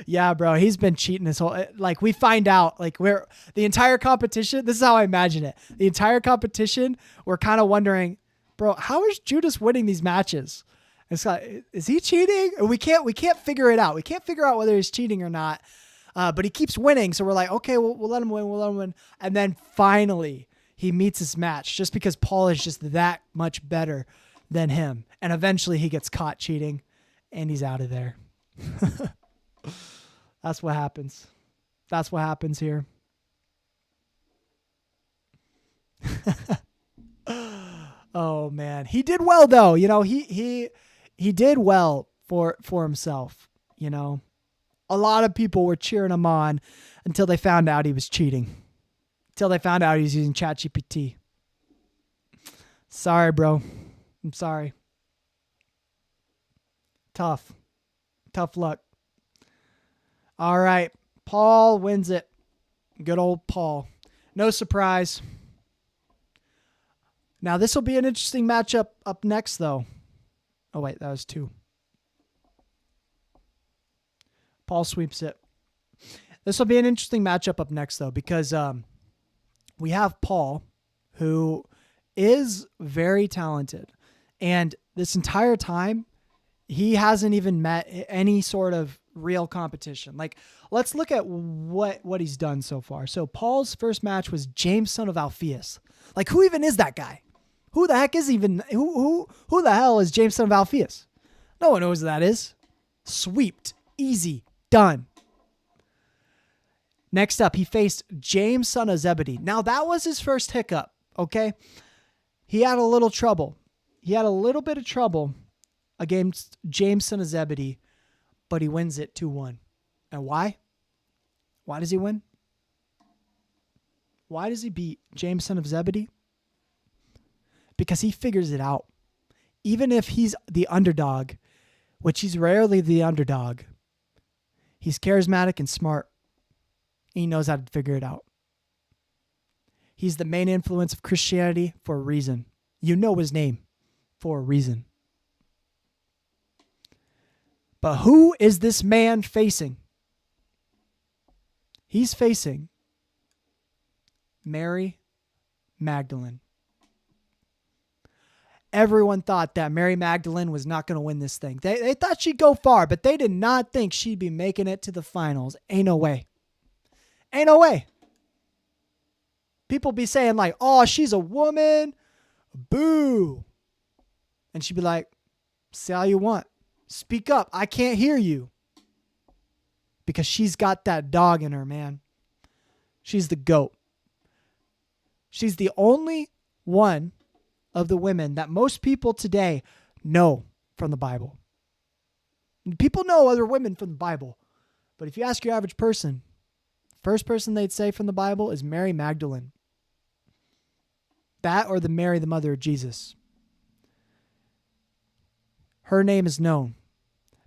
Yeah, bro, he's been cheating this whole, like, we find out, like, where the entire competition, this is how I imagine it. The entire competition, we're kind of wondering, bro, how is Judas winning these matches? It's like, is he cheating? We can't figure it out. We can't figure out whether he's cheating or not. But he keeps winning, so we're like, okay, we'll let him win. We'll let him win. And then finally, he meets his match just because Paul is just that much better than him. And eventually he gets caught cheating and he's out of there. That's what happens. That's what happens here. Oh man, he did well though. You know, he did well for himself, you know. A lot of people were cheering him on until they found out he was cheating. Until they found out he was using ChatGPT. Sorry, bro. I'm sorry. Tough luck. All right. Paul wins it. Good old Paul. No surprise. Now, this will be an interesting matchup up next, though. Oh, wait. That was 2. Paul sweeps it. This will be an interesting matchup up next, though, because we have Paul, who is very talented. And this entire time, he hasn't even met any sort of real competition. Like, let's look at what he's done so far. So Paul's first match was James, son of Alphaeus. Like, who even is that guy? Who the heck is even who the hell is James, son of Alphaeus? No one knows who that is. Sweeped, easy, done. Next up, he faced James, son of Zebedee. Now that was his first hiccup. Okay, he had a little trouble. He had a little bit of trouble against James, son of Zebedee, but he wins it 2-1. And why? Why does he win? Why does he beat James, son of Zebedee? Because he figures it out. Even if he's the underdog, which he's rarely the underdog, he's charismatic and smart. He knows how to figure it out. He's the main influence of Christianity for a reason. You know his name for a reason. But who is this man facing? He's facing Mary Magdalene. everyone thought that Mary Magdalene was not going to win this thing. They thought she'd go far, but they did not think she'd be making it to the finals. Ain't no way. Ain't no way. People be saying like, oh, she's a woman. Boo. And she'd be like, say all you want. Speak up. I can't hear you. Because she's got that dog in her, man. She's the GOAT. She's the only one of the women that most people today know from the Bible. People know other women from the Bible. But if you ask your average person, first person they'd say from the Bible is Mary Magdalene. That or the Mary, the mother of Jesus. Her name is known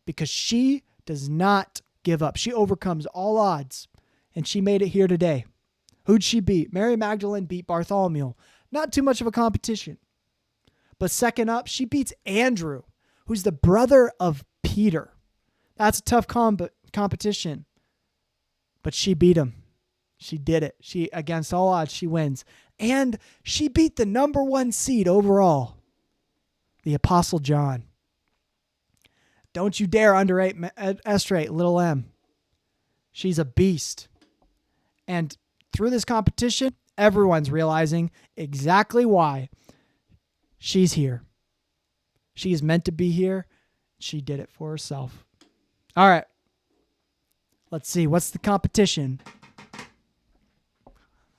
because she does not give up. She overcomes all odds, and she made it here today. Who'd she beat? Mary Magdalene beat Bartholomew. Not too much of a competition. But second up, she beats Andrew, who's the brother of Peter. That's a tough competition. But she beat him. She did it. She, against all odds, she wins. And she beat the number 1 seed overall, the Apostle John. Don't you dare underestimate little M. She's a beast. And through this competition, everyone's realizing exactly why she's here. She is meant to be here. She did it for herself. All right. Let's see. What's the competition?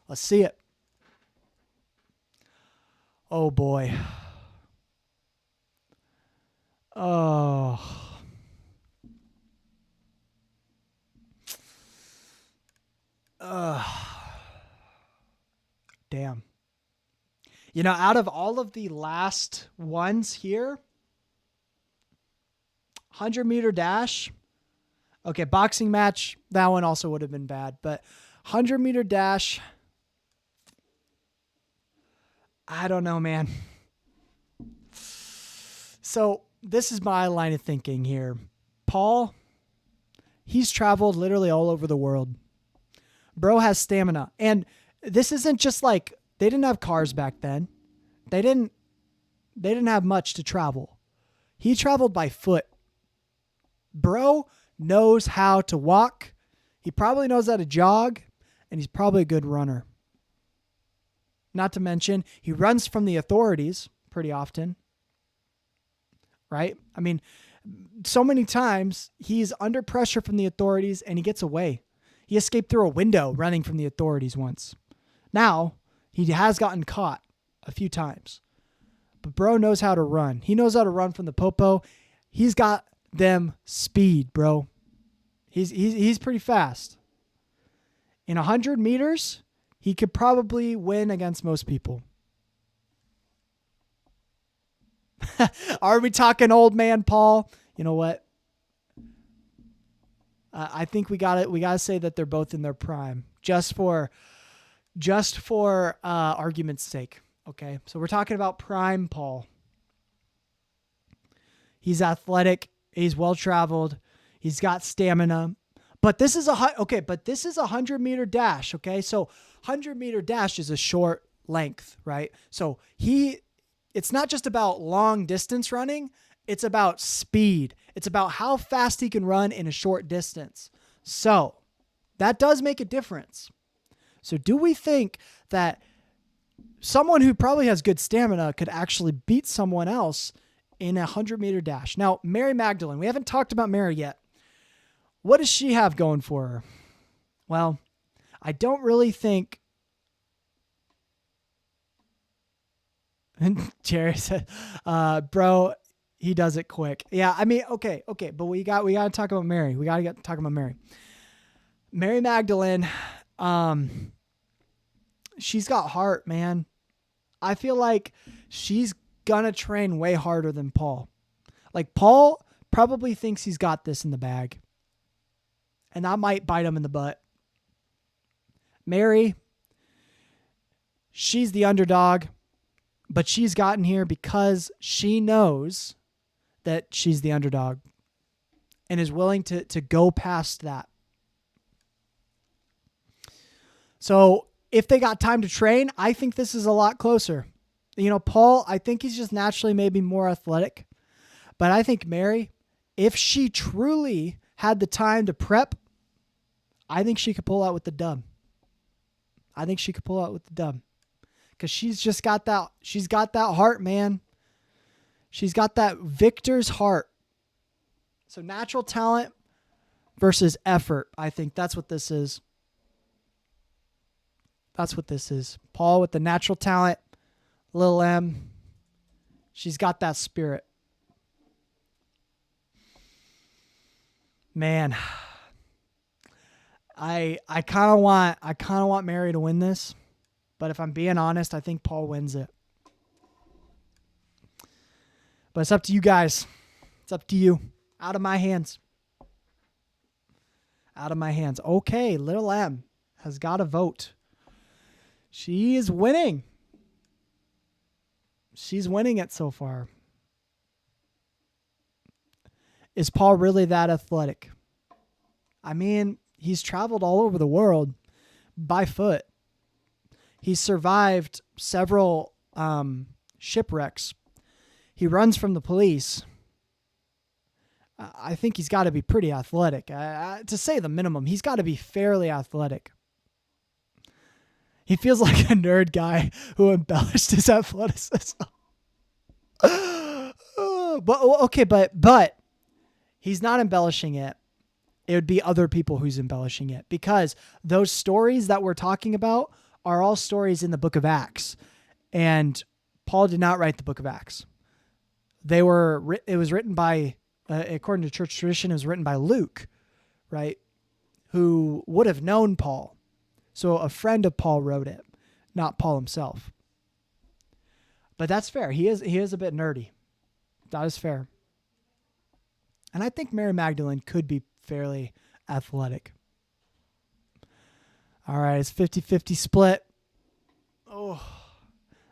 Let's see it. Oh, boy. Oh. Damn. You know, out of all of the last ones here, 100-meter dash. Okay, boxing match, that one also would have been bad. But 100-meter dash, I don't know, man. So this is my line of thinking here. Paul, he's traveled literally all over the world. Bro has stamina. And this isn't just like, they didn't have cars back then. They didn't have much to travel. He traveled by foot. Bro knows how to walk. He probably knows how to jog. And he's probably a good runner. Not to mention, he runs from the authorities pretty often. Right? I mean, so many times he's under pressure from the authorities and he gets away. He escaped through a window running from the authorities once. Now, he has gotten caught a few times. But bro knows how to run. He knows how to run from the popo. He's got them speed, bro. He's pretty fast. In 100 meters, he could probably win against most people. Are we talking old man Paul? You know what? I think we got to say that they're both in their prime, just for argument's sake. Okay, so we're talking about prime Paul. He's athletic. He's well traveled. He's got stamina. But this is a 100-meter dash. Okay, so 100-meter dash is a short length, right? So it's not just about long distance running. It's about speed. It's about how fast he can run in a short distance. So that does make a difference. So do we think that someone who probably has good stamina could actually beat someone else in a 100-meter dash? Now, Mary Magdalene, we haven't talked about Mary yet. What does she have going for her? Well, I don't really think... And Jerry said, bro, he does it quick. Yeah, I mean, okay, but we got to talk about Mary. We got to talk about Mary. Mary Magdalene, she's got heart, man. I feel like she's gonna train way harder than Paul. Like, Paul probably thinks he's got this in the bag. And that might bite him in the butt. Mary, she's the underdog, but she's gotten here because she knows that she's the underdog and is willing to go past that. So if they got time to train, I think this is a lot closer. Paul, I think he's just naturally maybe more athletic. But I think Mary, if she truly had the time to prep, I think she could pull out with the dub. Because she's got that heart, man. She's got that victor's heart. So natural talent versus effort. I think that's what this is. Paul with the natural talent. Lil M. She's got that spirit. Man. I kind of want Mary to win this, but if I'm being honest, I think Paul wins it. But it's up to you guys. It's up to you. Out of my hands. Okay, Little M has got a vote. She is winning. She's winning it so far. Is Paul really that athletic? I mean, he's traveled all over the world by foot. He's survived several shipwrecks. He runs from the police. I think he's got to be pretty athletic. To say the minimum, he's got to be fairly athletic. He feels like a nerd guy who embellished his athleticism. But he's not embellishing it. It would be other people who's embellishing it, because those stories that we're talking about are all stories in the book of Acts. And Paul did not write the book of Acts. It was written by, according to church tradition, it was written by Luke, right? Who would have known Paul. So a friend of Paul wrote it, not Paul himself. But that's fair. He is a bit nerdy. That is fair. And I think Mary Magdalene could be fairly athletic. All right, it's 50-50 split. Oh,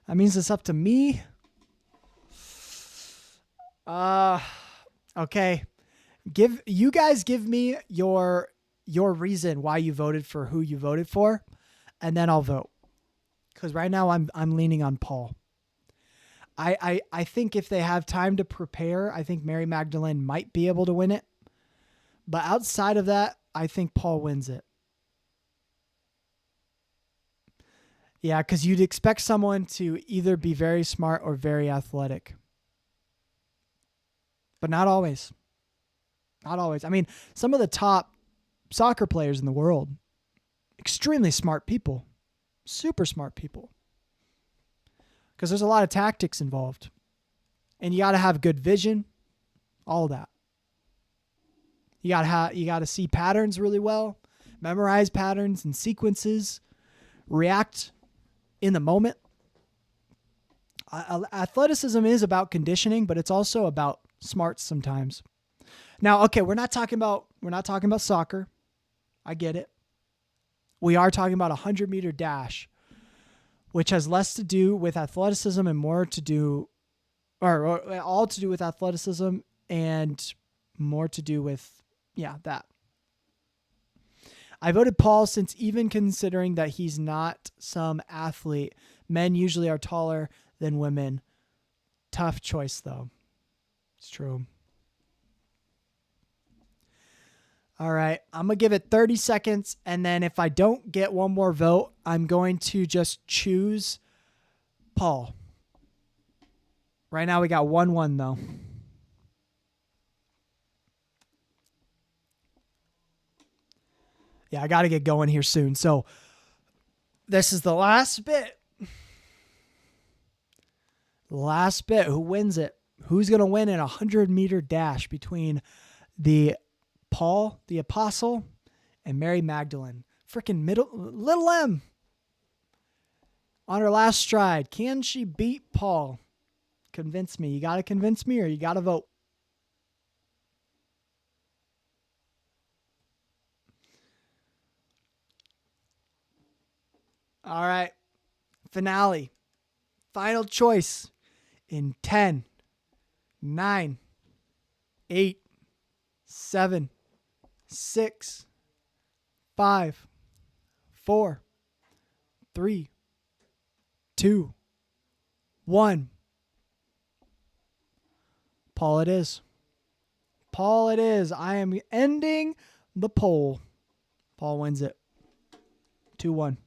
that means it's up to me. Okay. Give me your reason why you voted for who you voted for, and then I'll vote. Because right now I'm leaning on Paul. I think if they have time to prepare, I think Mary Magdalene might be able to win it. But outside of that, I think Paul wins it. Yeah, because you'd expect someone to either be very smart or very athletic. But not always. Not always. I mean, some of the top soccer players in the world, extremely smart people. Super smart people. Because there's a lot of tactics involved. And you got to have good vision. All that. You got to see patterns really well. Memorize patterns and sequences. React in the moment. Athleticism is about conditioning, but it's also about smarts sometimes. Now, okay, we're not talking about soccer. I get it. We are talking about a 100-meter dash, which has less to do with athleticism and more to do, or all to do with athleticism and more to do with, that. I voted Paul since even considering that he's not some athlete, men usually are taller than women. Tough choice, though. It's true. All right, I'm going to give it 30 seconds, and then if I don't get one more vote, I'm going to just choose Paul. Right now we got 1-1, though. Yeah, I got to get going here soon. So this is the last bit. Last bit. Who wins it? Who's going to win in a 100-meter dash between the Paul, the Apostle, and Mary Magdalene? Freaking Little M. On her last stride. Can she beat Paul? Convince me. You got to convince me, or you got to vote. All right. Finale. Final choice in 10, 9, 8, 7, 6, 5, 4, 3, 2, 1. Paul it is. Paul it is. I am ending the poll. Paul wins it. 2-1.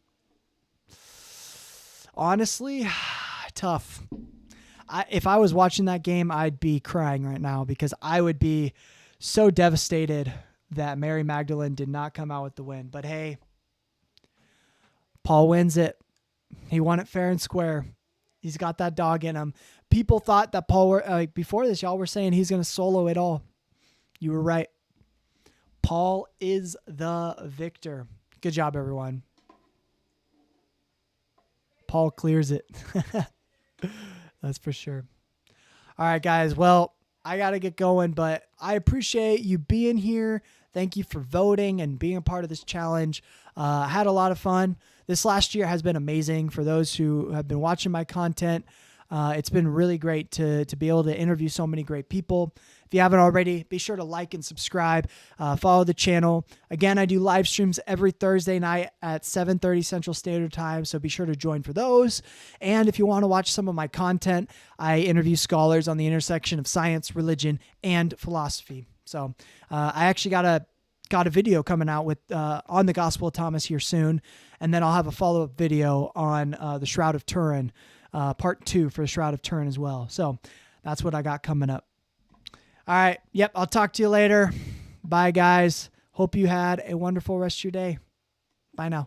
Honestly, tough. If I was watching that game, I'd be crying right now because I would be so devastated that Mary Magdalene did not come out with the win. But hey, Paul wins it. He won it fair and square. He's got that dog in him. People thought that Paul before this, y'all were saying he's going to solo it all. You were right. Paul is the victor. Good job, everyone. Paul clears it. That's for sure. All right, guys. Well, I got to get going, but I appreciate you being here. Thank you for voting and being a part of this challenge. I had a lot of fun. This last year has been amazing for those who have been watching my content. It's been really great to be able to interview so many great people. If you haven't already, be sure to like and subscribe. Follow the channel. Again, I do live streams every Thursday night at 7:30 Central Standard Time, so be sure to join for those. And if you want to watch some of my content, I interview scholars on the intersection of science, religion, and philosophy. So I actually got a video coming out with on the Gospel of Thomas here soon, and then I'll have a follow-up video on the Shroud of Turin, part 2 for the Shroud of Turin as well. So that's what I got coming up. All right. Yep. I'll talk to you later. Bye, guys. Hope you had a wonderful rest of your day. Bye now.